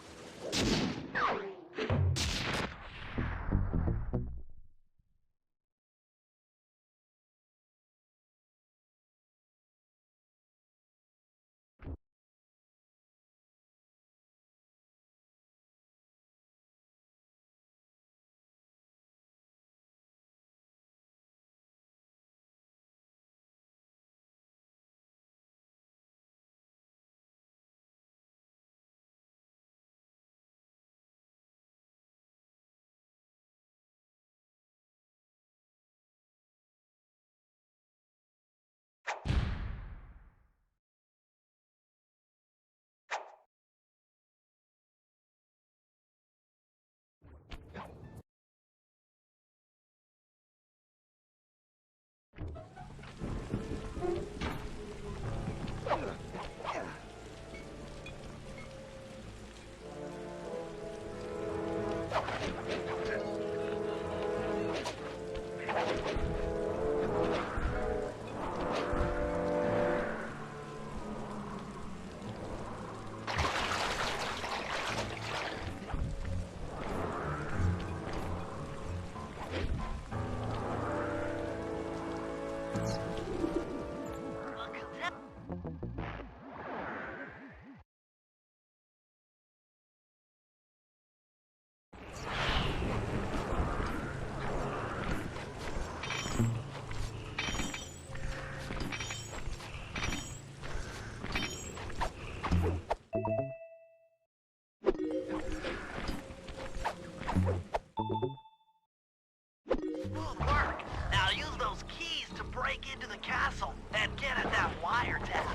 Smooth work. Now use those keys to break into the castle and get at that wiretap.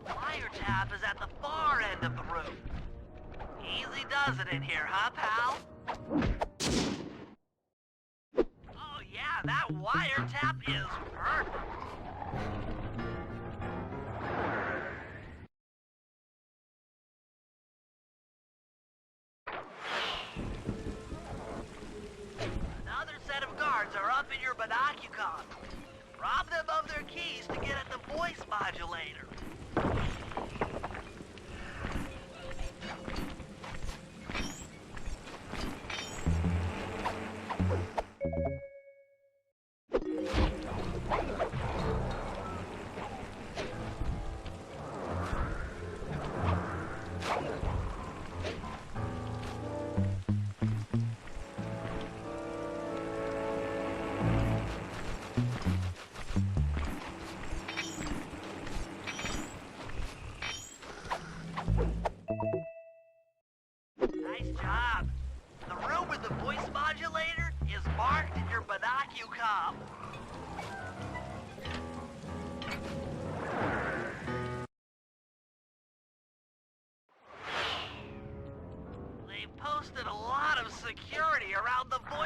Wiretap is at the far end of the room. Easy does it in here, huh, pal? Oh yeah, that wiretap is perfect. Another set of guards are up in your binocucon. Rob them of their keys to get at the voice modulator.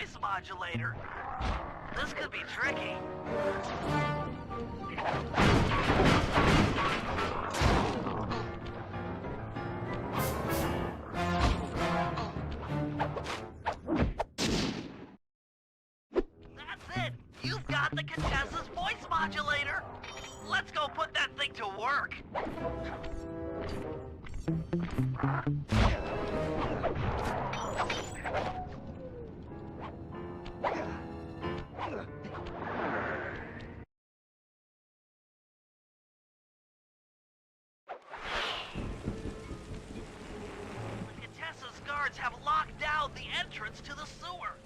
voice modulator. This could be tricky. That's it! You've got the Contessa's voice modulator! Let's go put that thing to work! Have locked down the entrance to the sewer.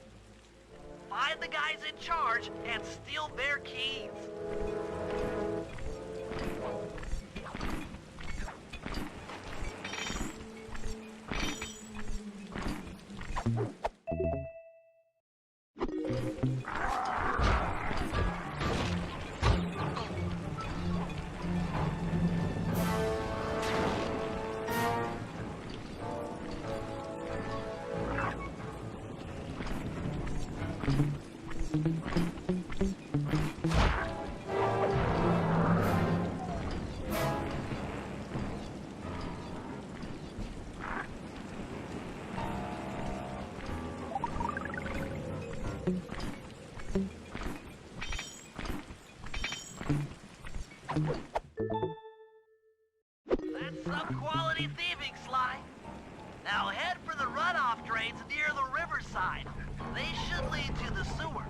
Find the guys in charge and steal their keys. That's some quality thieving, Sly. Now head for the runoff drains near the riverside. They should lead to the sewer.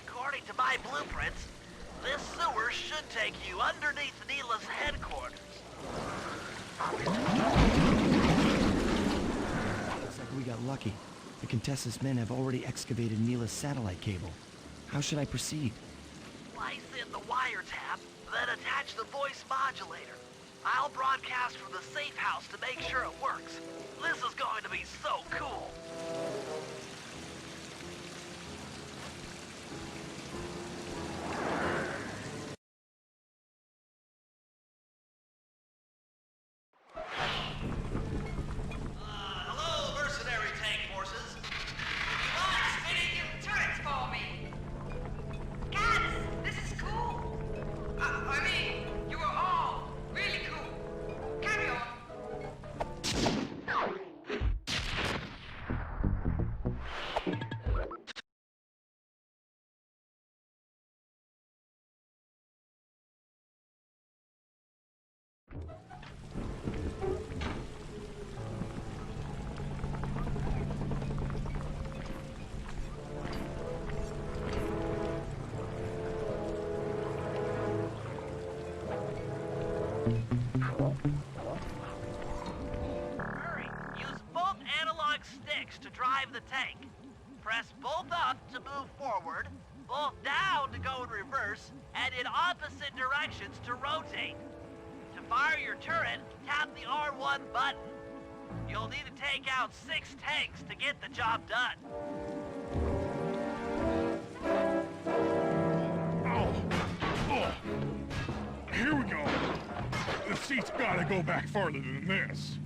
According to my blueprints, this sewer should take you underneath Neela's headquarters. Looks like we got lucky. The Contessa's men have already excavated Neela's satellite cable. How should I proceed? Slice in the wiretap, then attach the voice modulator. I'll broadcast from the safe house to make sure it works. This is going to be so cool. Hello, mercenary tank forces. You mind spinning your turrets for me? God, this is cool. I mean, you are all really cool. Carry on. Hurry! Use both analog sticks to drive the tank. Press both up to move forward, both down to go in reverse, and in opposite directions to rotate. To fire your turret, tap the R1 button. You'll need to take out 6 tanks to get the job done. Oh. Here we go. The seat's gotta go back farther than this.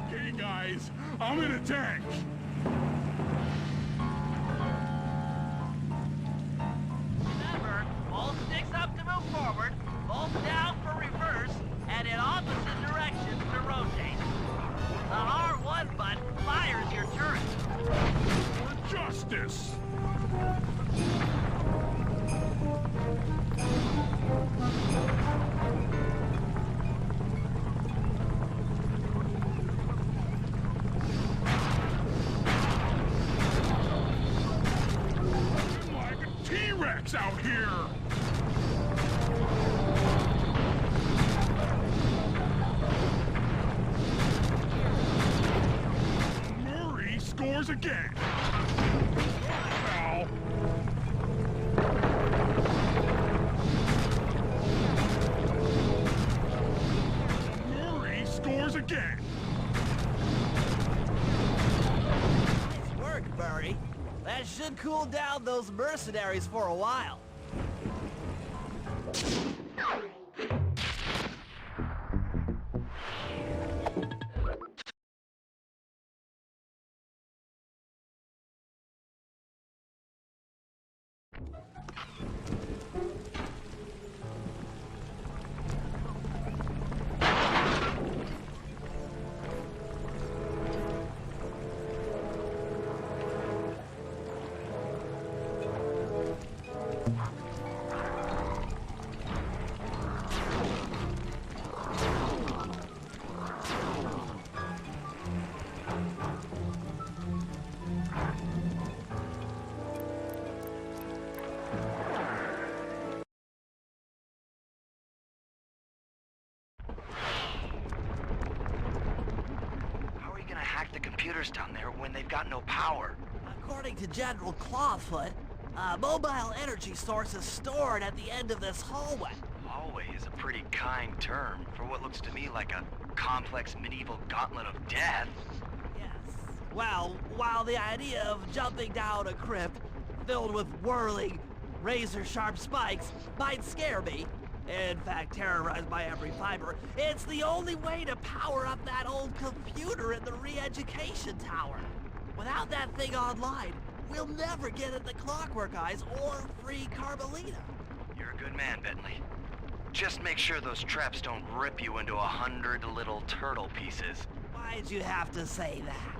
Okay, guys, I'm in a tank. Remember, both sticks up to move forward, both down for reverse, and in opposite directions to rotate. The R1 button fires your turret. For justice. scores again! Ow. Murray scores again! Nice work, Murray. That should cool down those mercenaries for a while. The computers down there when they've got no power. According to General Clawfoot, a mobile energy source is stored at the end of this hallway. Hallway is a pretty kind term for what looks to me like a complex medieval gauntlet of death. Yes. Well, while the idea of jumping down a crypt filled with whirling, razor-sharp spikes might scare me, in fact, terrorized by every fiber, it's the only way to power up that old computer in the re-education tower. Without that thing online, we'll never get at the Clockwork Eyes or free Carmelita. You're a good man, Bentley. Just make sure those traps don't rip you into 100 little turtle pieces. Why'd you have to say that?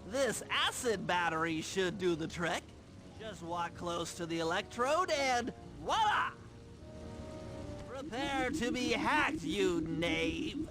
This acid battery should do the trick. Just walk close to the electrode and voila! Prepare to be hacked, you knave!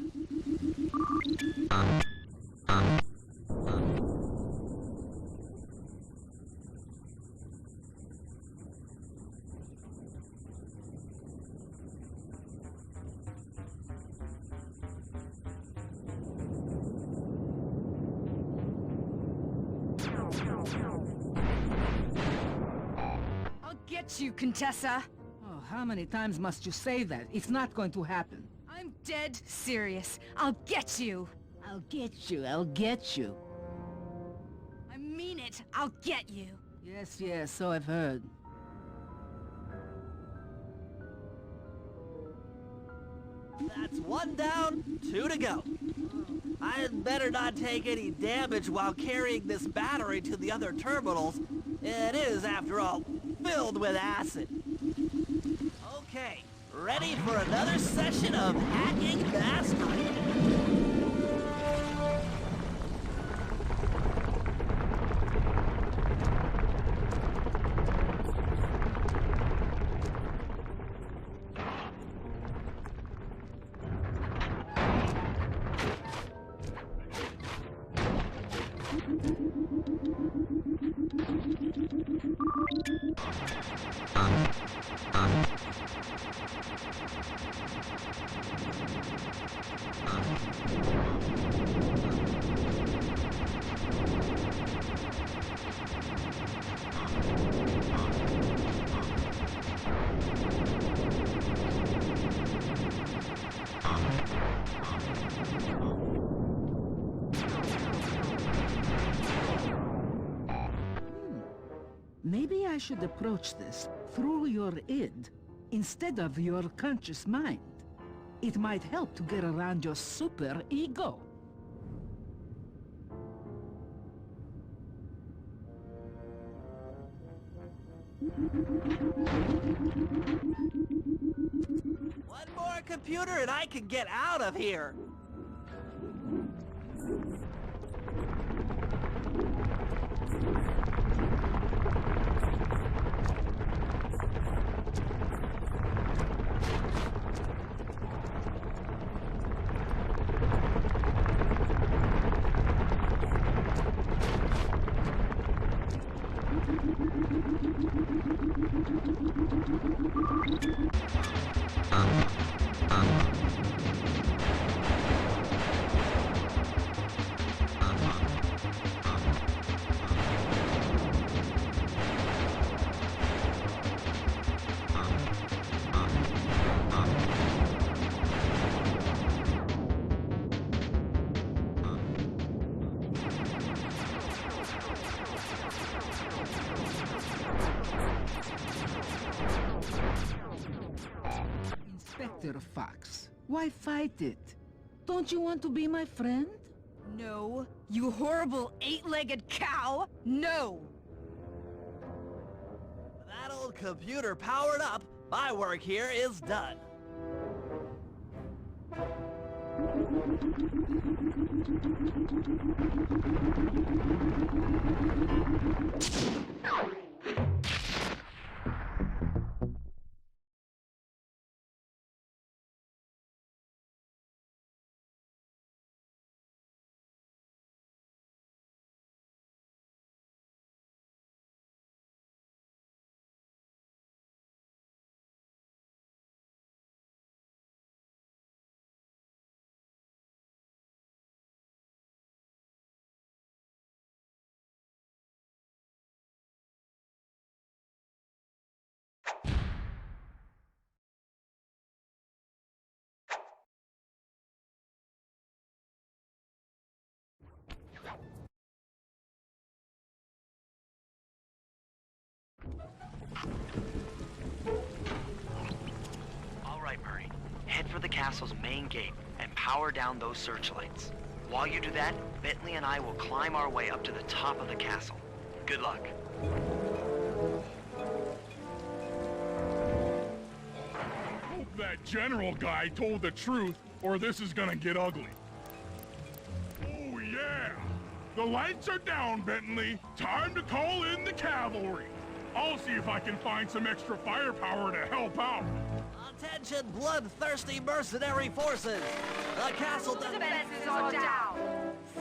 Get you, Contessa! Oh, how many times must you say that? It's not going to happen. I'm dead serious. I'll get you! I'll get you, I'll get you. I mean it, I'll get you! Yes, yes, so I've heard. That's one down, 2 to go. I'd better not take any damage while carrying this battery to the other terminals. It is, after all, filled with acid. Okay, ready for another session of hacking mastery. Maybe I should approach this through your id instead of your conscious mind. It might help to get around your super ego. One more computer and I can get out of here. Inspector Fox, why fight it? Don't you want to be my friend? No, you horrible eight-legged cow! No! That old computer powered up, my work here is done. All right, Murray. Head for the castle's main gate and power down those searchlights. While you do that, Bentley and I will climb our way up to the top of the castle. Good luck. Hope that general guy told the truth, or this is gonna get ugly. Oh yeah! The lights are down, Bentley. Time to call in the cavalry. I'll see if I can find some extra firepower to help out. Attention, bloodthirsty mercenary forces! The castle Defenses are down.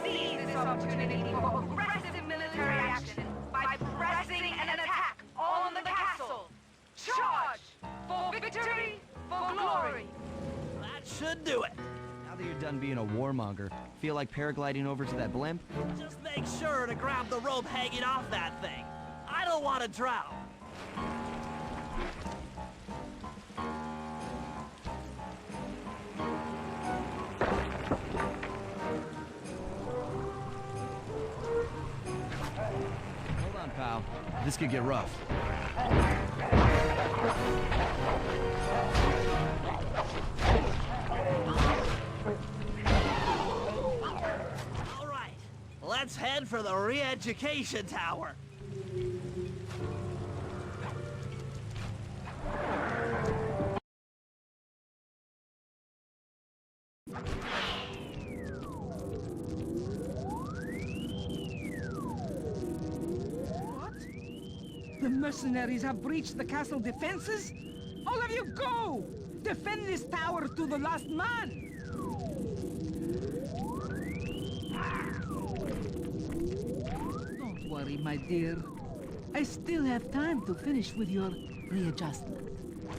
Seize this opportunity for aggressive military action by pressing an attack on the castle. Charge! For victory, for glory. That should do it. Now that you're done being a warmonger, feel like paragliding over to that blimp? Just make sure to grab the rope hanging off that thing. I don't want to drown. Hold on, pal. This could get rough. All right, let's head for the re-education tower. The mercenaries have breached the castle defenses? All of you go! Defend this tower to the last man! Don't worry, my dear. I still have time to finish with your readjustment.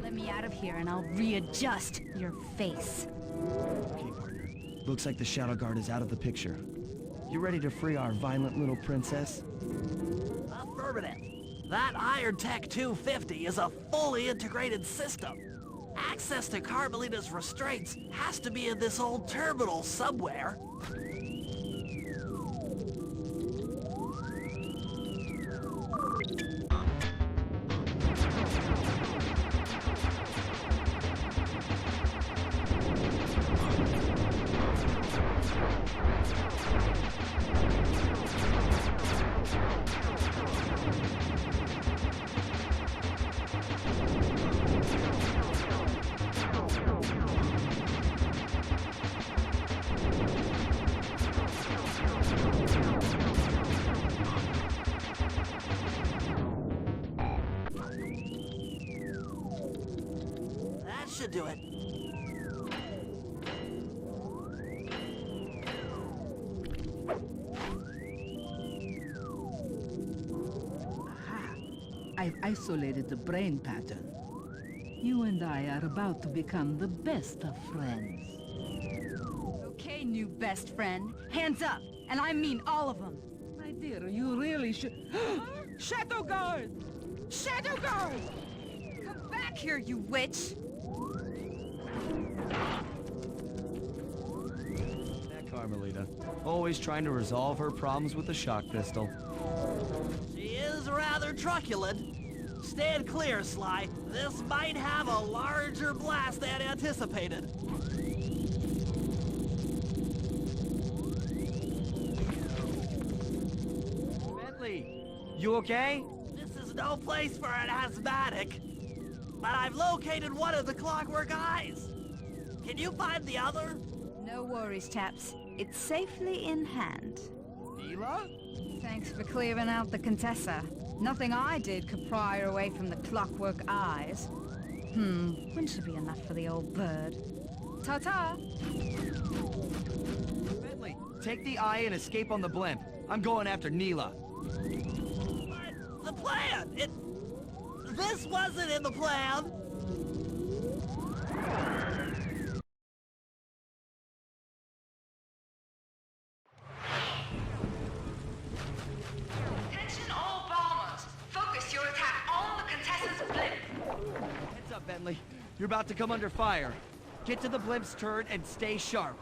Let me out of here and I'll readjust your face. Okay, partner. Looks like the Shadow Guard is out of the picture. You ready to free our violent little princess? Affirmative. That Iron Tech 250 is a fully integrated system. Access to Carmelita's restraints has to be in this old terminal somewhere. That should do it. Aha! I've isolated the brain pattern. You and I are about to become the best of friends. Okay, new best friend. Hands up, and I mean all of them. My dear, you really should... Shadow Guard! Shadow Guard! Come back here, you witch! That Carmelita. Always trying to resolve her problems with a shock pistol. She is rather truculent. Stand clear, Sly. This might have a larger blast than anticipated. Bentley, you okay? This is no place for an asthmatic. But I've located one of the clockwork eyes. Can you find the other? No worries, chaps. It's safely in hand. Mila? Thanks for clearing out the Contessa. Nothing I did could pry her away from the clockwork eyes. Wouldn't she be enough for the old bird? Ta-ta! Bentley, take the eye and escape on the blimp. I'm going after Neela. But the plan! This wasn't in the plan! Attention all bombers. Focus your attack on the Contessa's blimp. Heads up, Bentley. You're about to come under fire. Get to the blimp's turret and stay sharp.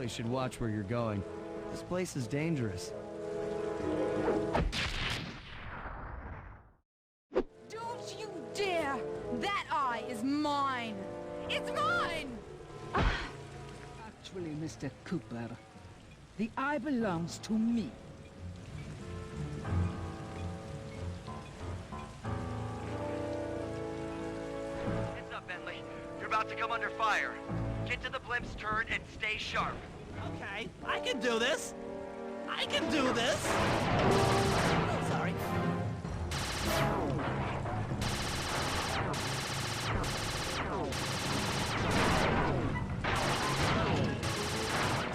You should watch where you're going. This place is dangerous. Don't you dare! That eye is mine! It's mine! Actually, Mr. Cooper, the eye belongs to me. Heads up, Bentley. You're about to come under fire. Get to the blimp's turret and stay sharp. Okay, I can do this. I can do this. Oh, sorry.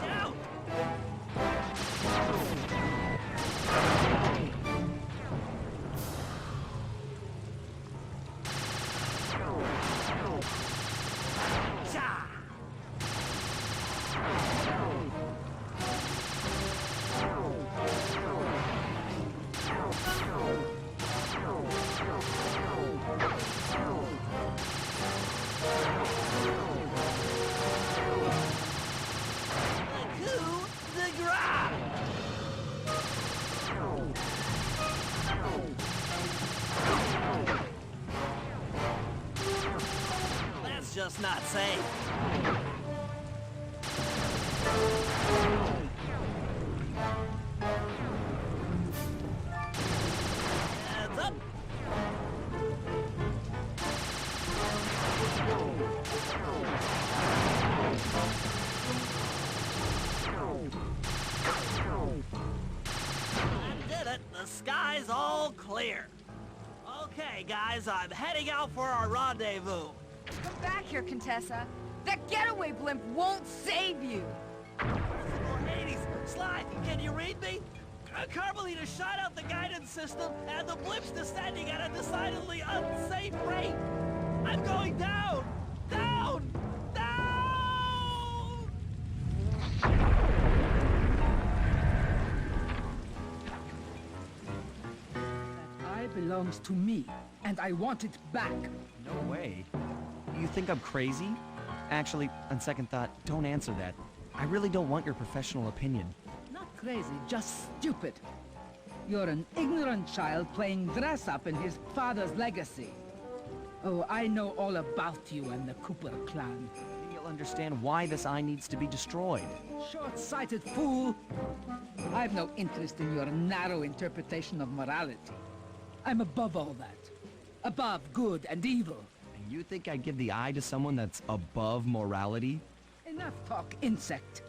Down. Cha. That's just not safe. Heads up. I did it. the sky's all clear. Okay, guys, I'm heading out for our rendezvous. Come back here, Contessa. That getaway blimp won't save you. Oh, Hades, Sly, can you read me? Carmelita shot out the guidance system, and the blimp's descending at a decidedly unsafe rate. I'm going down! Down! Down! That eye belongs to me, and I want it back. No way. You think I'm crazy? Actually, on second thought, don't answer that. I really don't want your professional opinion. Not crazy, just stupid. You're an ignorant child playing dress-up in his father's legacy. Oh, I know all about you and the Cooper clan. You'll understand why this eye needs to be destroyed. Short-sighted fool! I've no interest in your narrow interpretation of morality. I'm above all that. Above good and evil. And you think I'd give the eye to someone that's above morality? Enough talk, insect.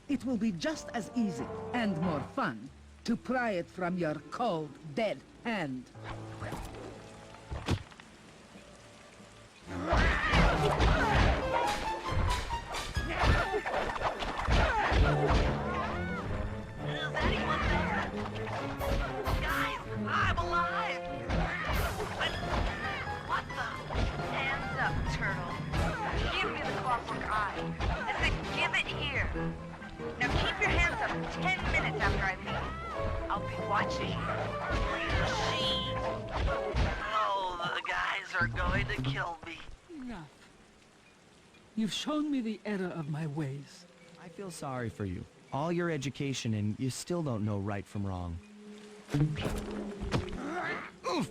It will be just as easy and more fun to pry it from your cold, dead hand. Is anyone there? Guys, I'm alive! What the? Hands up, turtle. Give me the clockwork eye. I said give it here. Now keep your hands up 10 minutes after I leave. I'll be watching. Machine! Oh, the guys are going to kill me. Enough. You've shown me the error of my ways. I feel sorry for you. All your education and you still don't know right from wrong. Oof!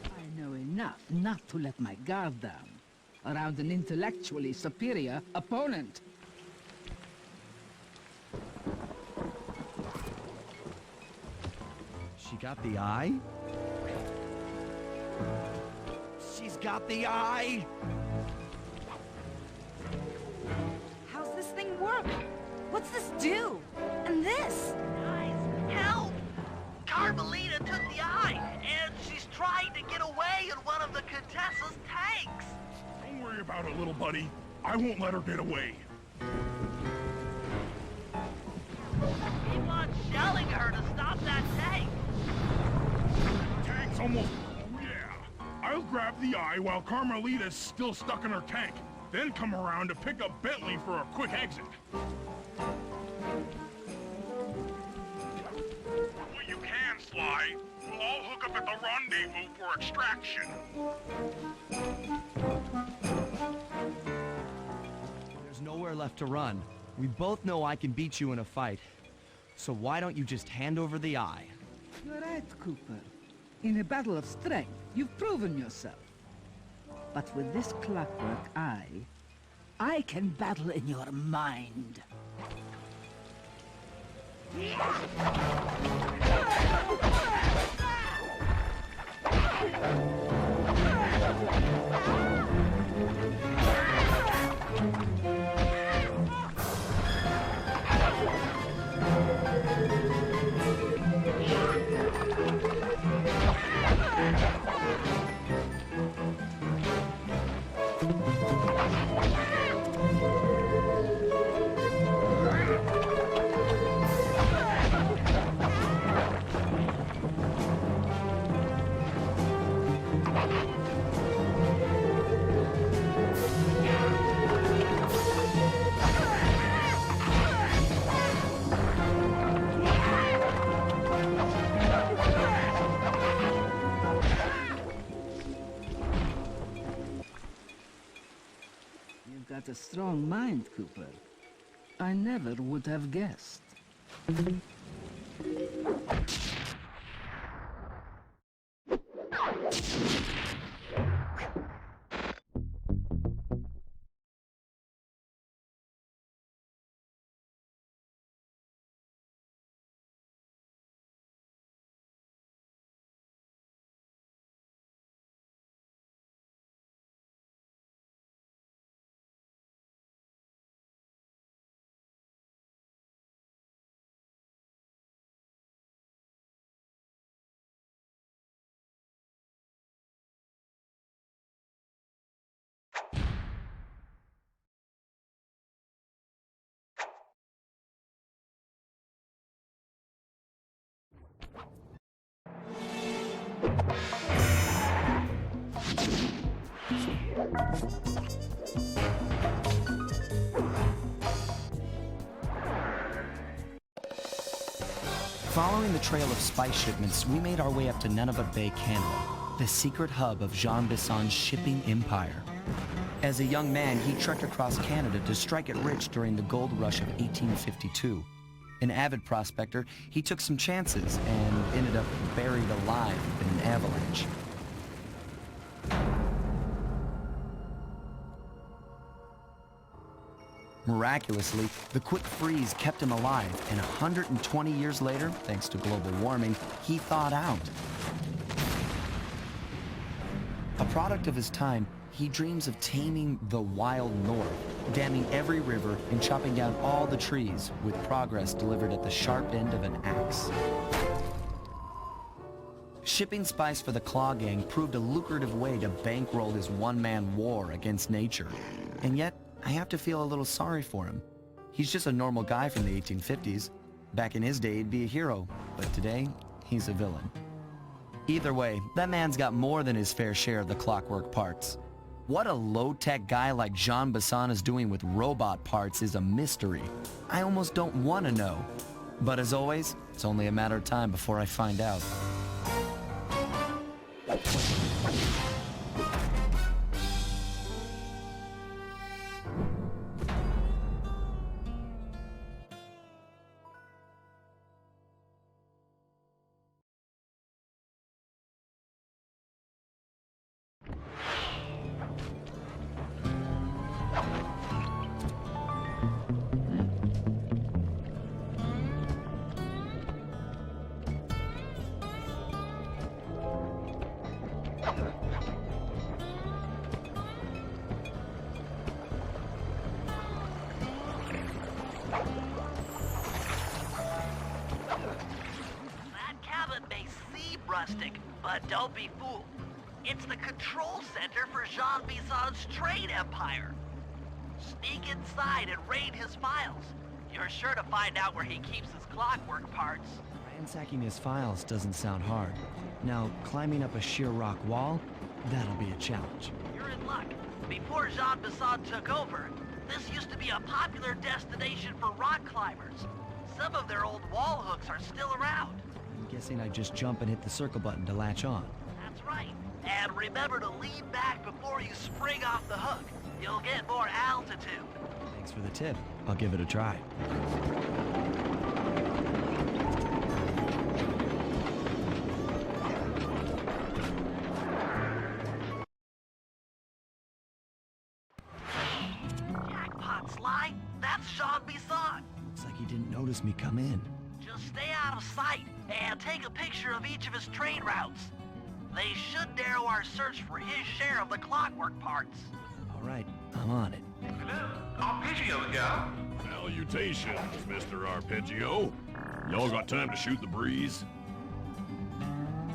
I know enough not to let my guard down around an intellectually superior opponent. She got the eye? She's got the eye! How's this thing work? What's this do? And this? Guys, help! Carmelita took the eye, and she's trying to get away in one of the Contessa's tanks! Don't worry about it, little buddy. I won't let her get away. Keep on shelling her to stop that tank! Tank's almost... Yeah. I'll grab the eye while Carmelita's still stuck in her tank. Then come around to pick up Bentley for a quick exit. Well, you can, Sly. We'll all hook up at the rendezvous for extraction. There's nowhere left to run. We both know I can beat you in a fight. So why don't you just hand over the eye? You're right, Cooper. In a battle of strength, you've proven yourself. But with this clockwork eye, I can battle in your mind. You've got a strong mind, Cooper. I never would have guessed. Following the trail of spice shipments, we made our way up to Nunavut Bay, Canada, the secret hub of Jean Bisson's shipping empire. As a young man, he trekked across Canada to strike it rich during the gold rush of 1852. An avid prospector, he took some chances and ended up buried alive in an avalanche. Miraculously, the quick freeze kept him alive, and 120 years later, thanks to global warming, he thawed out. A product of his time, he dreams of taming the wild north, damming every river and chopping down all the trees, with progress delivered at the sharp end of an axe. Shipping spice for the Claw Gang proved a lucrative way to bankroll his one-man war against nature. And yet, I have to feel a little sorry for him. He's just a normal guy from the 1850s. Back in his day, he'd be a hero, but today, he's a villain. Either way, that man's got more than his fair share of the clockwork parts. What a low-tech guy like Jean Bisson is doing with robot parts is a mystery. I almost don't want to know. But as always, it's only a matter of time before I find out. Rustic, but don't be fooled. It's the control center for Jean Bisson's trade empire. Sneak inside and raid his files. You're sure to find out where he keeps his clockwork parts. Ransacking his files doesn't sound hard. Now, climbing up a sheer rock wall, that'll be a challenge. You're in luck. Before Jean Bisson took over, this used to be a popular destination for rock climbers. Some of their old wall hooks are still around. I'm guessing I just jump and hit the circle button to latch on. That's right. And remember to lean back before you spring off the hook. You'll get more altitude. Thanks for the tip. I'll give it a try. Jackpot, Sly. That's Jean Bisson. Looks like he didn't notice me come in. Just stay out of sight and take a picture of each of his trade routes. They should narrow our search for his share of the clockwork parts. All right, I'm on it. Hello, Arpeggio again. Salutations, Mr. Arpeggio. Y'all got time to shoot the breeze?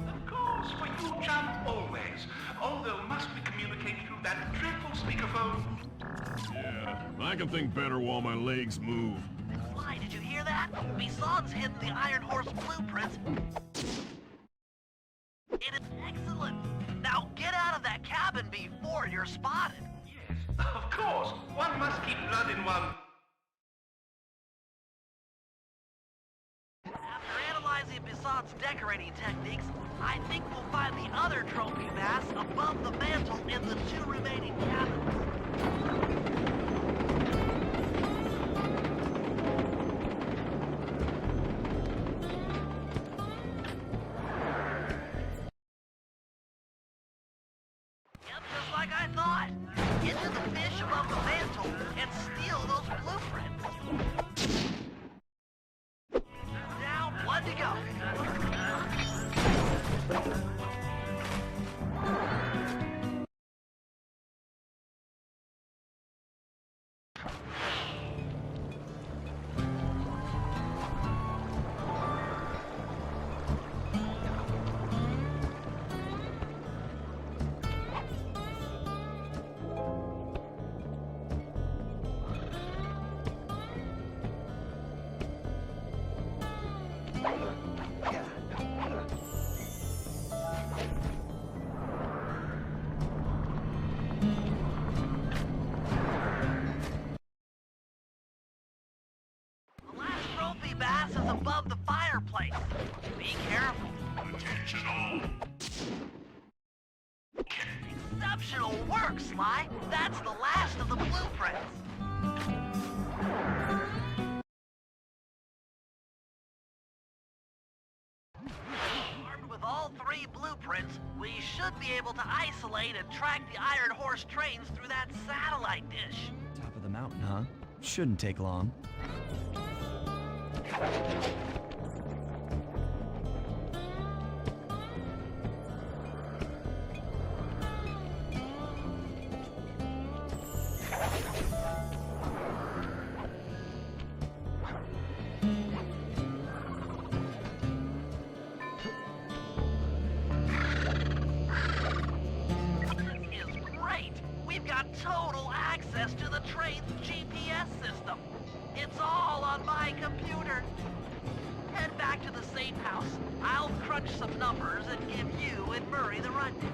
Of course, for you jump always. Although must we communicate through that dreadful speakerphone? Yeah, I can think better while my legs move. Sly, did you hear that? Bisson's hidden the Iron Horse blueprint. It is excellent. Now get out of that cabin before you're spotted. Yes, of course. One must keep blood in one. After analyzing Bisson's decorating techniques, I think we'll find the other trophy mass above the mantle in the two remaining cabins. Yep, just like I thought. Get to the fish above the mantle and steal those blueprints. Down, one to go. above the fireplace. Be careful. Attention all. Exceptional work, Sly. That's the last of the blueprints. Armed with all 3 blueprints, we should be able to isolate and track the Iron Horse trains through that satellite dish. Top of the mountain, huh? Shouldn't take long. Total access to the train's GPS system. It's all on my computer. Head back to the safe house. I'll crunch some numbers and give you and Murray the rundown.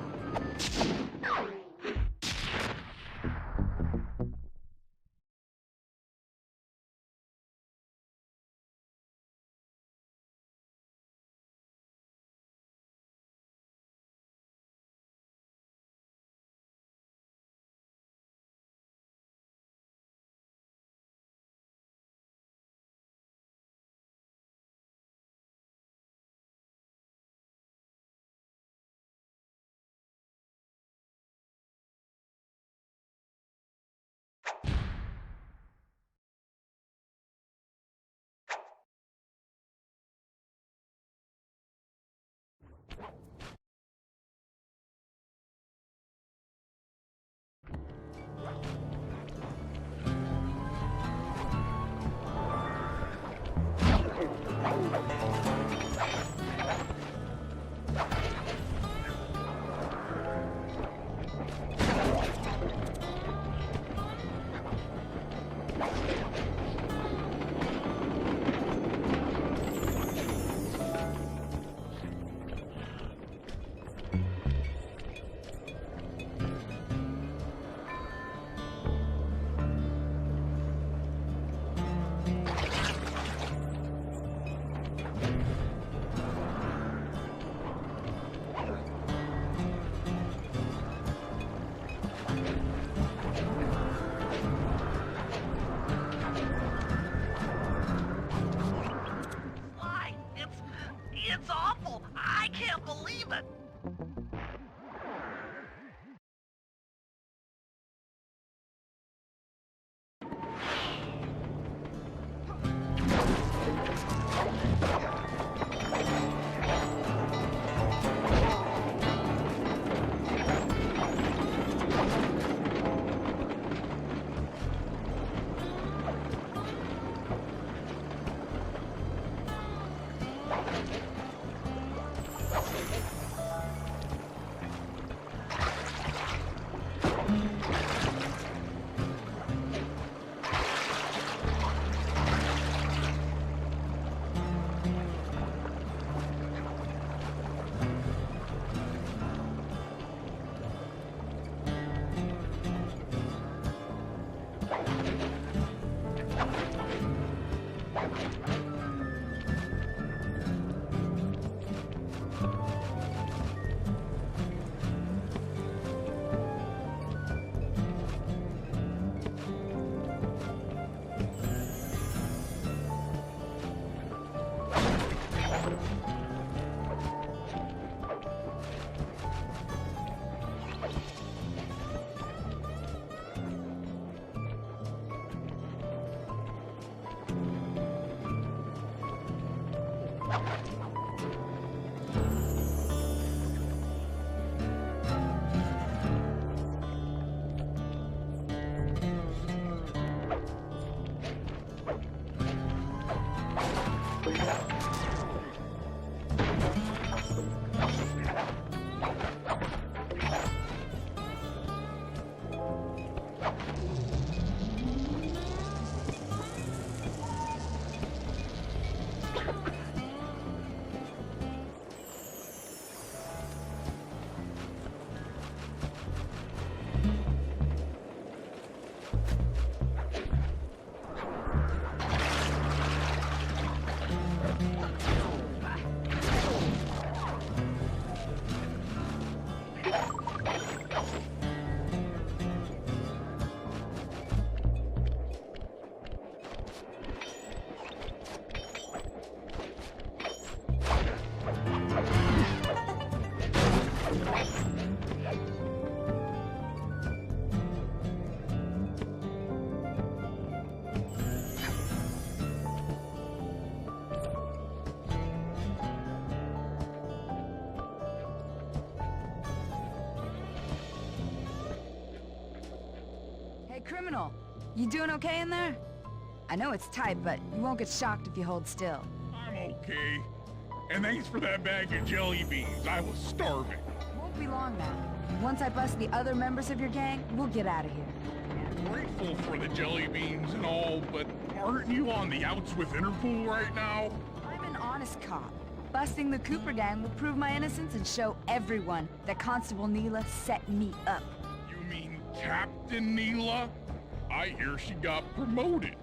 It's awful! I can't believe it! criminal. You doing okay in there? I know it's tight, but you won't get shocked if you hold still. I'm okay. And thanks for that bag of jelly beans. I was starving. Won't be long now. Once I bust the other members of your gang, we'll get out of here. I'm grateful for the jelly beans and all, but aren't you on the outs with Interpol right now? I'm an honest cop. Busting the Cooper gang will prove my innocence and show everyone that Constable Neela set me up. You mean Captain Neela? I hear she got promoted.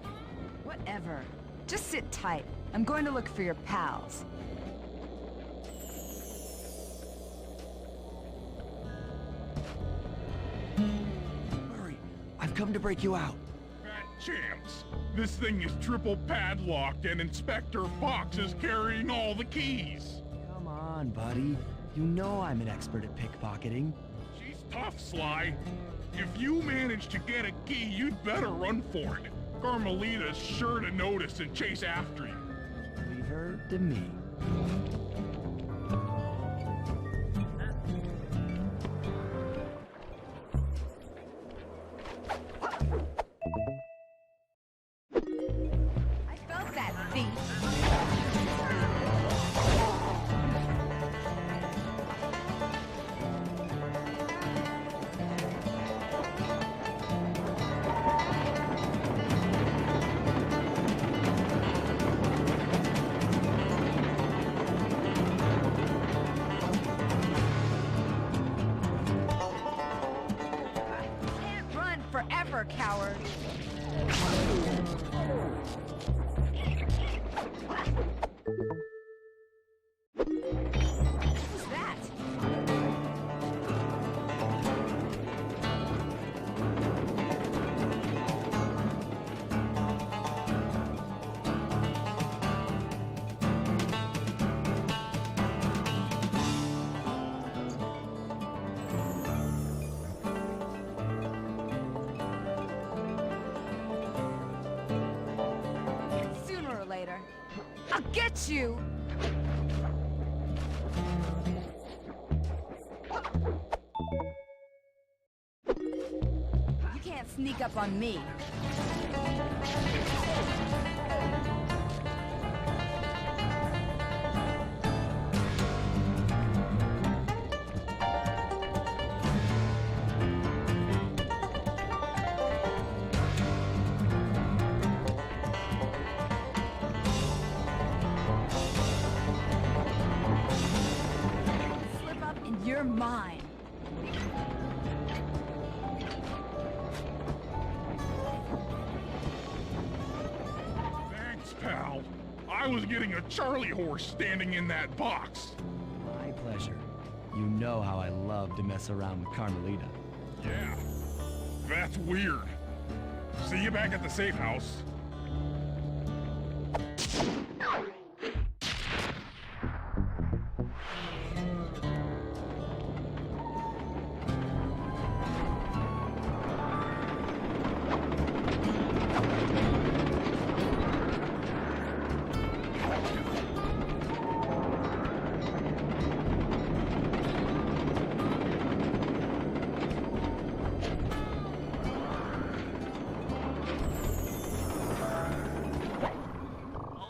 Whatever. Just sit tight. I'm going to look for your pals. Murray, I've come to break you out. Fat chance. This thing is triple padlocked and Inspector Fox is carrying all the keys. Come on, buddy. You know I'm an expert at pickpocketing. She's tough, Sly. If you manage to get a key, you'd better run for it. Carmelita's sure to notice and chase after you. Leave her to me. I felt that, thief. Can't run forever, coward. Who's that? Sooner or later, I'll get you! You can't sneak up on me. Slip up and you're mine. Thanks, pal. I was getting a Charlie horse standing in that box. My pleasure. You know how I love to mess around with Carmelita. Yeah, that's weird. See you back at the safe house.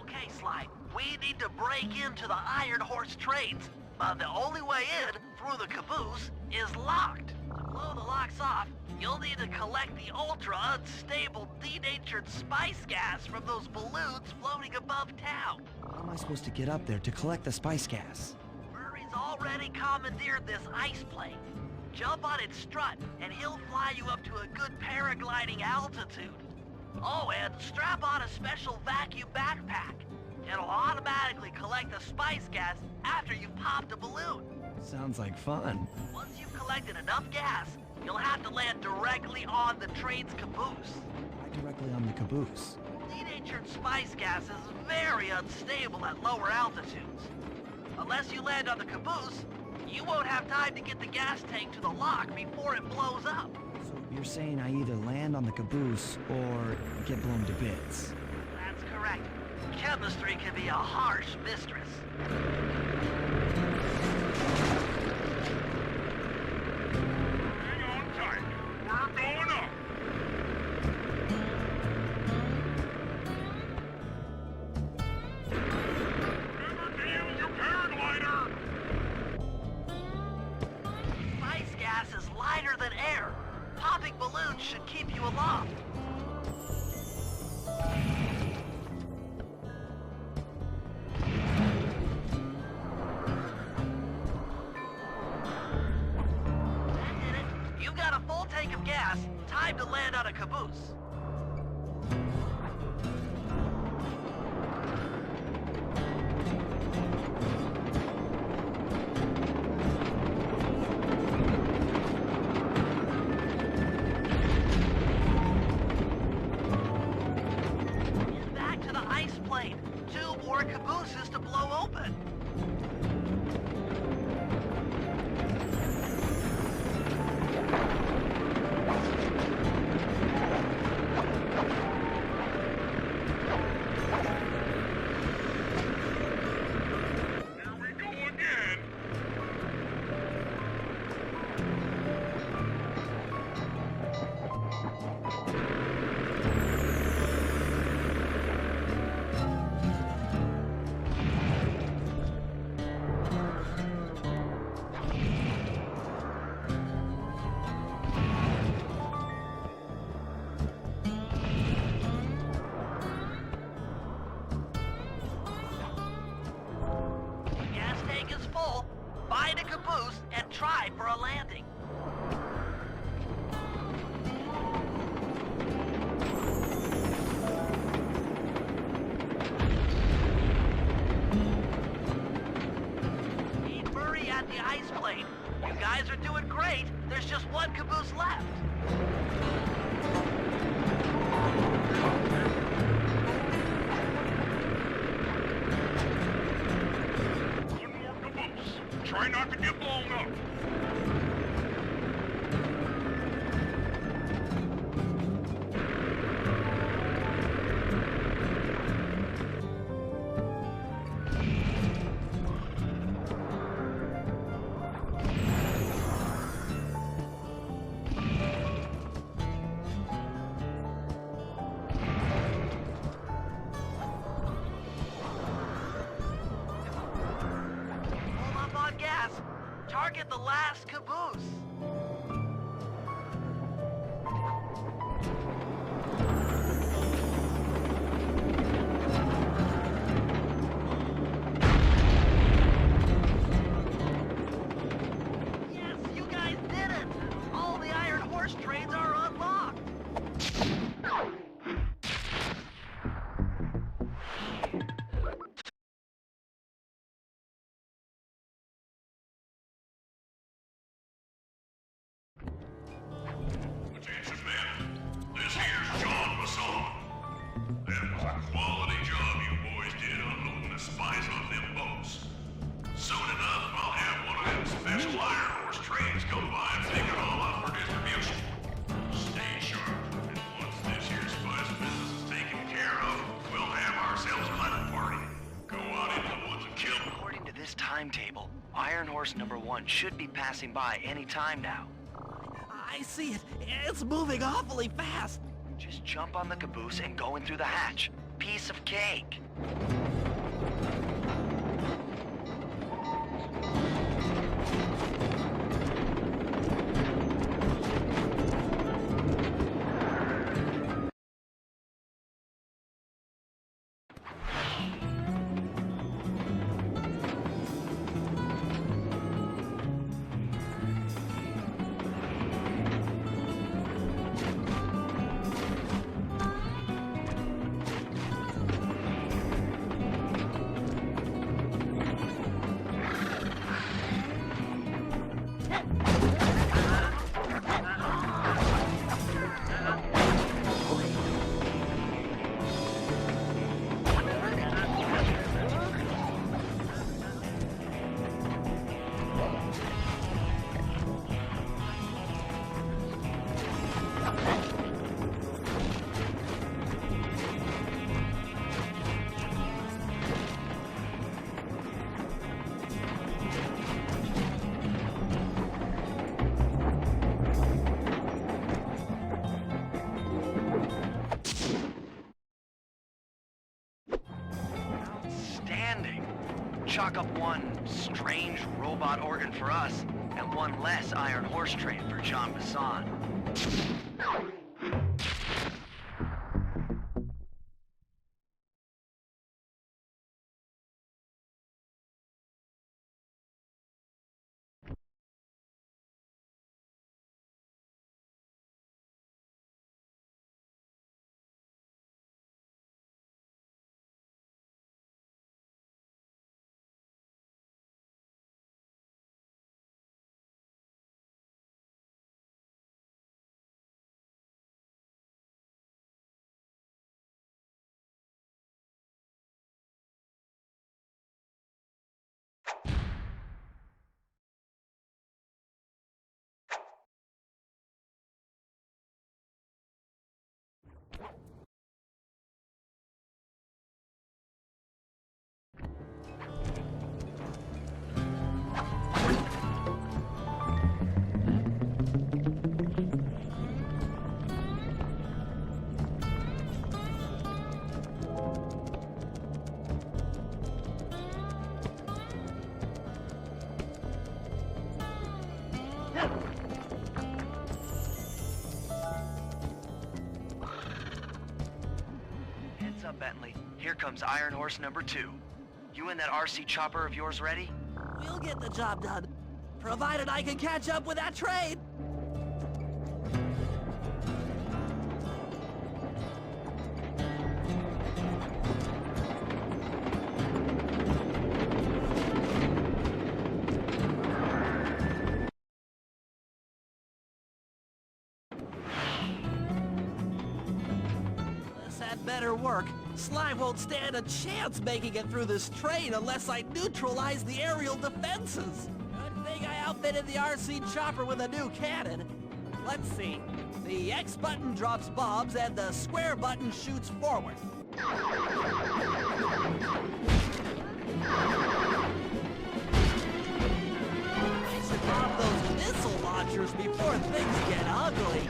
Okay, Sly, we need to break into the Iron Horse trains, but the only way in, through the caboose, is locked. To blow the locks off, you'll need to collect the ultra-unstable denatured spice gas from those balloons floating above town. How am I supposed to get up there to collect the spice gas? Murray's already commandeered this ice plane. Jump on its strut, and he'll fly you up to a good paragliding altitude. Oh, and strap on a special vacuum backpack. It'll automatically collect the spice gas after you've popped a balloon. Sounds like fun. Once you've collected enough gas, you'll have to land directly on the train's caboose. Why directly on the caboose? Denatured spice gas is very unstable at lower altitudes. Unless you land on the caboose, you won't have time to get the gas tank to the lock before it blows up. So you're saying I either land on the caboose or get blown to bits? That's correct. Chemistry can be a harsh mistress. Hang on tight. We're going up. balloons should keep you aloft. That did it. You got a full tank of gas. Time to land on a caboose. Back to the ice plane. 2 more cabooses to blow open. Here we go again. The gas tank is full. Find a caboose and try for a landing. Meet Murray at the ice plane. You guys are doing great. There's just 1 caboose left. One more caboose. Try not to get blown up. Hold up on gas. Target the last caboose. Yes, you guys did it! All the Iron Horse trains are unlocked! Attention, men. This here's John Masson. That was a quality job you boys did unloading the spies off them boats. Soon enough, I'll have one of them special Iron Horse trains come by and pick it all up for distribution. Stay sharp, and once this here spice business is taken care of, we'll have ourselves a little party. Go out into the woods and kill. According to this timetable, Iron Horse number 1 should be passing by any time now. I see it. It's moving awfully fast. Just jump on the caboose and go in through the hatch. Piece of cake. Chalk up one strange robot organ for us, and one less Iron Horse train for John Bassan. Heads up, Bentley. Here comes Iron Horse number 2. You and that RC chopper of yours ready? We'll get the job done, provided I can catch up with that train. This had better work. Sly won't stand a chance making it through this train unless I neutralize the aerial defenses. Good thing I outfitted the RC chopper with a new cannon. Let's see. The X button drops bombs and the square button shoots forward. I should pop those missile launchers before things get ugly.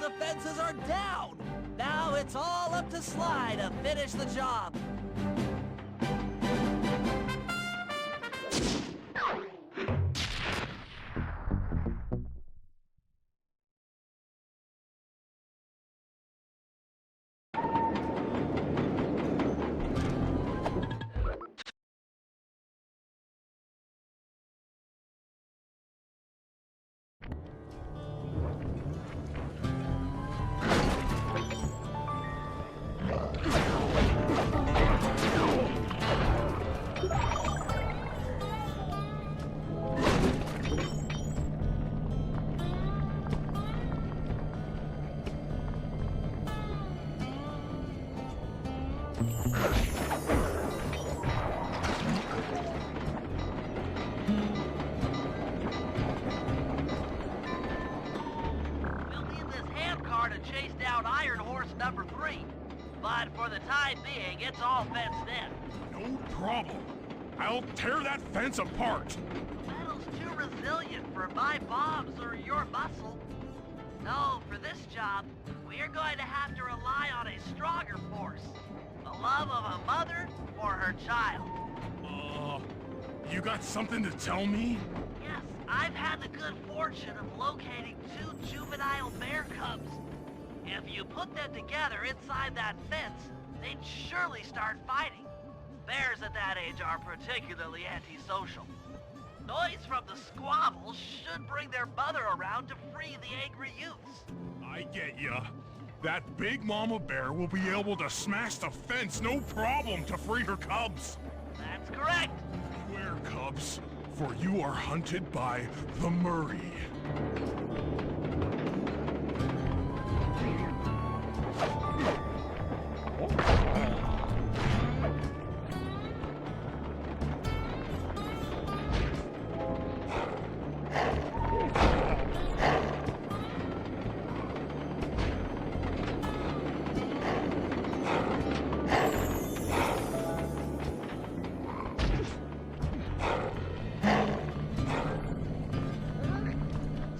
defenses are down! Now it's all up to Sly to finish the job. number 3. But for the time being, it's all fenced in. No problem. I'll tear that fence apart. Metal's too resilient for my bombs or your muscle. No, for this job, we're going to have to rely on a stronger force. The love of a mother or her child. You got something to tell me? Yes, I've had the good fortune of locating 2 juvenile bear cubs. If you put them together inside that fence, they'd surely start fighting. Bears at that age are particularly antisocial. Noise from the squabbles should bring their mother around to free the angry youths. I get ya. That big mama bear will be able to smash the fence no problem to free her cubs. That's correct. Beware, cubs, for you are hunted by the Murray.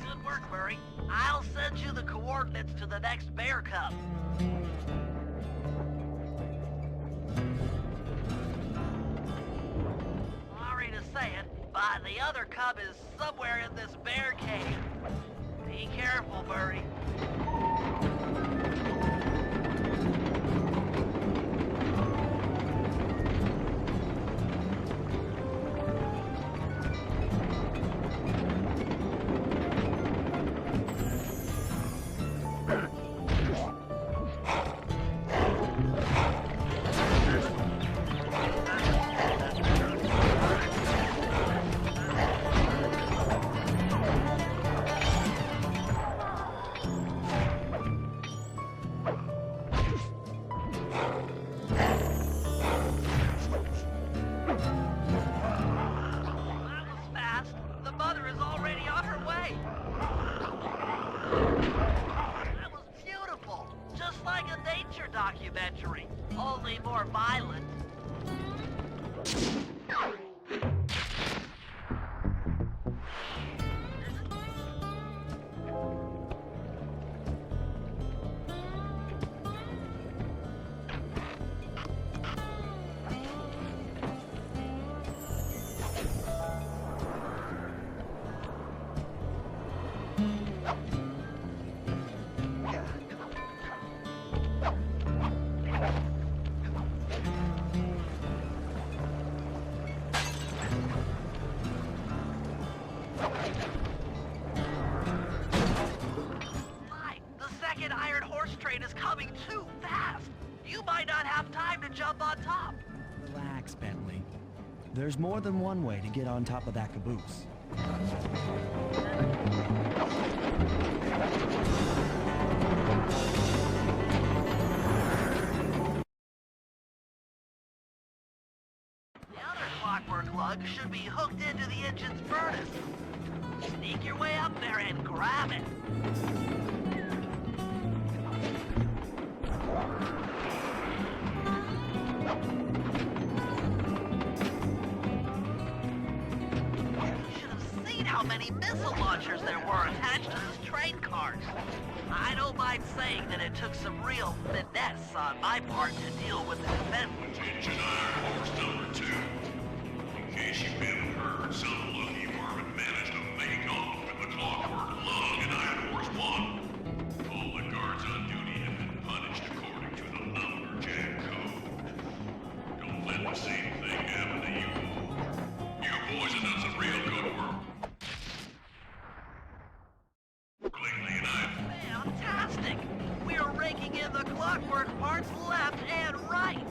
Good work, Murray. I'll send you the coordinates to the next bear cub. Sorry to say it, but the other cub is somewhere in this bear cave. Be careful, Murray. That was fast. The mother is already on her way. That was beautiful. Just like a nature documentary, only more violent. My, the second iron horse train is coming too fast. You might not have time to jump on top. Relax, Bentley. There's more than one way to get on top of that caboose. The other clockwork lug should be hooked into the engine's furnace. Sneak your way up there and grab it. You should have seen how many missile launchers there were attached to these train cars. I don't mind saying that it took some real finesse on my part to deal with the defense. Attention Iron Horse number 2. In case you haven't heard, some lucky varmint managed to make off with the clockwork lug in Iron Horse 1. All the guards on duty have been punished according to the lumberjack code. Don't let the same thing happen to you. You boys have done some real good work. Lately, and I've Fantastic! We're raking in the clockwork parts left and right!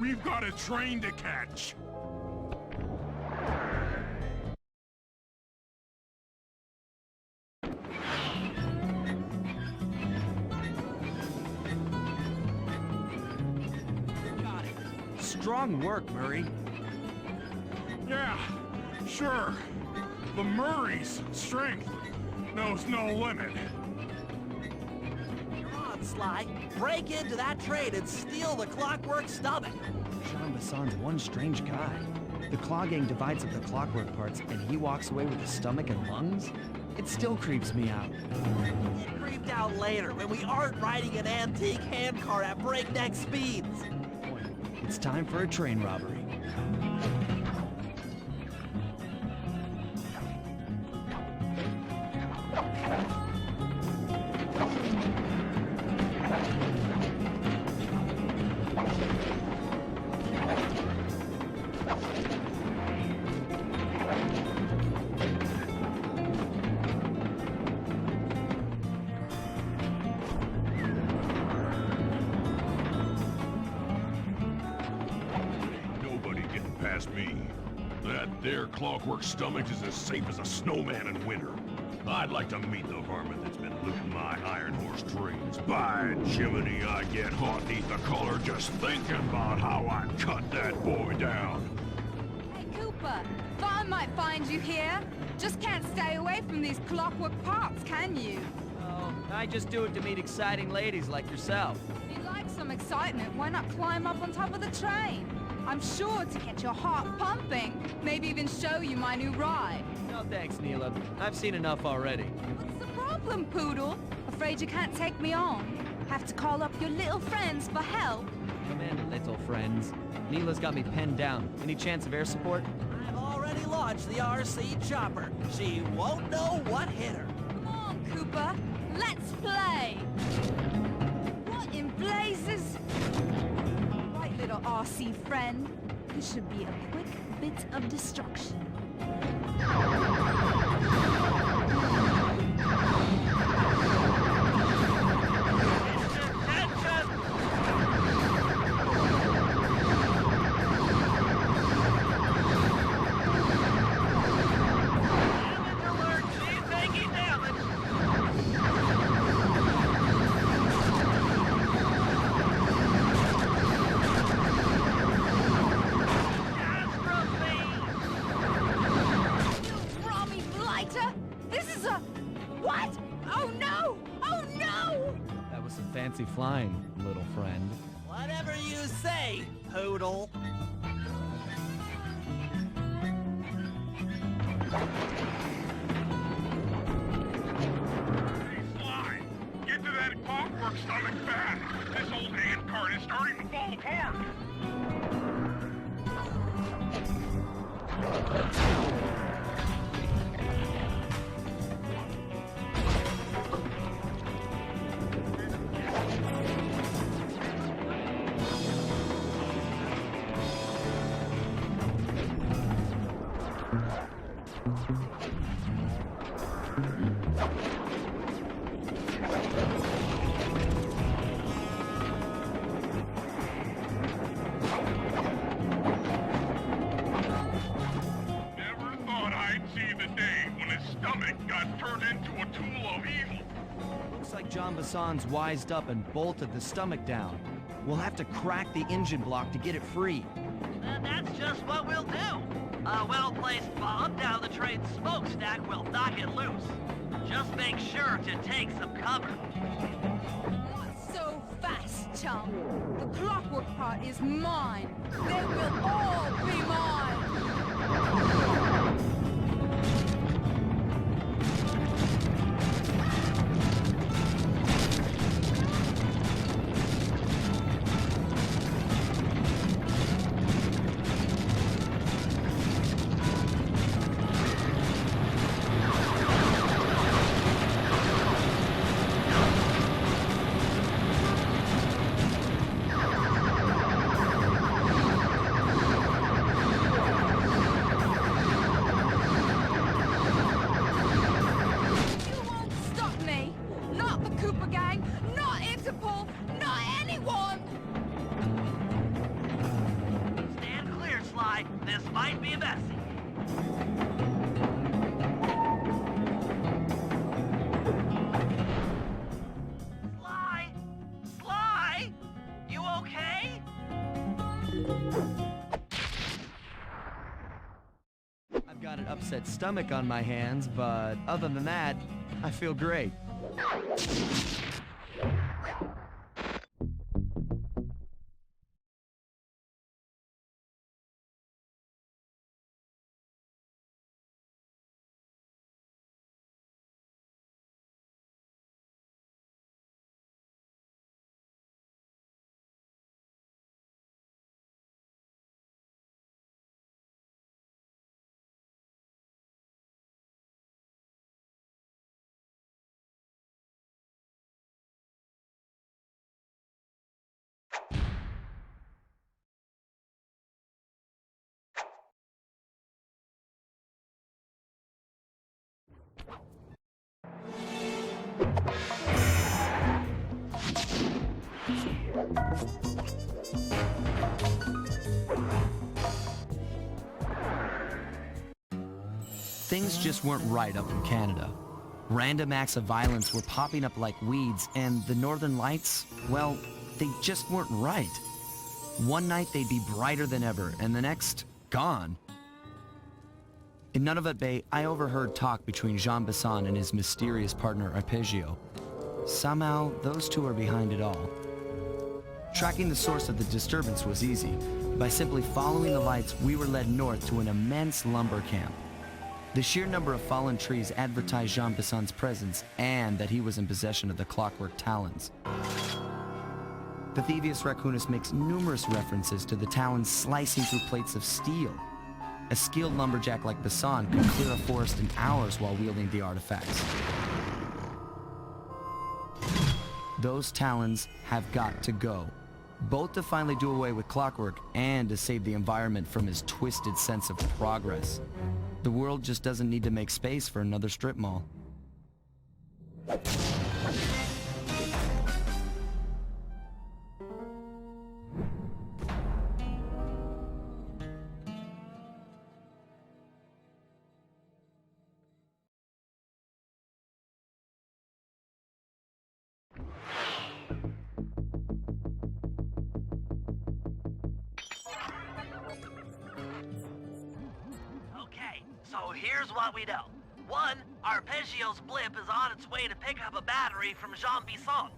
We've got a train to catch. Got it. Strong work, Murray. Yeah, sure. The Murray's strength knows no limit. Come on, Sly. Break into that train and steal the Clockwork stomach. Jean Bassan's one strange guy. The Claw Gang divides up the clockwork parts, and he walks away with the stomach and lungs? It still creeps me out. Get creeped out later when we aren't riding an antique handcar at breakneck speeds. It's time for a train robbery. Nobody getting past me. That there clockwork stomach is as safe as a snowman in winter. I'd like to meet the varmint that's been looting my Iron Horse trains. By Jiminy, I get hot neath the collar just thinking about how I'd cut that boy down. Hey, Cooper, thought I might find you here. Just can't stay away from these clockwork parts, can you? Oh, I just do it to meet exciting ladies like yourself. If you like some excitement, why not climb up on top of the train? I'm sure to get your heart pumping. Maybe even show you my new ride. No thanks, Neela. I've seen enough already. What's the problem, Poodle? Afraid you can't take me on? Have to call up your little friends for help? Come in, little friends. Neela's got me pinned down. Any chance of air support? I've already launched the RC chopper. She won't know what hit her. Come on, Cooper. Let's play. What in blazes? Right, little RC friend. This should be a quick bit of destruction. Fancy flying, little friend. Whatever you say, Poodle. Hey, Sly, get to that clockwork stomach fast. This old handcart is starting to fall apart. Jean Bassan's wised up and bolted the stomach down. We'll have to crack the engine block to get it free. That's just what we'll do. A well-placed bomb down the train's smokestack will knock it loose. Just make sure to take some cover. Not so fast, chum. The clockwork part is mine. They will all be mine. upset stomach on my hands, but other than that, I feel great. Things just weren't right up in Canada. Random acts of violence were popping up like weeds, and the Northern Lights, well, they just weren't right. One night they'd be brighter than ever, and the next, gone. In Nunavut Bay, I overheard talk between Jean Besson and his mysterious partner Arpeggio. Somehow, those two are behind it all. Tracking the source of the disturbance was easy. By simply following the lights, we were led north to an immense lumber camp. The sheer number of fallen trees advertised Jean Besson's presence and that he was in possession of the clockwork talons. The Thieves Raccoonus makes numerous references to the talons slicing through plates of steel. A skilled lumberjack like Besson could clear a forest in hours while wielding the artifacts. Those talons have got to go, both to finally do away with clockwork and to save the environment from his twisted sense of progress. The world just doesn't need to make space for another strip mall. So here's what we know. 1, Arpeggio's blip is on its way to pick up a battery from Jean Besson.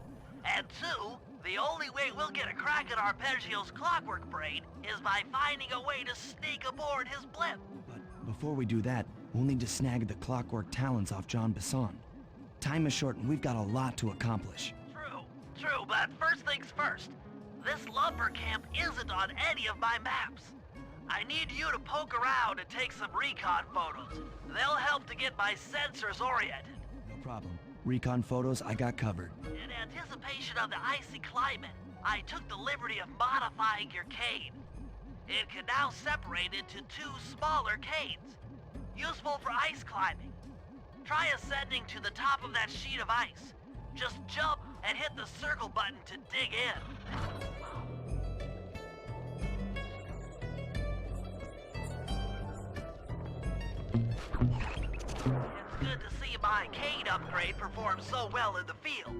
And 2, the only way we'll get a crack at Arpeggio's clockwork brain is by finding a way to sneak aboard his blip. But before we do that, we'll need to snag the clockwork talons off Jean Besson. Time is short and we've got a lot to accomplish. True, but first things first. This lumber camp isn't on any of my maps. I need you to poke around and take some recon photos. They'll help to get my sensors oriented. No problem. Recon photos, I got covered. In anticipation of the icy climate, I took the liberty of modifying your cane. It can now separate into 2 smaller canes, useful for ice climbing. Try ascending to the top of that sheet of ice. Just jump and hit the circle button to dig in. It's good to see my cane upgrade perform so well in the field.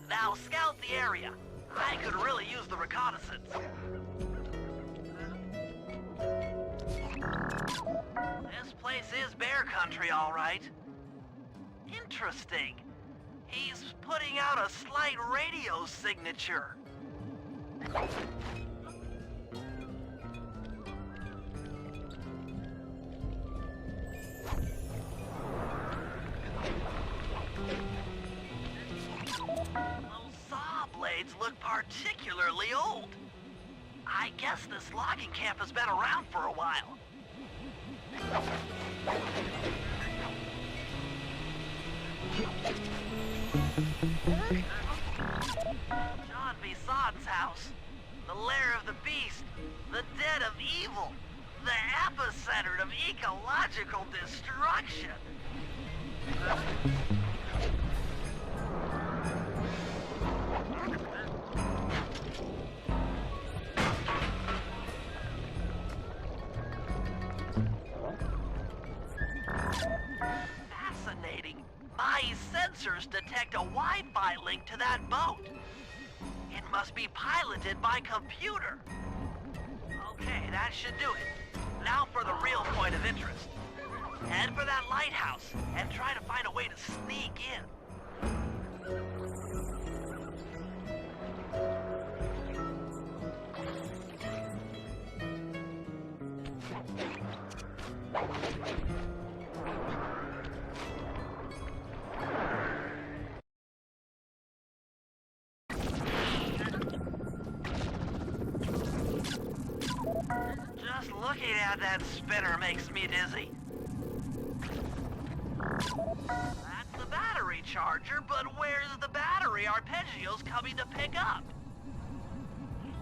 Now scout the area. I could really use the reconnaissance. This place is bear country, all right. Interesting. He's putting out a slight radio signature. Look particularly old. I guess this logging camp has been around for a while. Jean Besson's house. The lair of the beast. The den of evil. The epicenter of ecological destruction. Fascinating. My sensors detect a Wi-Fi link to that boat. It must be piloted by computer. Okay, that should do it. Now for the real point of interest. Head for that lighthouse and try to find a way to sneak in. Just looking at that spinner makes me dizzy. That's the battery charger, but where's the battery arpeggios coming to pick up?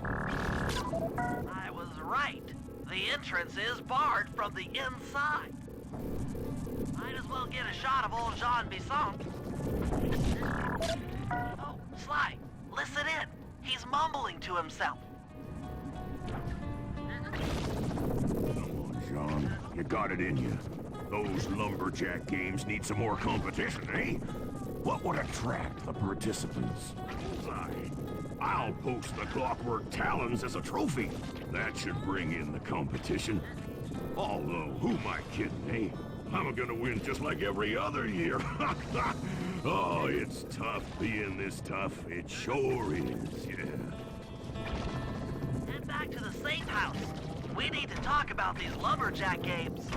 I was right. The entrance is barred from the inside. Might as well get a shot of old Jean Bisson. Oh, Sly, listen in. He's mumbling to himself. John, you got it in you. Those lumberjack games need some more competition, eh? What would attract the participants? I'll post the Clockwork Talons as a trophy. That should bring in the competition. Although, who am I kidding, eh? I'm gonna win just like every other year. Oh, it's tough being this tough. It sure is, yeah. Head back to the safe house. We need to talk about these lumberjack games.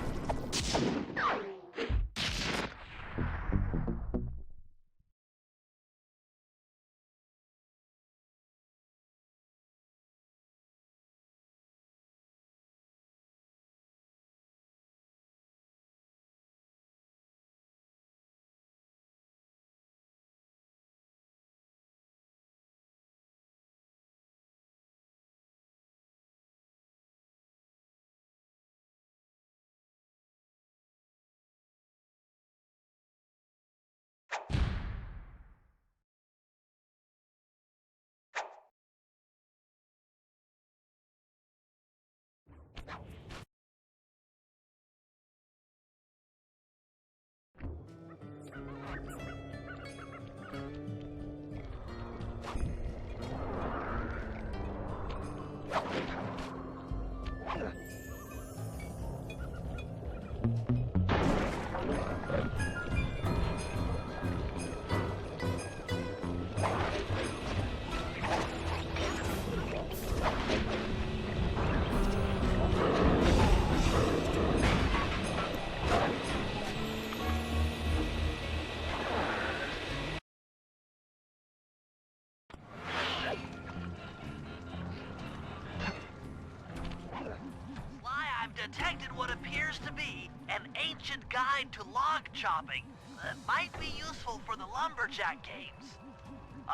Detected what appears to be an ancient guide to log chopping that might be useful for the lumberjack games.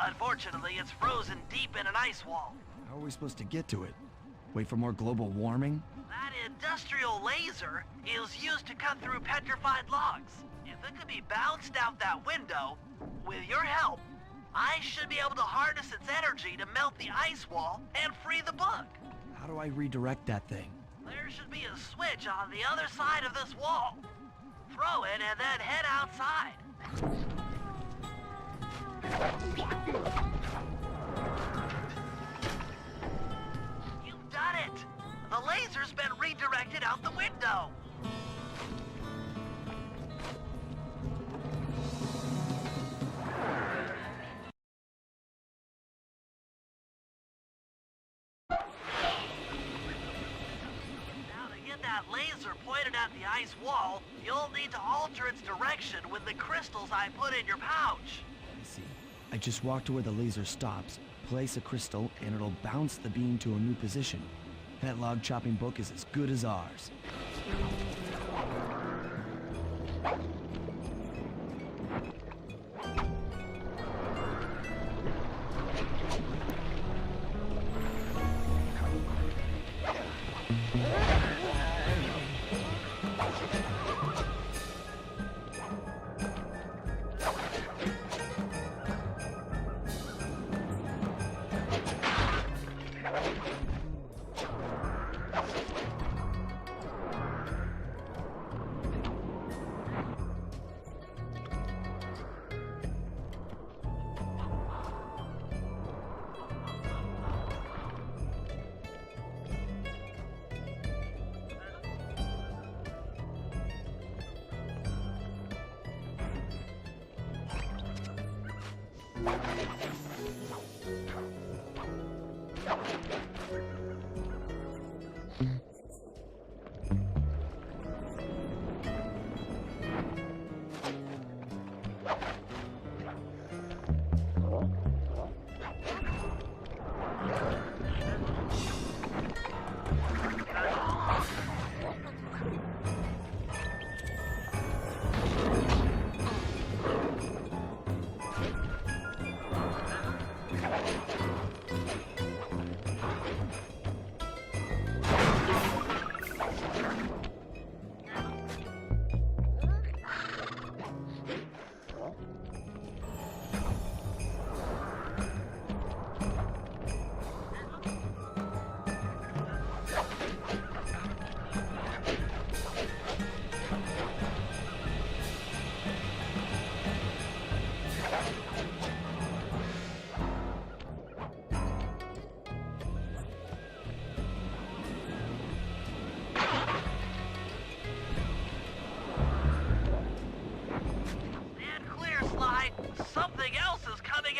Unfortunately, it's frozen deep in an ice wall. How are we supposed to get to it? Wait for more global warming? That industrial laser is used to cut through petrified logs. If it could be bounced out that window, with your help, I should be able to harness its energy to melt the ice wall and free the bug. How do I redirect that thing? There should be a switch on the other side of this wall. Throw it and then head outside. You've done it! The laser's been redirected out the window. Laser pointed at the ice wall, you'll need to alter its direction with the crystals I put in your pouch. I see. I just walk to where the laser stops, place a crystal, and it'll bounce the beam to a new position. That log chopping book is as good as ours.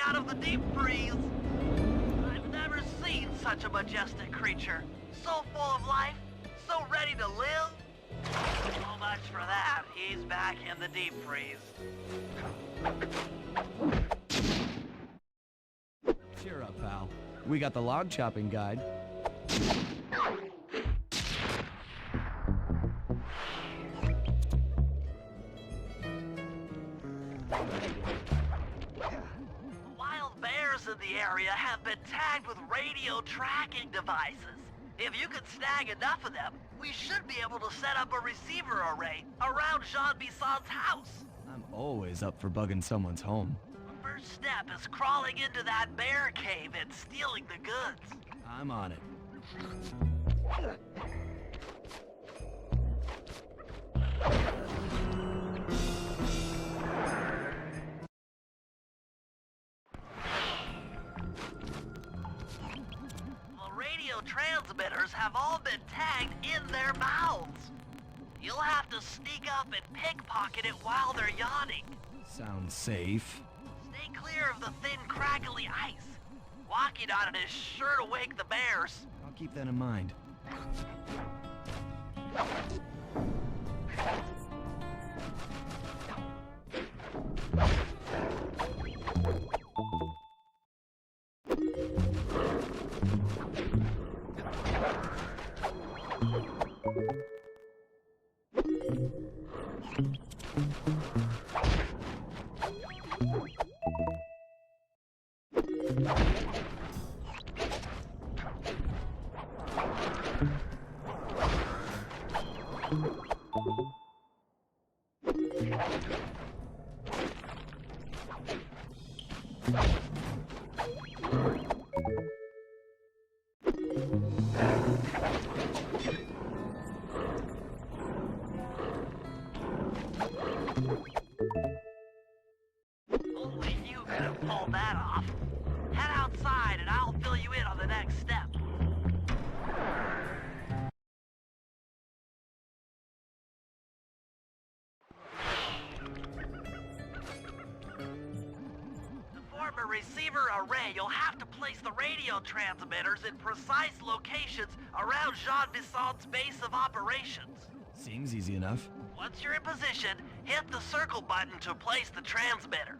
Out of the deep freeze. I've never seen such a majestic creature. So full of life, so ready to live. So much for that. He's back in the deep freeze. Cheer up, pal. We got the log chopping guide. In the area have been tagged with radio tracking devices. If you could snag enough of them, we should be able to set up a receiver array around Jean Bisson's house. I'm always up for bugging someone's home. First step is crawling into that bear cave and stealing the goods. I'm on it. Transmitters have all been tagged in their mouths. You'll have to sneak up and pickpocket it while they're yawning. Sounds safe. Stay clear of the thin, crackly ice. Walking on it is sure to wake the bears. I'll keep that in mind. Only you could have pulled that off. Head outside and I'll fill you in on the next step. To form a receiver array, you'll have to place the radio transmitters in precise locations around Jean Bisson's base of operations. Seems easy enough. Once you're in position, hit the circle button to place the transmitter.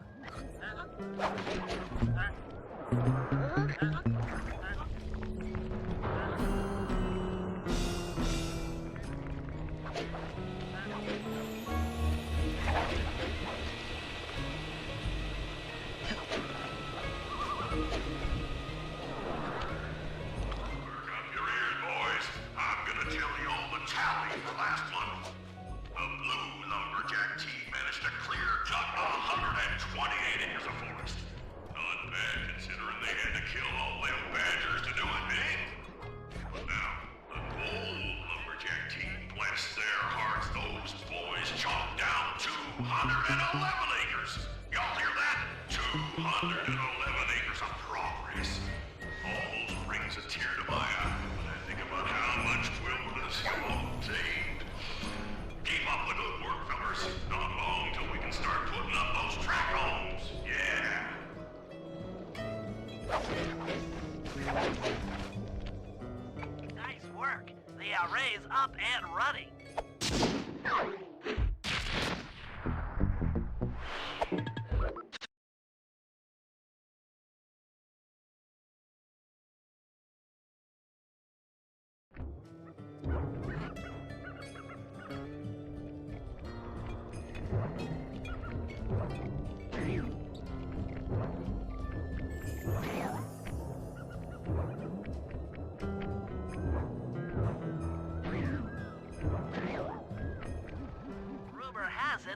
Nice work. The array's up and running.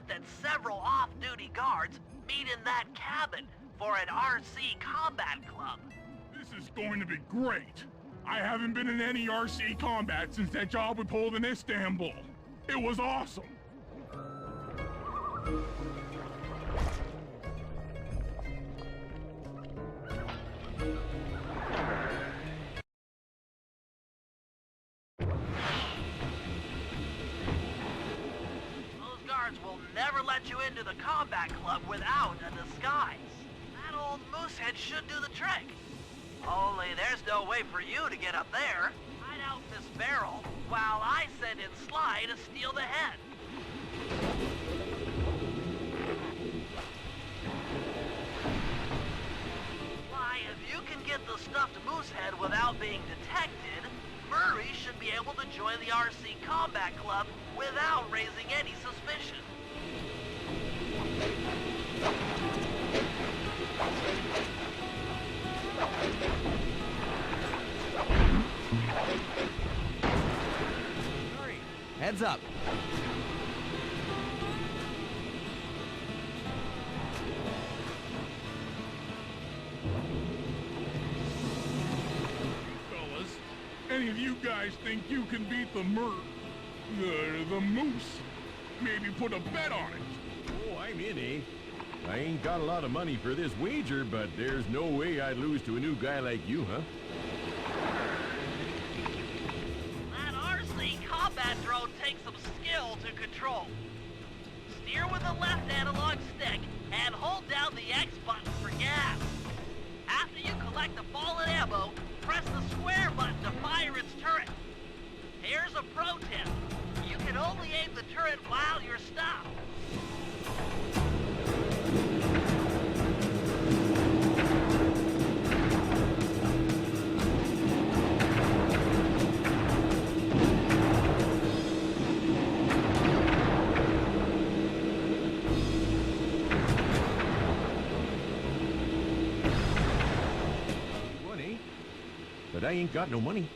That several off-duty guards meet in that cabin for an RC combat club. This is going to be great. I haven't been in any RC combat since that job we pulled in Istanbul. It was awesome. Will never let you into the combat club without a disguise. That old moosehead should do the trick. Only there's no way for you to get up there. Hide out this barrel while I send in Sly to steal the head. Sly, if you can get the stuffed moosehead without being detected, Murray should be able to join the RC Combat Club without raising any suspicion. Murray, heads up. Any of you guys think you can beat the moose? Maybe put a bet on it. Oh, I'm in, eh? I ain't got a lot of money for this wager, but there's no way I'd lose to a new guy like you, huh? That RC combat drone takes some skill to control. Steer with the left analog stick and hold down the X button for gas. After you collect the fallen ammo, press the square button to fire its turret. Here's a pro tip. You can only aim the turret while you're stopped. But I ain't got no money.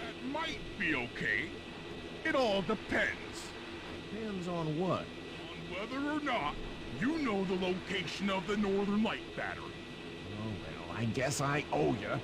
That might be okay. It all depends. Depends on what? On whether or not you know the location of the Northern Light Battery. Oh, well, I guess I owe ya.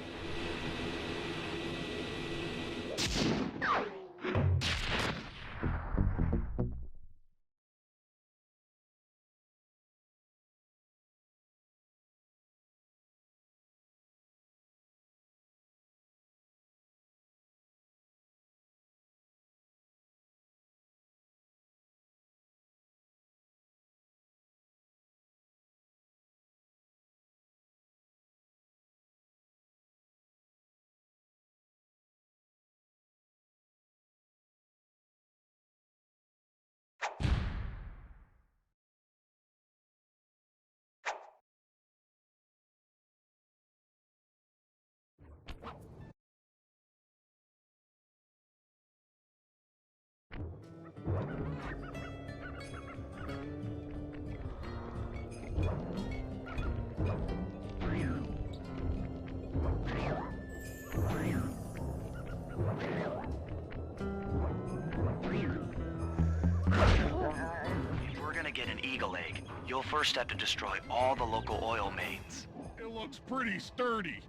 If we're gonna get an eagle egg, you'll first have to destroy all the local oil mains. It looks pretty sturdy.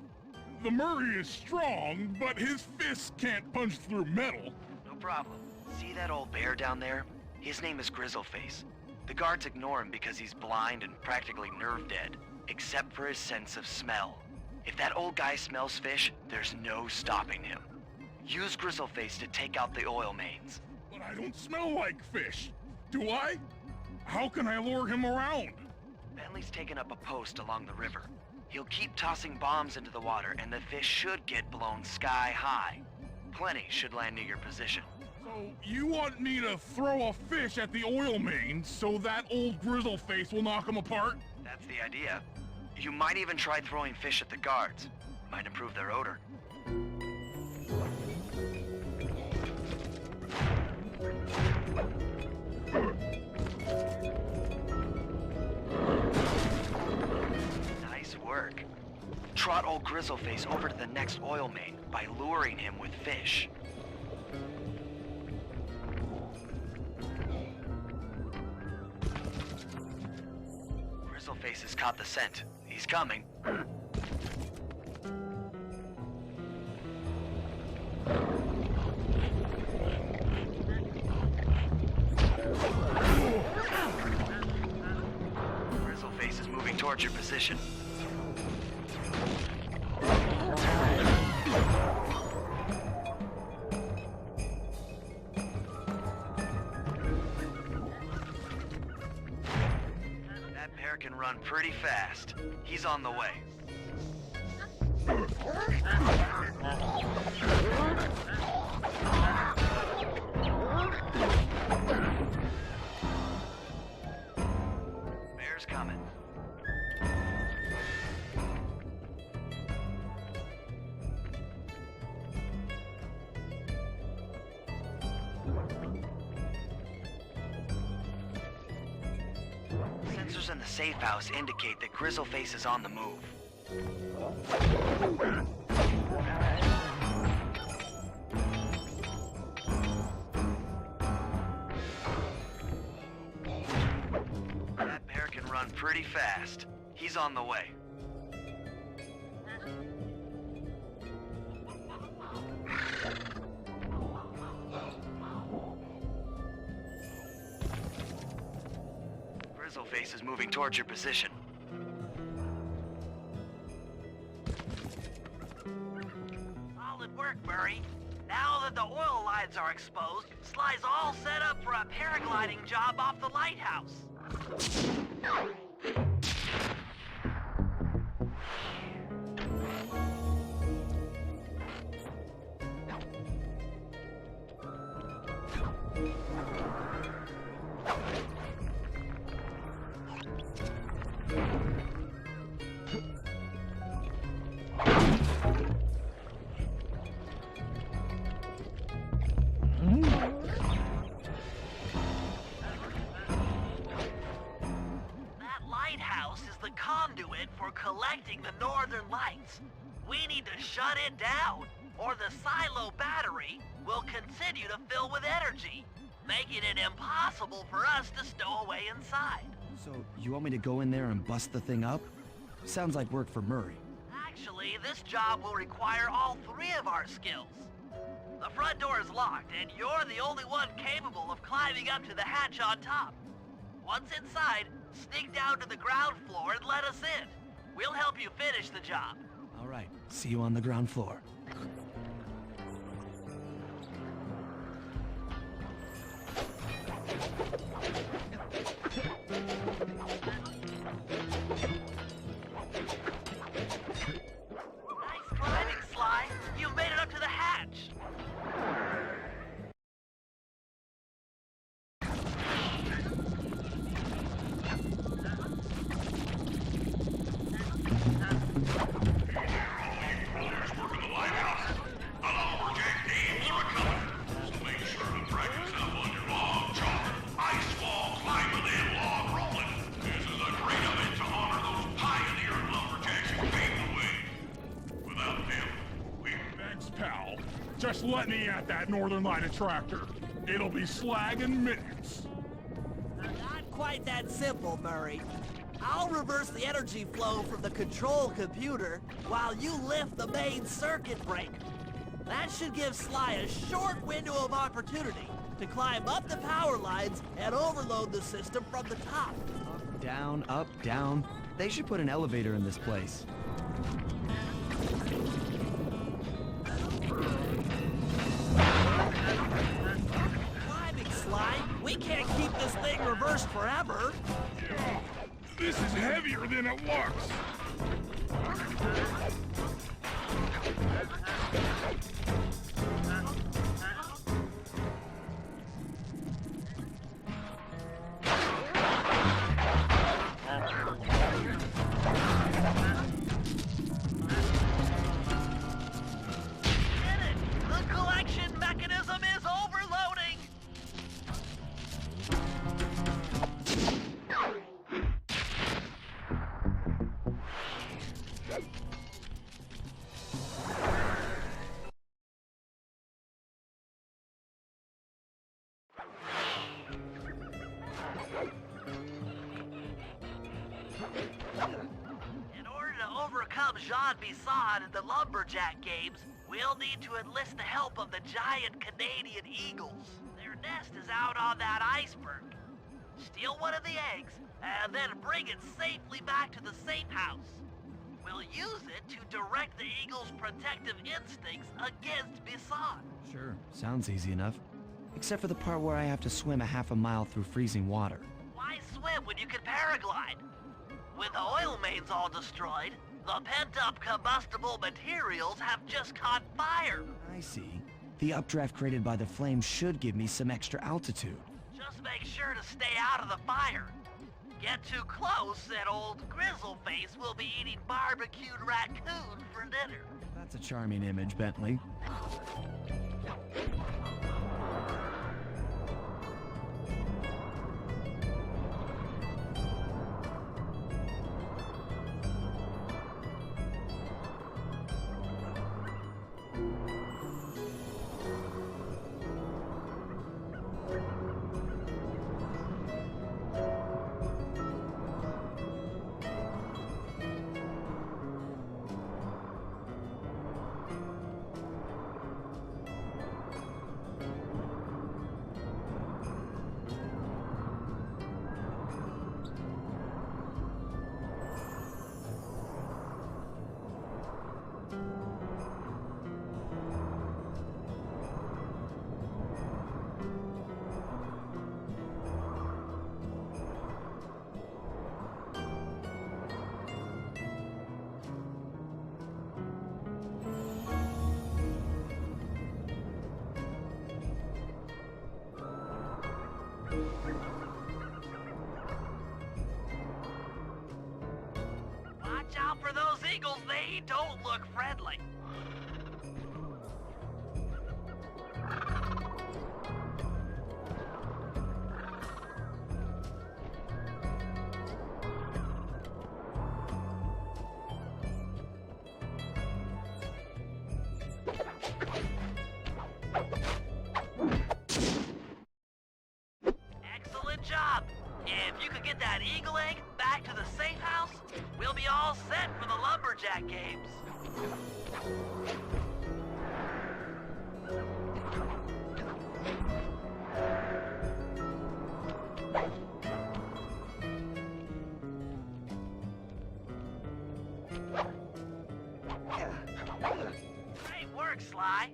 The Murray is strong, but his fists can't punch through metal. No problem. See that old bear down there? His name is Grizzleface. The guards ignore him because he's blind and practically nerve dead, except for his sense of smell. If that old guy smells fish, there's no stopping him. Use Grizzleface to take out the oil mains. But I don't smell like fish. Do I? How can I lure him around? Bentley's taken up a post along the river. He'll keep tossing bombs into the water, and the fish should get blown sky high. Plenty should land near your position. So, you want me to throw a fish at the oil main so that old grizzle face will knock him apart? That's the idea. You might even try throwing fish at the guards. Might improve their odor. Nice work. Trot old Grizzleface over to the next oil main by luring him with fish. Grizzleface has caught the scent. He's coming. Grizzleface is moving towards your position. That bear can run pretty fast. He's on the way. Bear's coming. Sensors in the safe house indicate that Grizzleface is on the move. That bear can run pretty fast. He's on the way. Grizzleface is moving towards your position. Solid work, Murray. Now that the oil lines are exposed, Sly's all set up for a paragliding job off the lighthouse. Collecting the northern lights. We need to shut it down, or the silo battery will continue to fill with energy, making it impossible for us to stow away inside. So, you want me to go in there and bust the thing up? Sounds like work for Murray. Actually, this job will require all three of our skills. The front door is locked, and you're the only one capable of climbing up to the hatch on top. Once inside, sneak down to the ground floor and let us in. We'll help you finish the job. All right, see you on the ground floor. Nice climbing, Sly. You've made it up to the hatch. Just let me at that northern light attractor. It'll be slag in minutes. Not quite that simple, Murray. I'll reverse the energy flow from the control computer while you lift the main circuit breaker. That should give Sly a short window of opportunity to climb up the power lines and overload the system from the top. Down, up, down. They should put an elevator in this place. Climbing, Sly. We can't keep this thing reversed forever. Yeah, this is heavier than it looks. In order to overcome Jean Bisson in the Lumberjack games, we'll need to enlist the help of the giant Canadian eagles. Their nest is out on that iceberg. Steal one of the eggs, and then bring it safely back to the safe house. We'll use it to direct the eagle's protective instincts against Bisson. Sure, sounds easy enough. Except for the part where I have to swim a half a mile through freezing water. Why swim when you can paraglide? With the oil mains all destroyed, the pent-up combustible materials have just caught fire. I see. The updraft created by the flames should give me some extra altitude. Just make sure to stay out of the fire. Get too close and old Grizzleface will be eating barbecued raccoon for dinner. That's a charming image, Bentley. Watch out for those eagles, they don't look friendly. Excellent job. If you could get that eagle egg back to the safe house, we'll be all set for the Lumberjack games. Great work, Sly.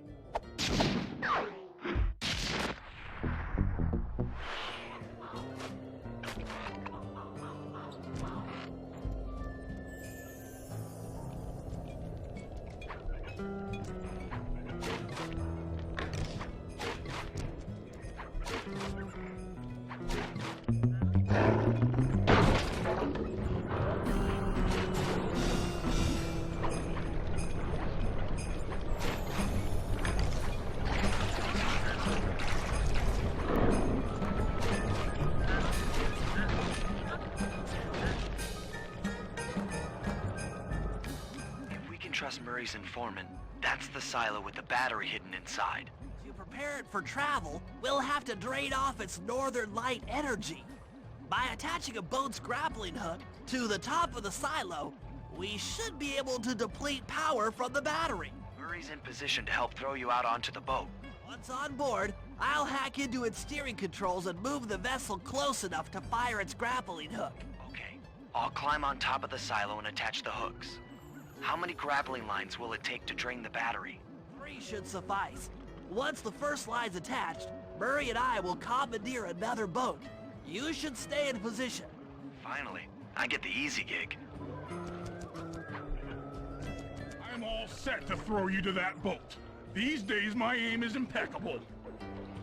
Trust Murray's informant. That's the silo with the battery hidden inside. To prepare it for travel, we'll have to drain off its northern light energy. By attaching a boat's grappling hook to the top of the silo, we should be able to deplete power from the battery. Murray's in position to help throw you out onto the boat. Once on board, I'll hack into its steering controls and move the vessel close enough to fire its grappling hook. Okay. I'll climb on top of the silo and attach the hooks. How many grappling lines will it take to drain the battery? 3 should suffice. Once the first line's attached, Murray and I will commandeer another boat. You should stay in position. Finally, I get the easy gig. I'm all set to throw you to that boat. These days, my aim is impeccable.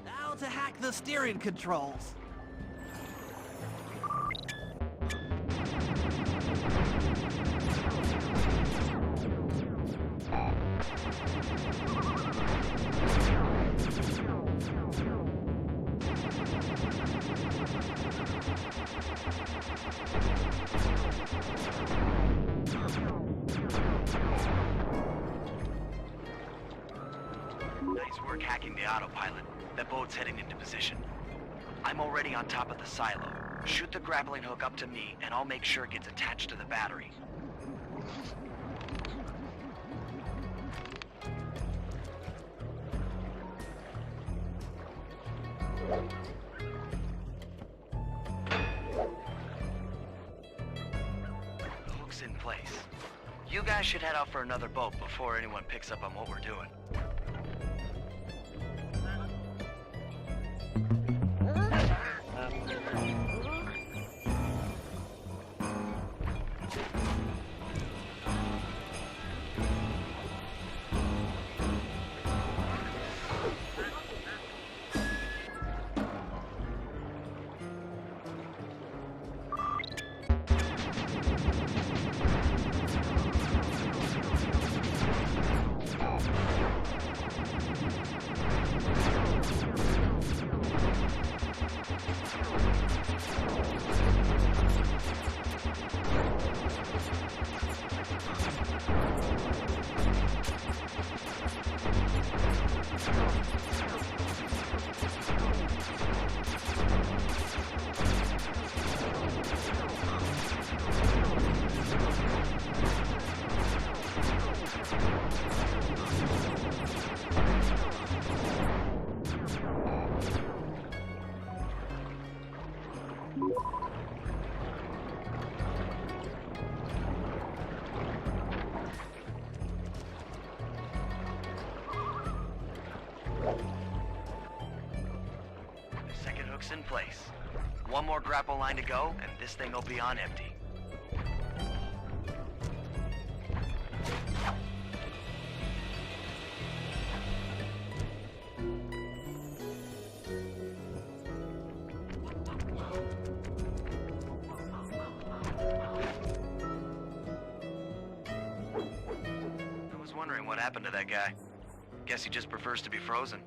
Now to hack the steering controls. network hacking the autopilot. That boat's heading into position. I'm already on top of the silo. Shoot the grappling hook up to me, and I'll make sure it gets attached to the battery. The hook's in place. You guys should head out for another boat before anyone picks up on what we're doing. Second hook's in place. One more grapple line to go, and this thing will be on empty. I was wondering what happened to that guy. Guess he just prefers to be frozen.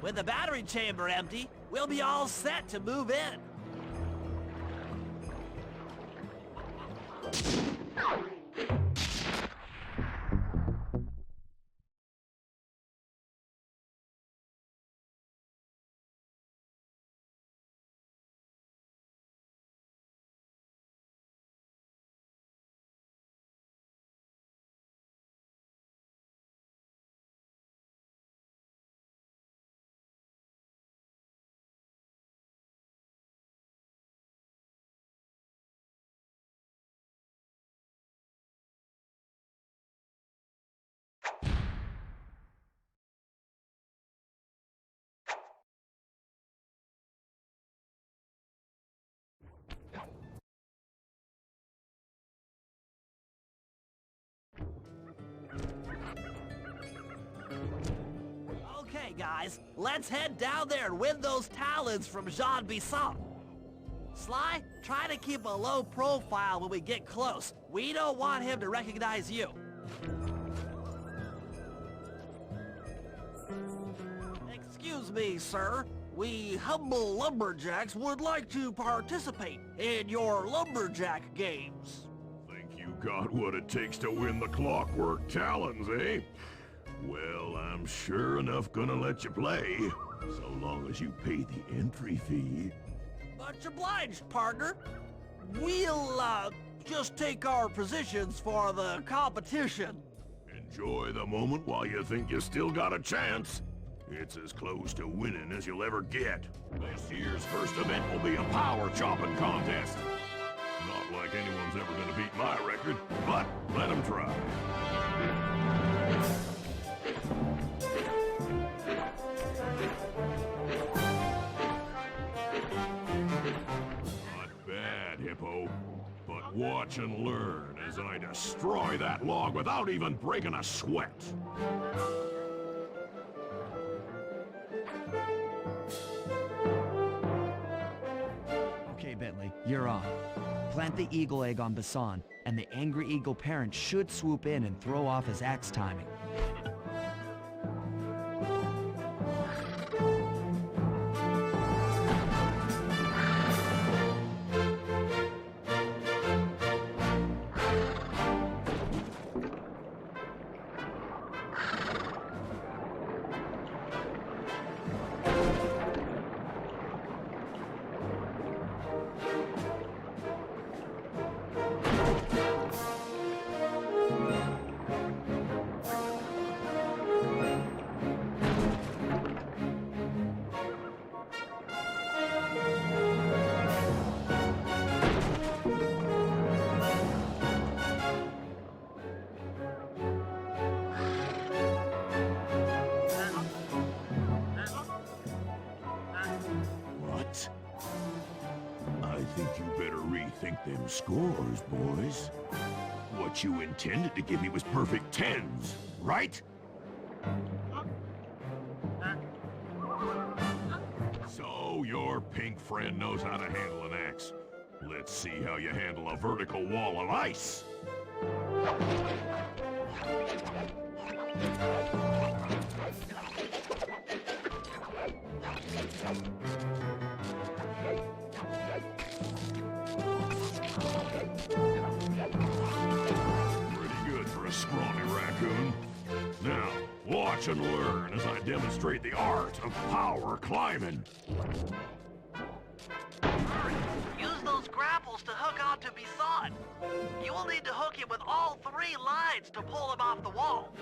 With the battery chamber empty, we'll be all set to move in. right, guys. Let's head down there and win those talons from Jean Bisson. Sly, try to keep a low profile when we get close. We don't want him to recognize you. Excuse me, sir. We humble lumberjacks would like to participate in your lumberjack games. Think you got what it takes to win the Clockwork Talons, eh? Well, I'm sure enough gonna let you play, so long as you pay the entry fee. Much obliged, partner. We'll, just take our positions for the competition. Enjoy the moment while you think you still got a chance. It's as close to winning as you'll ever get. This year's first event will be a power-chopping contest. Not like anyone's ever gonna beat my record, but let them try. Not bad, Hippo. But watch and learn as I destroy that log without even breaking a sweat. Okay, Bentley, you're on. Plant the eagle egg on Bassan, and the angry eagle parent should swoop in and throw off his axe timing. What? I think you better rethink them scores, boys. What you intended to give me was perfect tens, right? So your pink friend knows how to handle an axe. Let's see how you handle a vertical wall of ice. Pretty good for a scrawny raccoon. Now, watch and learn as I demonstrate the art of power climbing. Use those grapples to hook onto Bisson. You will need to hook him with all 3 lines to pull him off the wall.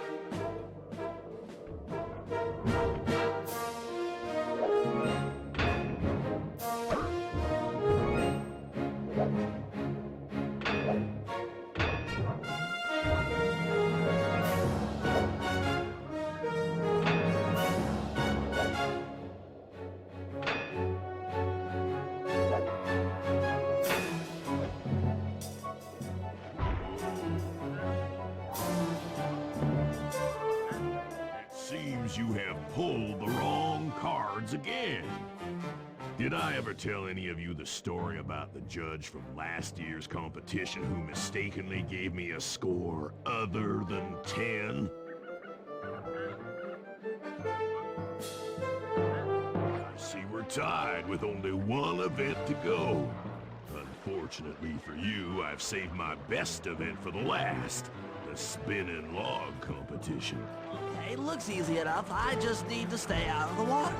Seems you have pulled the wrong cards again. Did I ever tell any of you the story about the judge from last year's competition who mistakenly gave me a score other than 10? I see we're tied with only one event to go. Unfortunately for you, I've saved my best event for the last, the spinning log competition. Okay, looks easy enough. I just need to stay out of the water.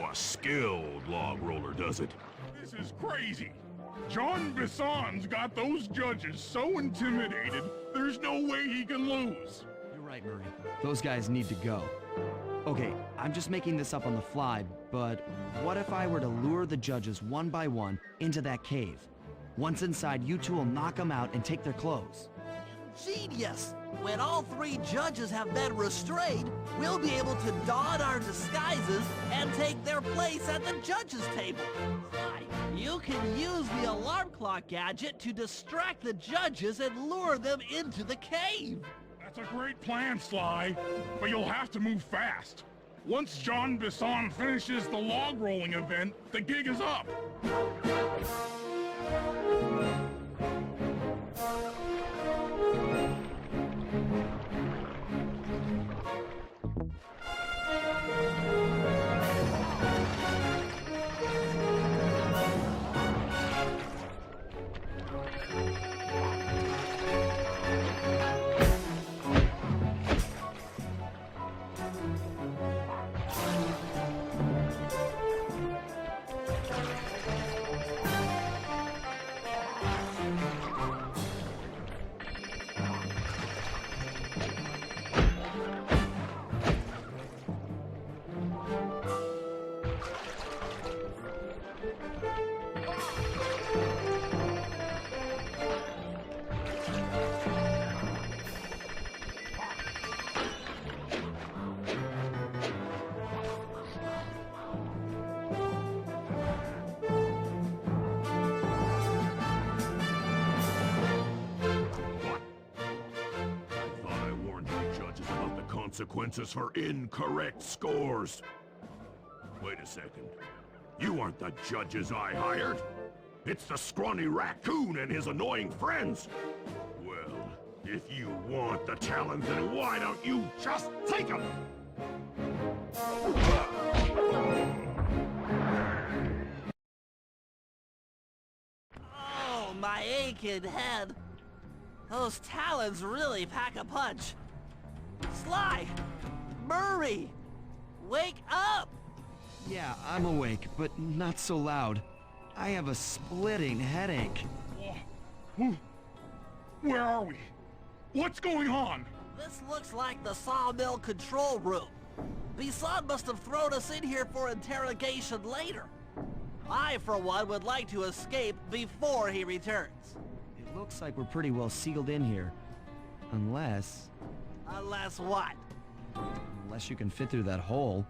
how a skilled log roller does it. This is crazy. John Bisson's got those judges so intimidated, there's no way he can lose. You're right, Murray. Those guys need to go. Okay, I'm just making this up on the fly, but what if I were to lure the judges one by one into that cave? Once inside, you two will knock them out and take their clothes. Genius! When all 3 judges have been restrained, we'll be able to don our disguises and take their place at the judges' table. You can use the alarm clock gadget to distract the judges and lure them into the cave. That's a great plan, Sly, but you'll have to move fast. Once John Bisson finishes the log rolling event, the gig is up. Consequences for incorrect scores. Wait a second. You aren't the judges I hired. It's the scrawny raccoon and his annoying friends. Well, if you want the talent, then why don't you just take them? Oh, my aching head. Those talons really pack a punch. Sly! Murray! Wake up! Yeah, I'm awake, but not so loud. I have a splitting headache. Where are we? What's going on? This looks like the sawmill control room. Bisson must have thrown us in here for interrogation later. I, for one, would like to escape before he returns. It looks like we're pretty well sealed in here. Unless... Unless what? Unless you can fit through that hole.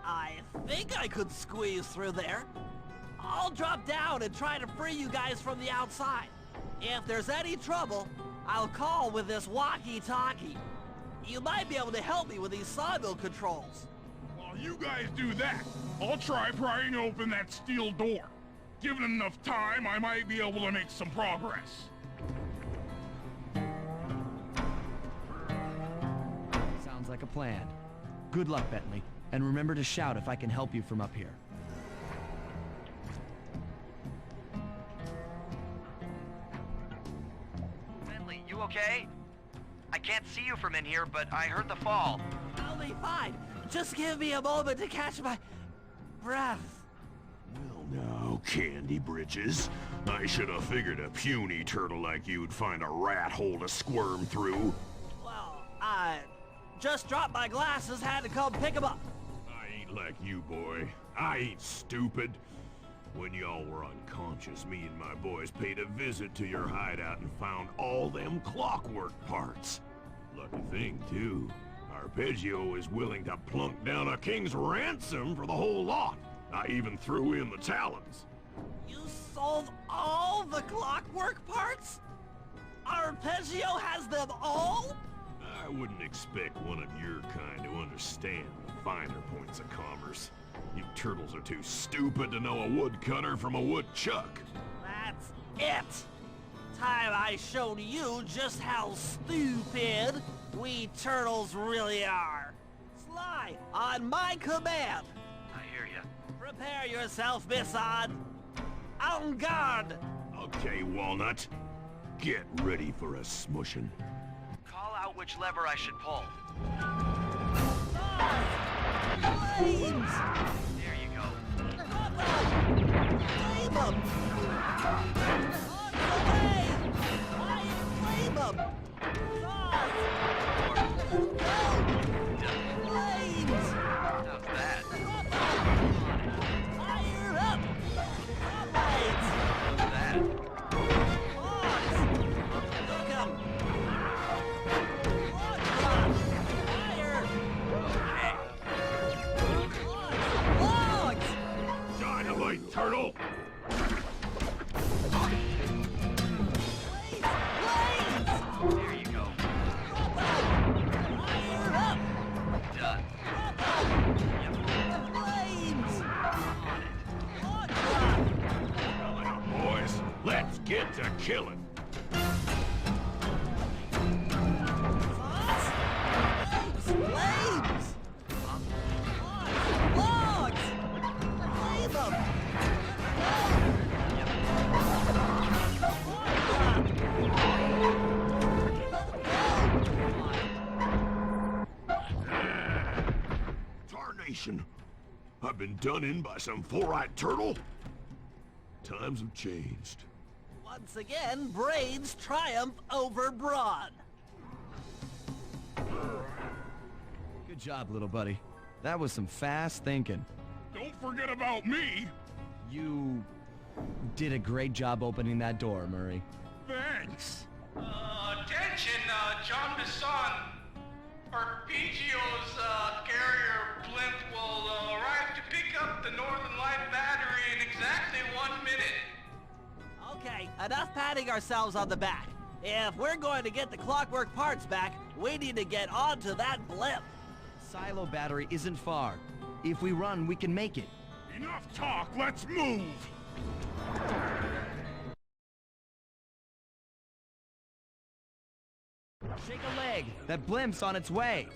I think I could squeeze through there. I'll drop down and try to free you guys from the outside. If there's any trouble, I'll call with this walkie-talkie. You might be able to help me with these sawmill controls. While you guys do that, I'll try prying open that steel door. Given enough time, I might be able to make some progress. Sounds like a plan. Good luck, Bentley. And remember to shout if I can help you from up here. Bentley, you okay? I can't see you from in here, but I heard the fall. I'll be fine. Just give me a moment to catch my breath. Well now, Candy Britches. I should have figured a puny turtle like you'd find a rat hole to squirm through. Well, I just dropped my glasses, had to come pick them up. I ain't like you, boy. I ain't stupid. When y'all were unconscious, me and my boys paid a visit to your hideout and found all them clockwork parts. Lucky thing, too. Arpeggio is willing to plunk down a king's ransom for the whole lot. I even threw in the talons. You sold all the clockwork parts? Arpeggio has them all? I wouldn't expect one of your kind to understand the finer points of commerce. You turtles are too stupid to know a woodcutter from a woodchuck. That's it! Time I showed you just how stupid we turtles really are. Sly, on my command! I hear you. Prepare yourself, Bisson! En garde! Okay, Walnut. Get ready for a smushing. Call out which lever I should pull. Flames! There you go. Flame 'em! On the way! Fire, flame 'em! Flames! How's that? Fire up! Blades! How's that? Look 'em! Fire! Logs! Dynamite, turtle! There you go. Fire up! Done. Flames! Well now, boys, let's get to killing. Flames! Logs! Flame 'em! Tarnation! I've been done in by some four-eyed turtle? Times have changed. Once again, brains triumph over brawn. Good job, little buddy. That was some fast thinking. Don't forget about me! You did a great job opening that door, Murray. Thanks! Attention, John Bisson. Arpeggio's carrier blimp will arrive to pick up the Northern Light battery in exactly 1 minute. Okay, enough patting ourselves on the back. If we're going to get the Clockwork parts back, we need to get onto that blimp. Silo battery isn't far. If we run, we can make it. Enough talk, let's move! Shake a leg. That blimp's on its way.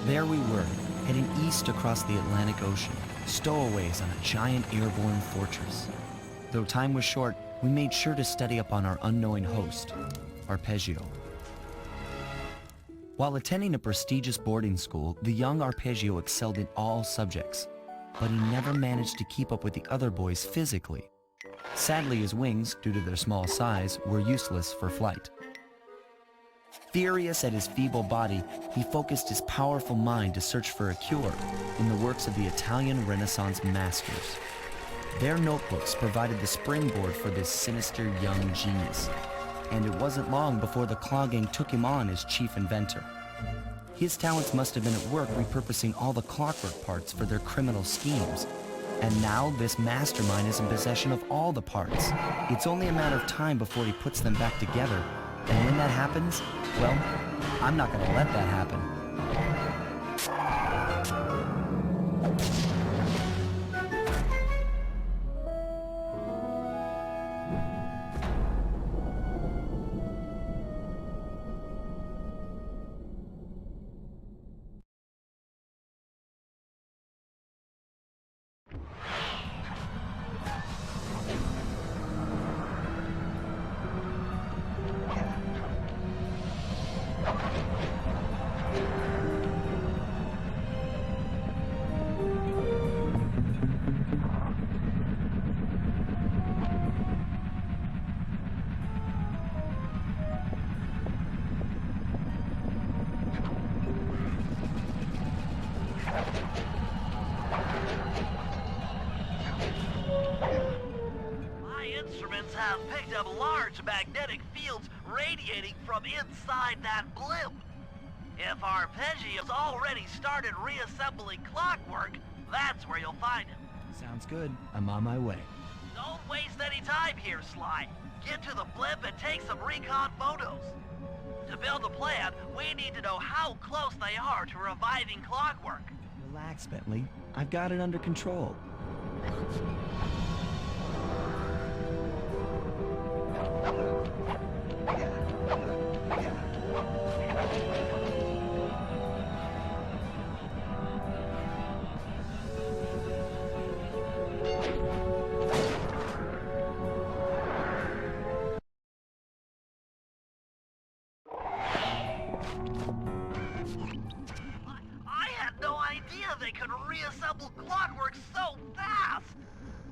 There we were, heading east across the Atlantic Ocean, stowaways on a giant airborne fortress. Though time was short, we made sure to study up on our unknowing host, Arpeggio. While attending a prestigious boarding school, the young Arpeggio excelled in all subjects, but he never managed to keep up with the other boys physically. Sadly, his wings, due to their small size, were useless for flight. Furious at his feeble body, he focused his powerful mind to search for a cure in the works of the Italian Renaissance masters. Their notebooks provided the springboard for this sinister young genius, and it wasn't long before the Claw Gang took him on as chief inventor. His talents must have been at work repurposing all the clockwork parts for their criminal schemes. And now this mastermind is in possession of all the parts. It's only a matter of time before he puts them back together. And when that happens, well, I'm not gonna let that happen. of large magnetic fields radiating from inside that blimp. If Arpeggio's already started reassembling Clockwork, that's where you'll find him. Sounds good. I'm on my way. Don't waste any time here, Sly. Get to the blimp and take some recon photos. To build a plan, we need to know how close they are to reviving Clockwork. Relax, Bentley. I've got it under control. I had no idea they could reassemble Clockwork so fast!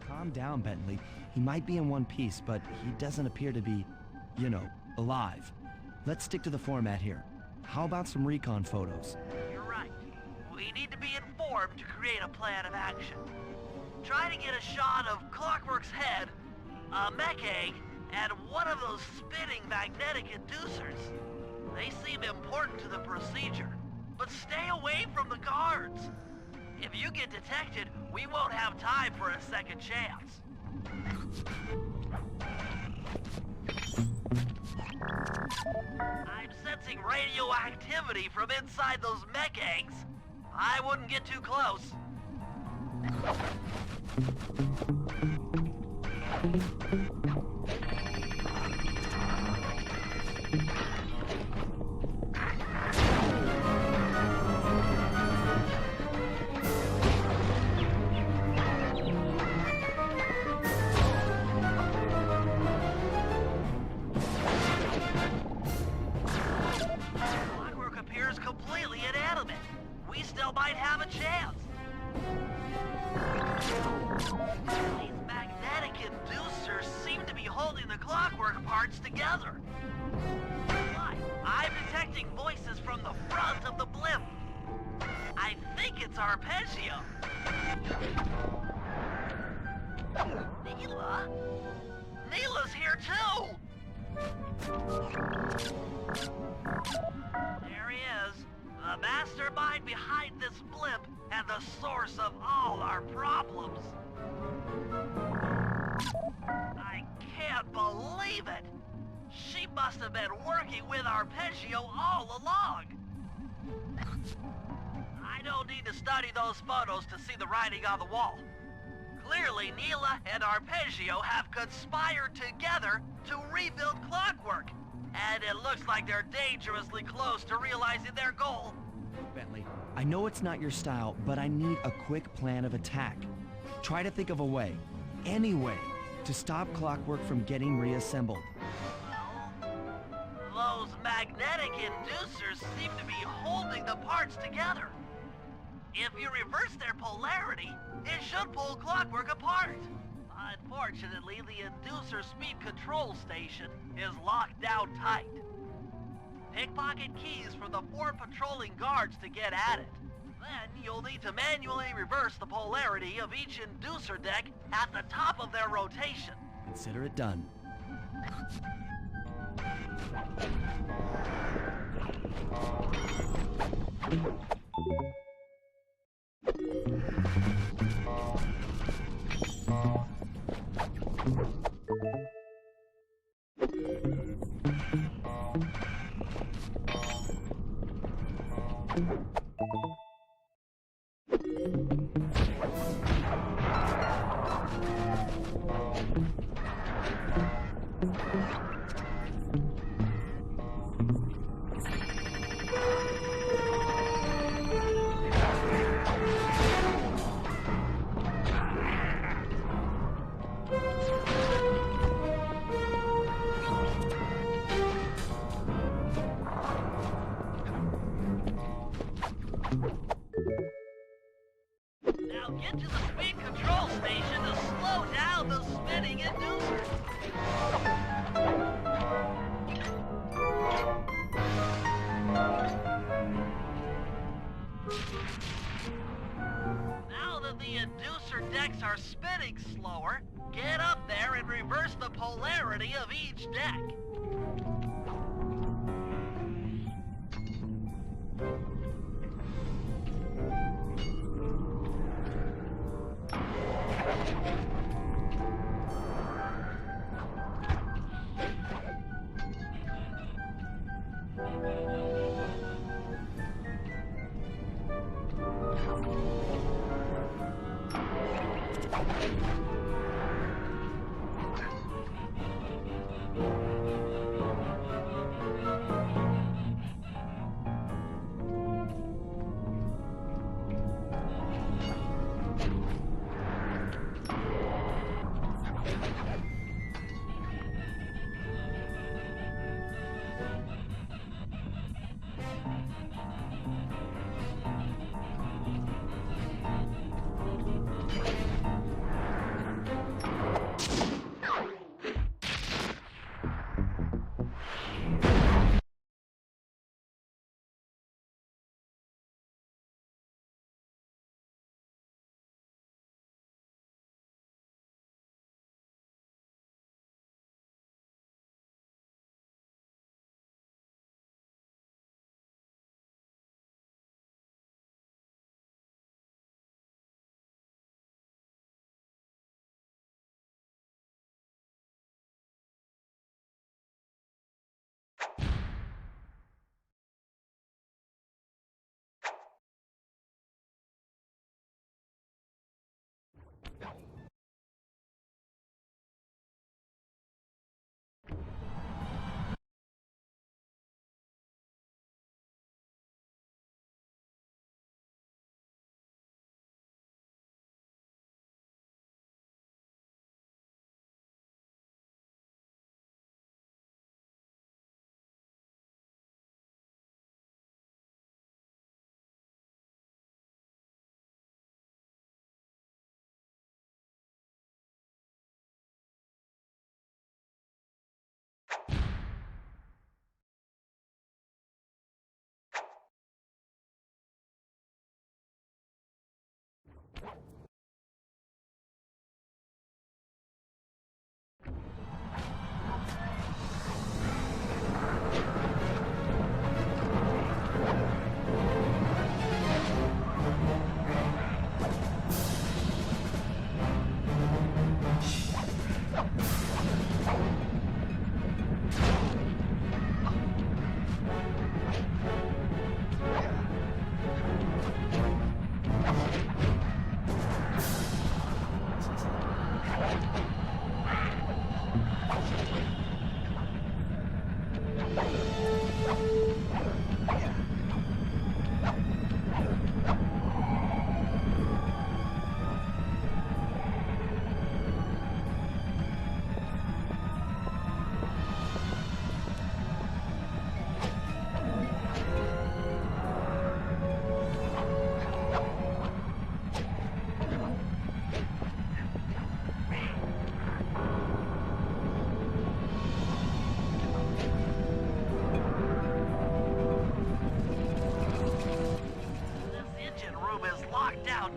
Calm down, Bentley. He might be in one piece, but he doesn't appear to be, you know, alive. Let's stick to the format here. How about some recon photos? You're right. We need to be informed to create a plan of action. Try to get a shot of Clockwork's head, a mech egg, and one of those spinning magnetic inducers. They seem important to the procedure, but stay away from the guards. If you get detected, we won't have time for a second chance. I'm sensing radioactivity from inside those mech eggs. I wouldn't get too close. Clockwork appears completely inanimate. We still might have a chance. These magnetic inducers seem to be holding the Clockwork parts together. But I'm detecting voices from the front of the blimp. I think it's Arpeggio. Neela? Neela's here too! There he is, the mastermind behind this blimp and the source of all our problems. I can't believe it! She must have been working with Arpeggio all along. I don't need to study those photos to see the writing on the wall. Clearly, Neela and Arpeggio have conspired together to rebuild Clockwork. And it looks like they're dangerously close to realizing their goal. Bentley, I know it's not your style, but I need a quick plan of attack. Try to think of a way, any way, to stop Clockwork from getting reassembled. Those magnetic inducers seem to be holding the parts together. If you reverse their polarity, it should pull Clockwork apart. Unfortunately, the inducer speed control station is locked down tight. Pickpocket keys for the 4 patrolling guards to get at it. Then you'll need to manually reverse the polarity of each inducer deck at the top of their rotation. Consider it done. Now get to the speed control station to slow down the spinning inducers. Now that the inducer decks are spinning slower, get up there and reverse the polarity of each deck.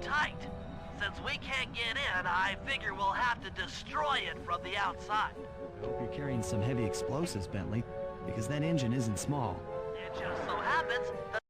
Tight. Since we can't get in, I figure we'll have to destroy it from the outside. I hope you're carrying some heavy explosives, Bentley, because that engine isn't small. It just so happens that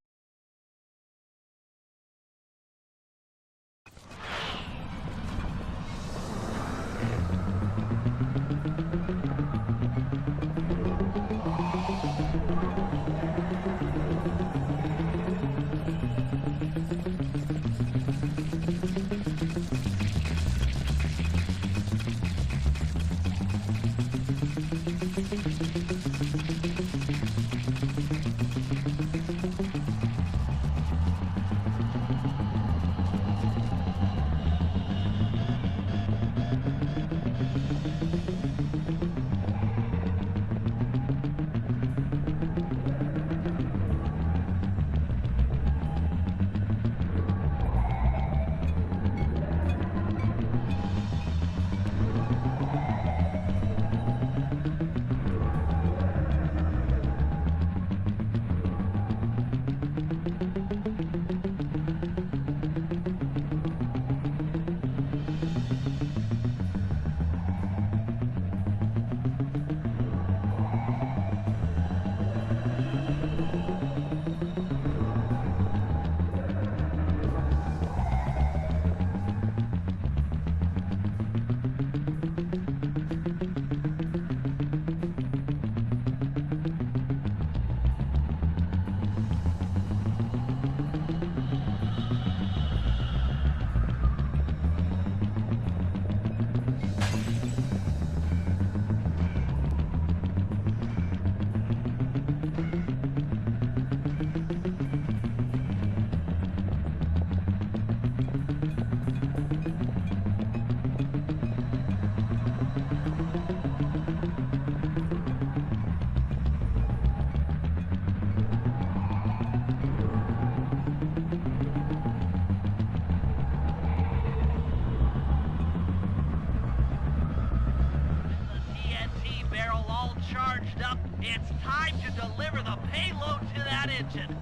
It's time to deliver the payload to that engine.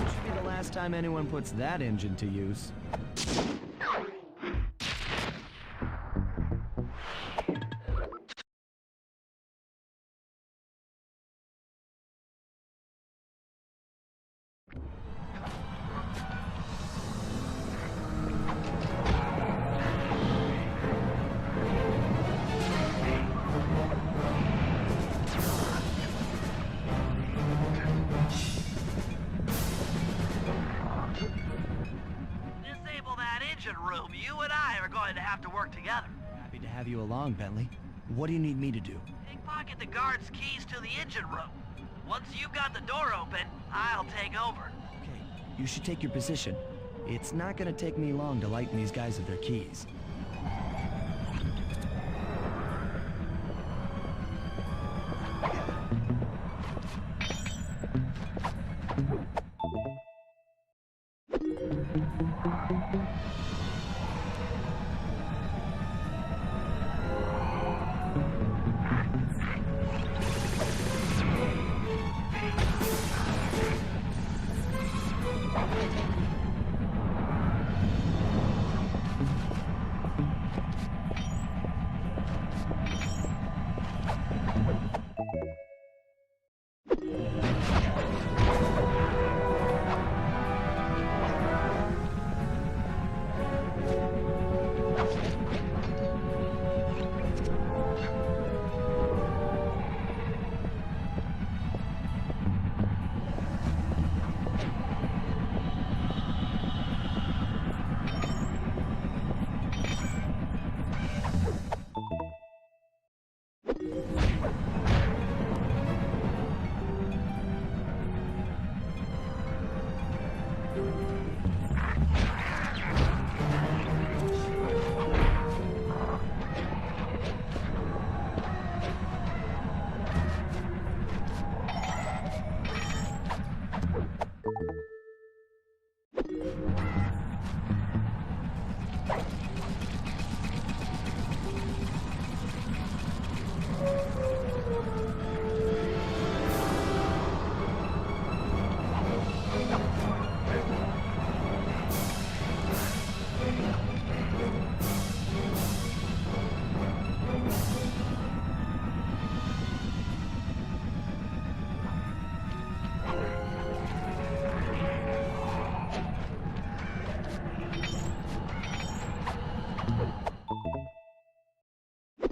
Should be the last time anyone puts that engine to use. Disable that engine room. You and I are going to have to work together. Happy to have you along, Bentley. What do you need me to do? Pickpocket the guard's keys to the engine room. Once you've got the door open, I'll take over. Okay, you should take your position. It's not gonna take me long to lighten these guys of their keys.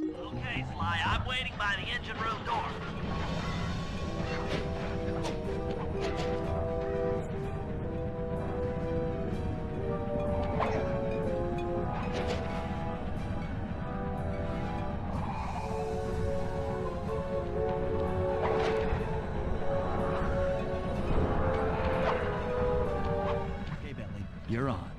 Okay, Sly, I'm waiting by the engine room door. Okay, Bentley, you're on.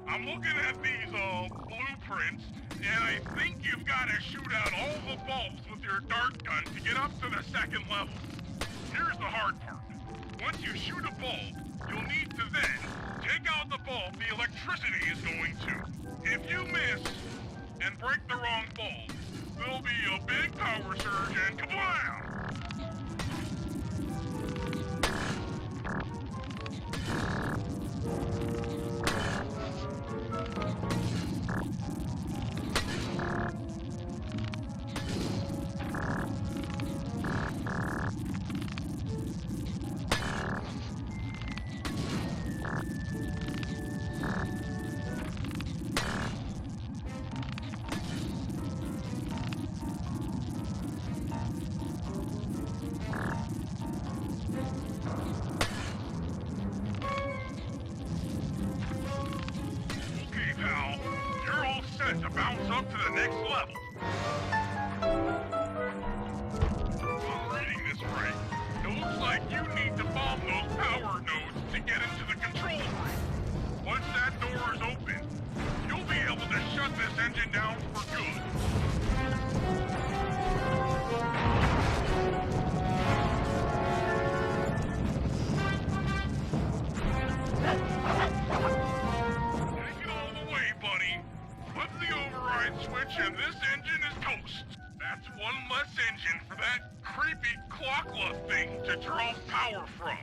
I'm looking at these blueprints, and I think you've got to shoot out all the bulbs with your dart gun to get up to the second level. Here's the hard part. Once you shoot a bulb, you'll need to then take out the bulb the electricity is going to. If you miss and break the wrong bulb, there'll be a big power surge and kablam! switch and this engine is toast. That's one less engine for that creepy clockwork thing to draw power from.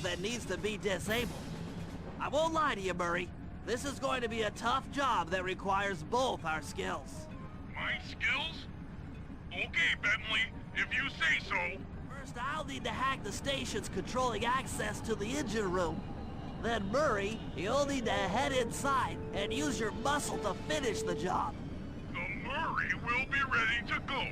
That needs to be disabled. I won't lie to you, Murray. This is going to be a tough job that requires both our skills. My skills? Okay, Bentley, if you say so. First, I'll need to hack the stations controlling access to the engine room. Then, Murray, you'll need to head inside and use your muscle to finish the job. The Murray will be ready to go.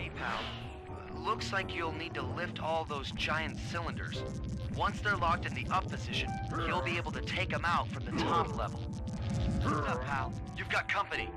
Hey, pal. Looks like you'll need to lift all those giant cylinders. Once they're locked in the up position, you'll be able to take them out from the top level. Listen up, pal. You've got company.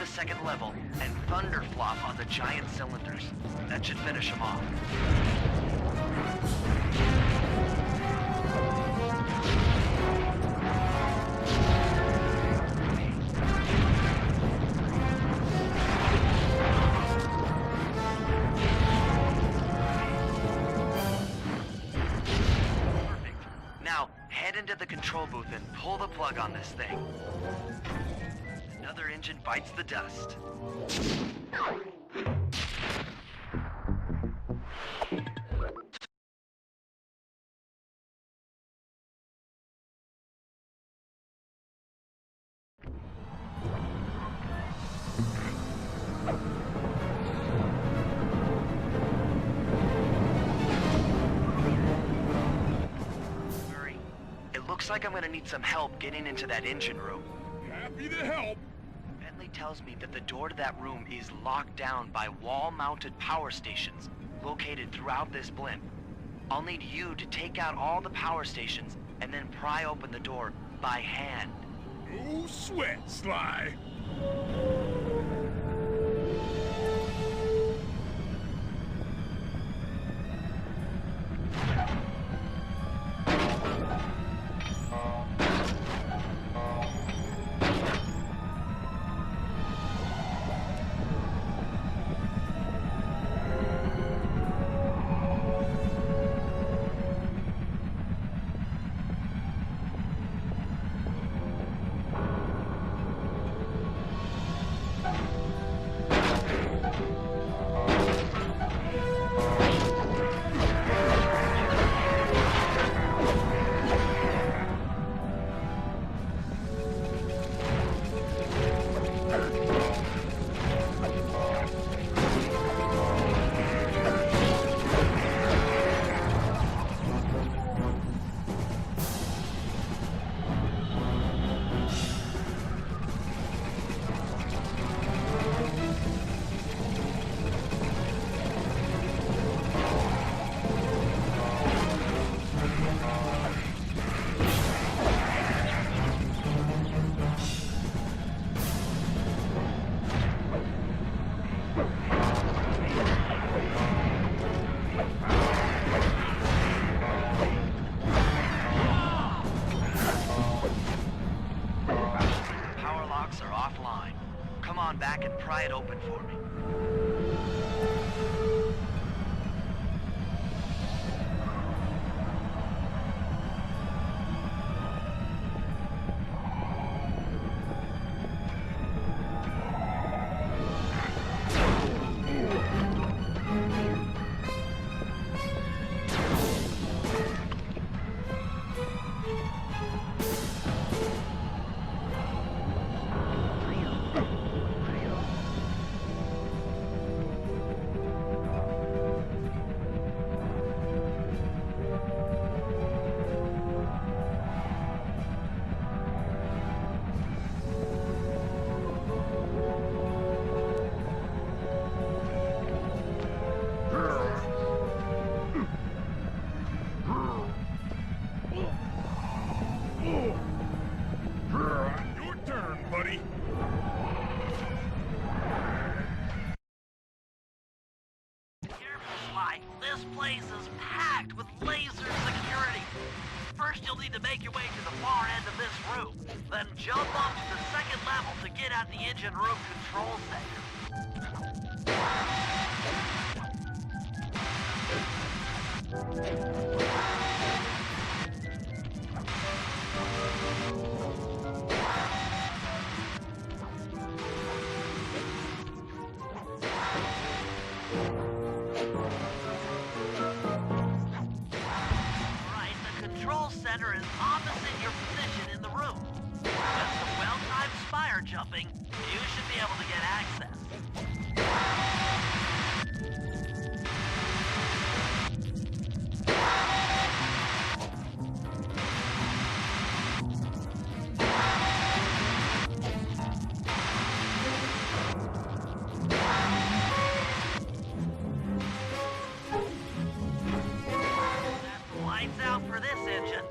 Second level and thunderflop on the giant cylinders. That should finish them off. Perfect. Now, head into the control booth and pull the plug on this thing. Another engine bites the dust. Murray, it looks like I'm gonna need some help getting into that engine room. Happy to help. Tells me that the door to that room is locked down by wall-mounted power stations located throughout this blimp. I'll need you to take out all the power stations and then pry open the door by hand. No sweat, Sly. Back and pry it open for me. place is packed with laser security. First, you'll need to make your way to the far end of this room. Then jump up to the second level to get at the engine room control center. Right, the control center is opposite your position in the room. With some well-timed spire jumping, you should be able to get access. That's lights out for this engine.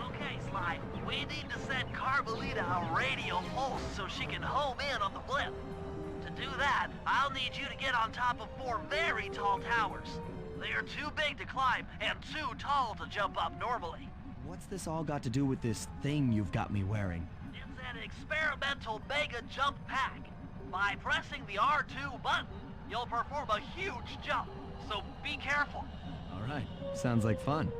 Okay, Sly, we need to send Carmelita a radio pulse so she can home in on the blip. To do that, I'll need you to get on top of 4 very tall towers. They are too big to climb and too tall to jump up normally. What's this all got to do with this thing you've got me wearing? It's an experimental mega jump pack. By pressing the R2 button, you'll perform a huge jump, so be careful. All right, sounds like fun.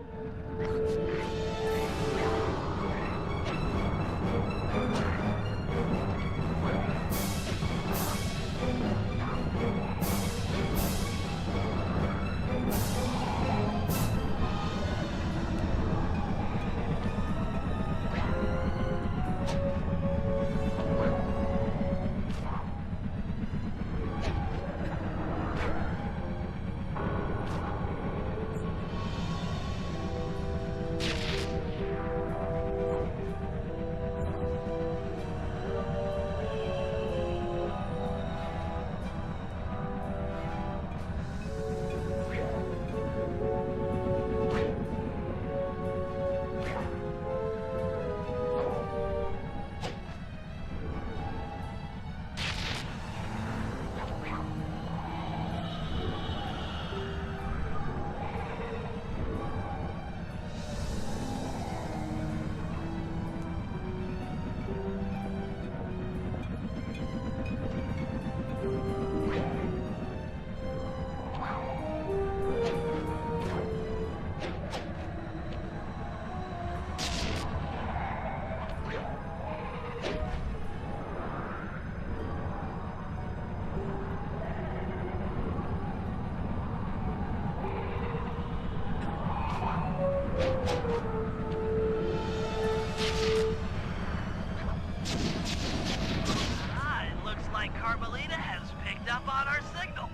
It looks like Carmelita has picked up on our signal.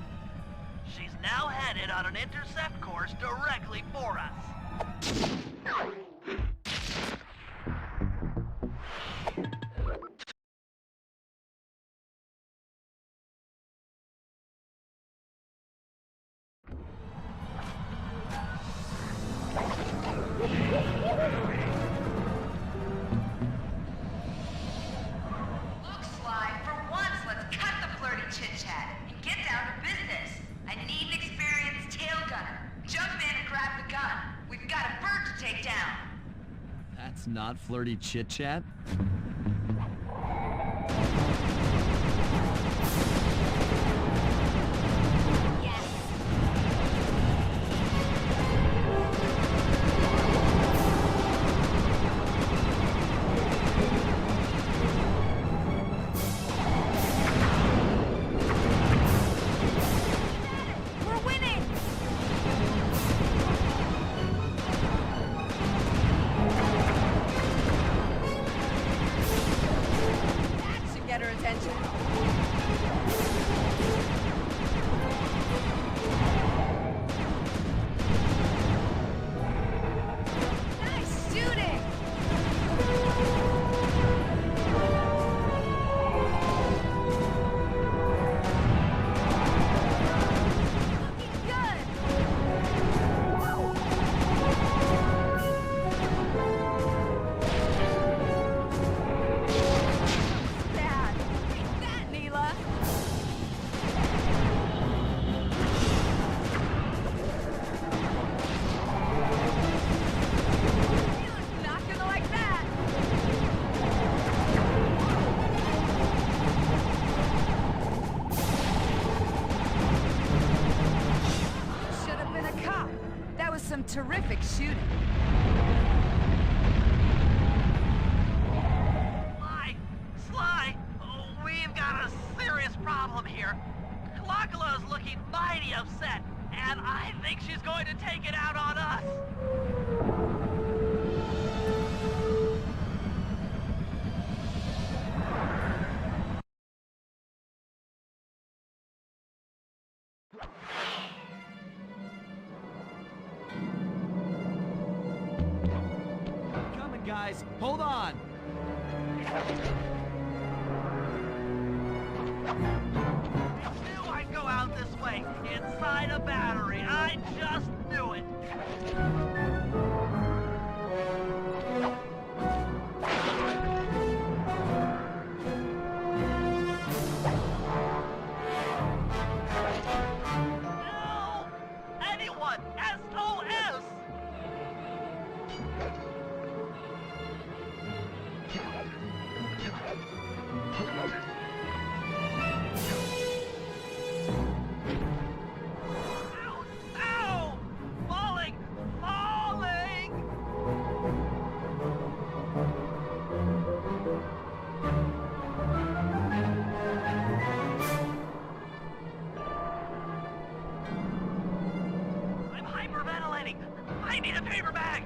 She's now headed on an intercept course directly for us. Look, Sly, for once, let's cut the flirty chit-chat and get down to business. I need an experienced tail gunner. Jump in and grab the gun. We've got a bird to take down. That's not flirty chit-chat? terrific shooting. Sly, we've got a serious problem here. Kalakala's looking mighty upset, and I think she's going to take it out on us. Coming, guys. Hold on. I knew I'd go out this way, inside a battery. I just knew it. No! Anyone! SOS! Ow! Falling! Falling! I'm hyperventilating! I need a paper bag!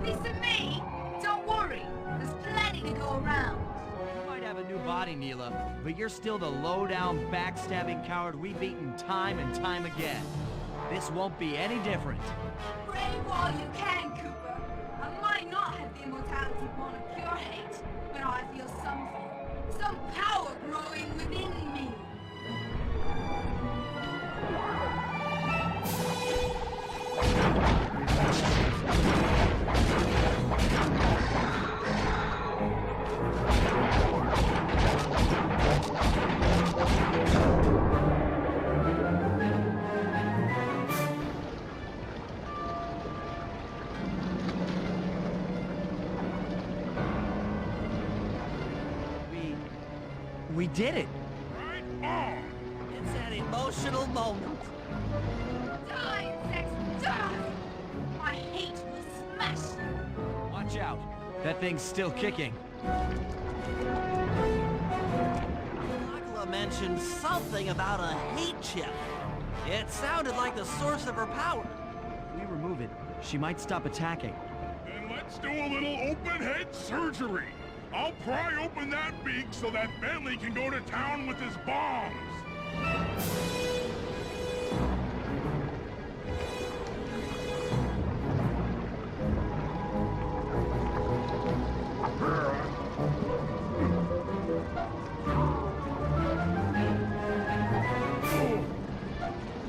Piece of me! Don't worry, there's plenty to go around. You might have a new body, Neela, but you're still the low-down, backstabbing coward we've beaten time and time again. This won't be any different. Brave all you can, Cooper. I might not have the immortality born of pure hate, but I feel something. Some power growing within me. We did it! It's an emotional moment. Die, sex, die! My hate will smash you. Watch out. That thing's still kicking. Akala mentioned something about a hate chip. It sounded like the source of her power. If we remove it, she might stop attacking. Then let's do a little open-head surgery. I'll pry open that beak so that Bentley can go to town with his bombs.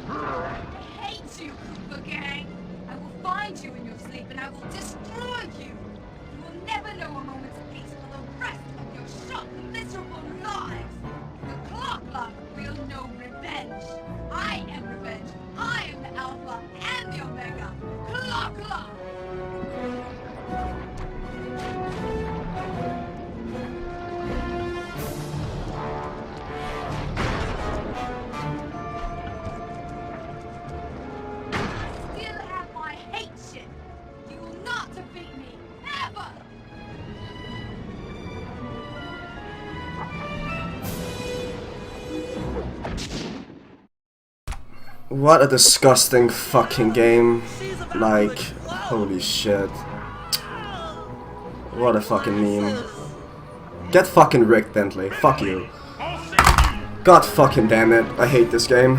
I hate you, Cooper Gang. I will find you in your sleep and I will destroy you. You will never know a moment's peace for the rest of your short, miserable lives. The clock lock will know revenge. I am revenge. I am the Alpha and the Omega. Clock lock! Still have my hate shit. You will not defeat me, ever! What a disgusting fucking game. Like, holy shit. What a fucking meme. Get fucking rigged, Bentley. Fuck you. God fucking damn it. I hate this game.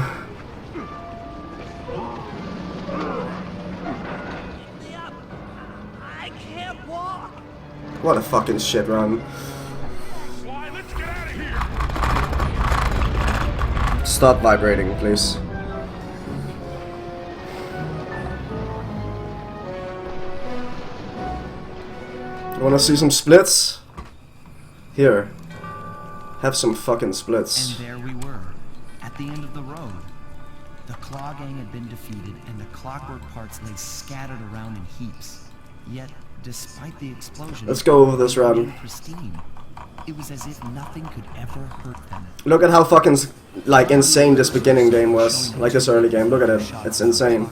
I can't walk. What a fucking shit run. Stop vibrating, please. You wanna see some splits? Here. Have some fucking splits. And there we were, at the end of the road. The Claw Gang had been defeated, and the clockwork parts lay scattered around in heaps. Yet, despite the explosion, Let's go over this run. pristine. It was as if nothing could ever hurt them. Look at how fucking like insane this beginning game was. Like this early game. Look at it. It's insane.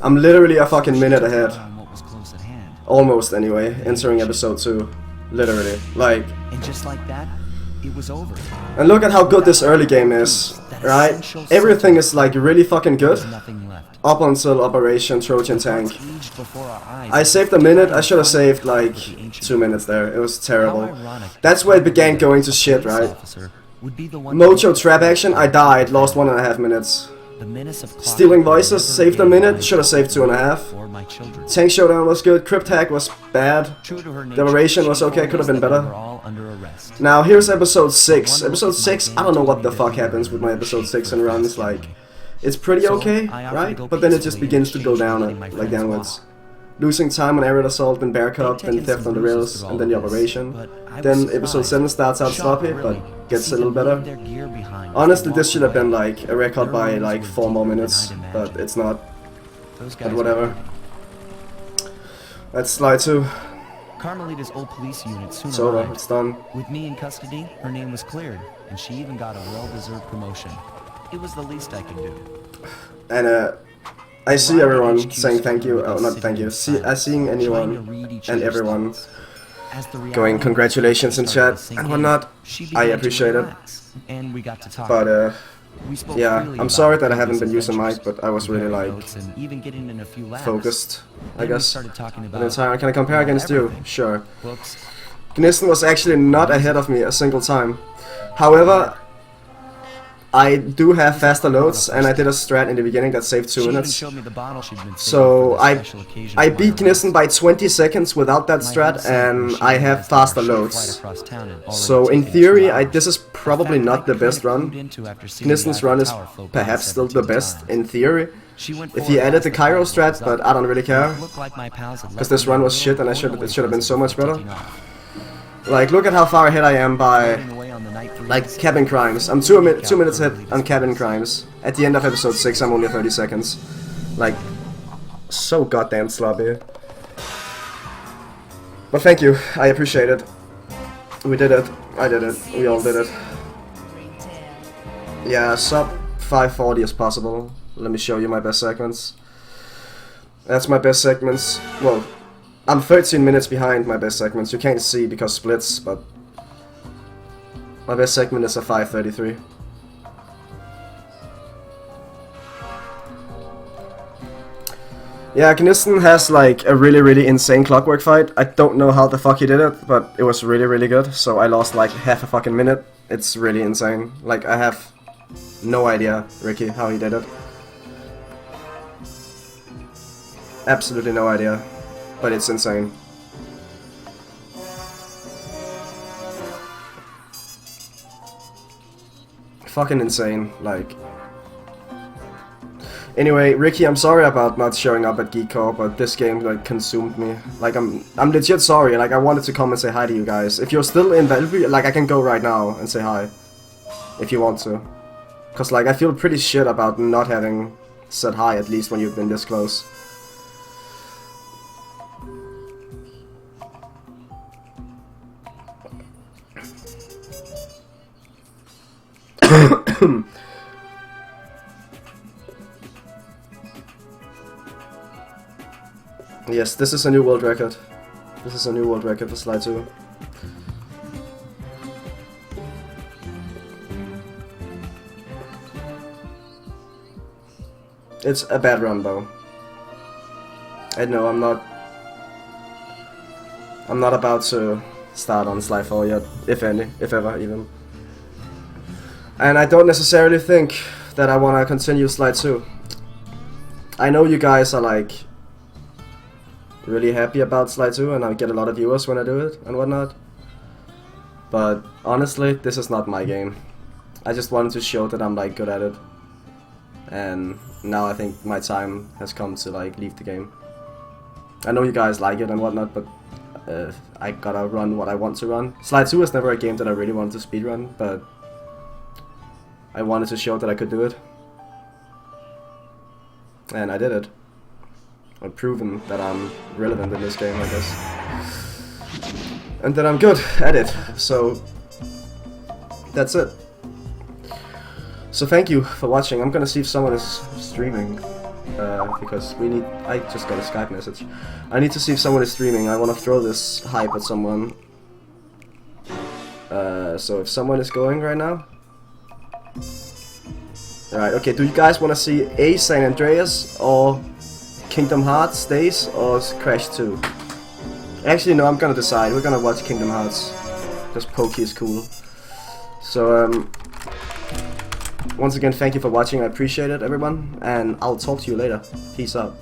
I'm literally a fucking minute ahead. Almost anyway, entering episode 2. Literally. Like. And just like that, it was over. And look at how good this early game is. Right? Everything is like really fucking good. Up until Operation Trojan Tank. I saved a minute. I should have saved like 2 minutes there. It was terrible. That's where it began going to shit, right? Mojo trap action. I died. Lost 1.5 minutes. Stealing voices. Saved a minute. Should have saved 2.5. Tank showdown was good. Crypt hack was bad. Devoration was okay. Could have been better. Now here's episode 6. Episode 6. I don't know what the fuck happens with my episode 6 and runs. Like. It's pretty okay, right? But then it just begins to go down, like downwards. Losing time on aerial assault, then bear cup, then theft on the rails, and then the operation. Then episode 7 starts out sloppy, but gets a little better. Honestly, this should have been like a record by like 4 more minutes, but it's not. But whatever. That's slide 2. Carmelita's old police unit soon it's over, arrived. it's done. With me in custody, her name was cleared, and she even got a well-deserved promotion. It was the least I could do. And I see everyone saying thank you, oh not thank you, seeing anyone and everyone going congratulations in chat and whatnot. I appreciate it. But yeah, I'm sorry that I haven't been using mic, but I was really like focused, I guess. Can I compare against you? Sure. Gnisten was actually not ahead of me a single time. However, I do have faster loads, and I did a strat in the beginning that saved 2 minutes. So I beat Gnisten by 20 seconds without that strat, and I have faster loads. So in theory, this is probably not the best run. Gnisten's run is perhaps still the best in theory. If he added the Cairo strat, but I don't really care. Because this run was shit and it should have been so much better. Like, look at how far ahead I am by, like, cabin crimes. I'm 2 minutes ahead on cabin crimes. At the end of episode 6, I'm only 30 seconds. Like, so goddamn sloppy. But thank you, I appreciate it. We did it. I did it. We all did it. Yeah, sub 540 is possible. Let me show you my best segments. That's my best segments. Well, I'm 13 minutes behind my best segments. You can't see because splits, but my best segment is a 5:33. Yeah, Gnisten has like a really insane clockwork fight. I don't know how the fuck he did it, but it was really good. So I lost like half a fucking minute. It's really insane. Like, I have no idea, Ricky, how he did it. Absolutely no idea. But it's insane. Fucking insane, like. Anyway, Ricky, I'm sorry about not showing up at Geekcore, but this game like consumed me. Like, I'm legit sorry. Like, I wanted to come and say hi to you guys. If you're still in Bellevue, like, I can go right now and say hi, if you want to. Cause like, I feel pretty shit about not having said hi, at least when you've been this close. Yes, this is a new world record. This is a new world record for slide 2. It's a bad run though. I know I'm not about to start on slide 4 yet, if any, if ever even. And I don't necessarily think that I want to continue slide 2. I know you guys are like really happy about slide 2 and I get a lot of viewers when I do it and whatnot. But honestly, this is not my game. I just wanted to show that I'm like good at it. And now I think my time has come to like leave the game. I know you guys like it and whatnot, but I gotta run what I want to run. Slide 2 is never a game that I really wanted to speedrun, but I wanted to show that I could do it. And I did it. I've proven that I'm relevant in this game, I guess. And that I'm good at it. So, that's it. So thank you for watching. I'm gonna see if someone is streaming, because I just got a Skype message. I need to see if someone is streaming. I want to throw this hype at someone. So if someone is going right now. Right, okay, do you guys want to see A San Andreas or Kingdom Hearts Days or Crash 2? Actually, no, I'm gonna decide. We're gonna watch Kingdom Hearts because Pokey is cool. So, once again, thank you for watching. I appreciate it, everyone, and I'll talk to you later. Peace out.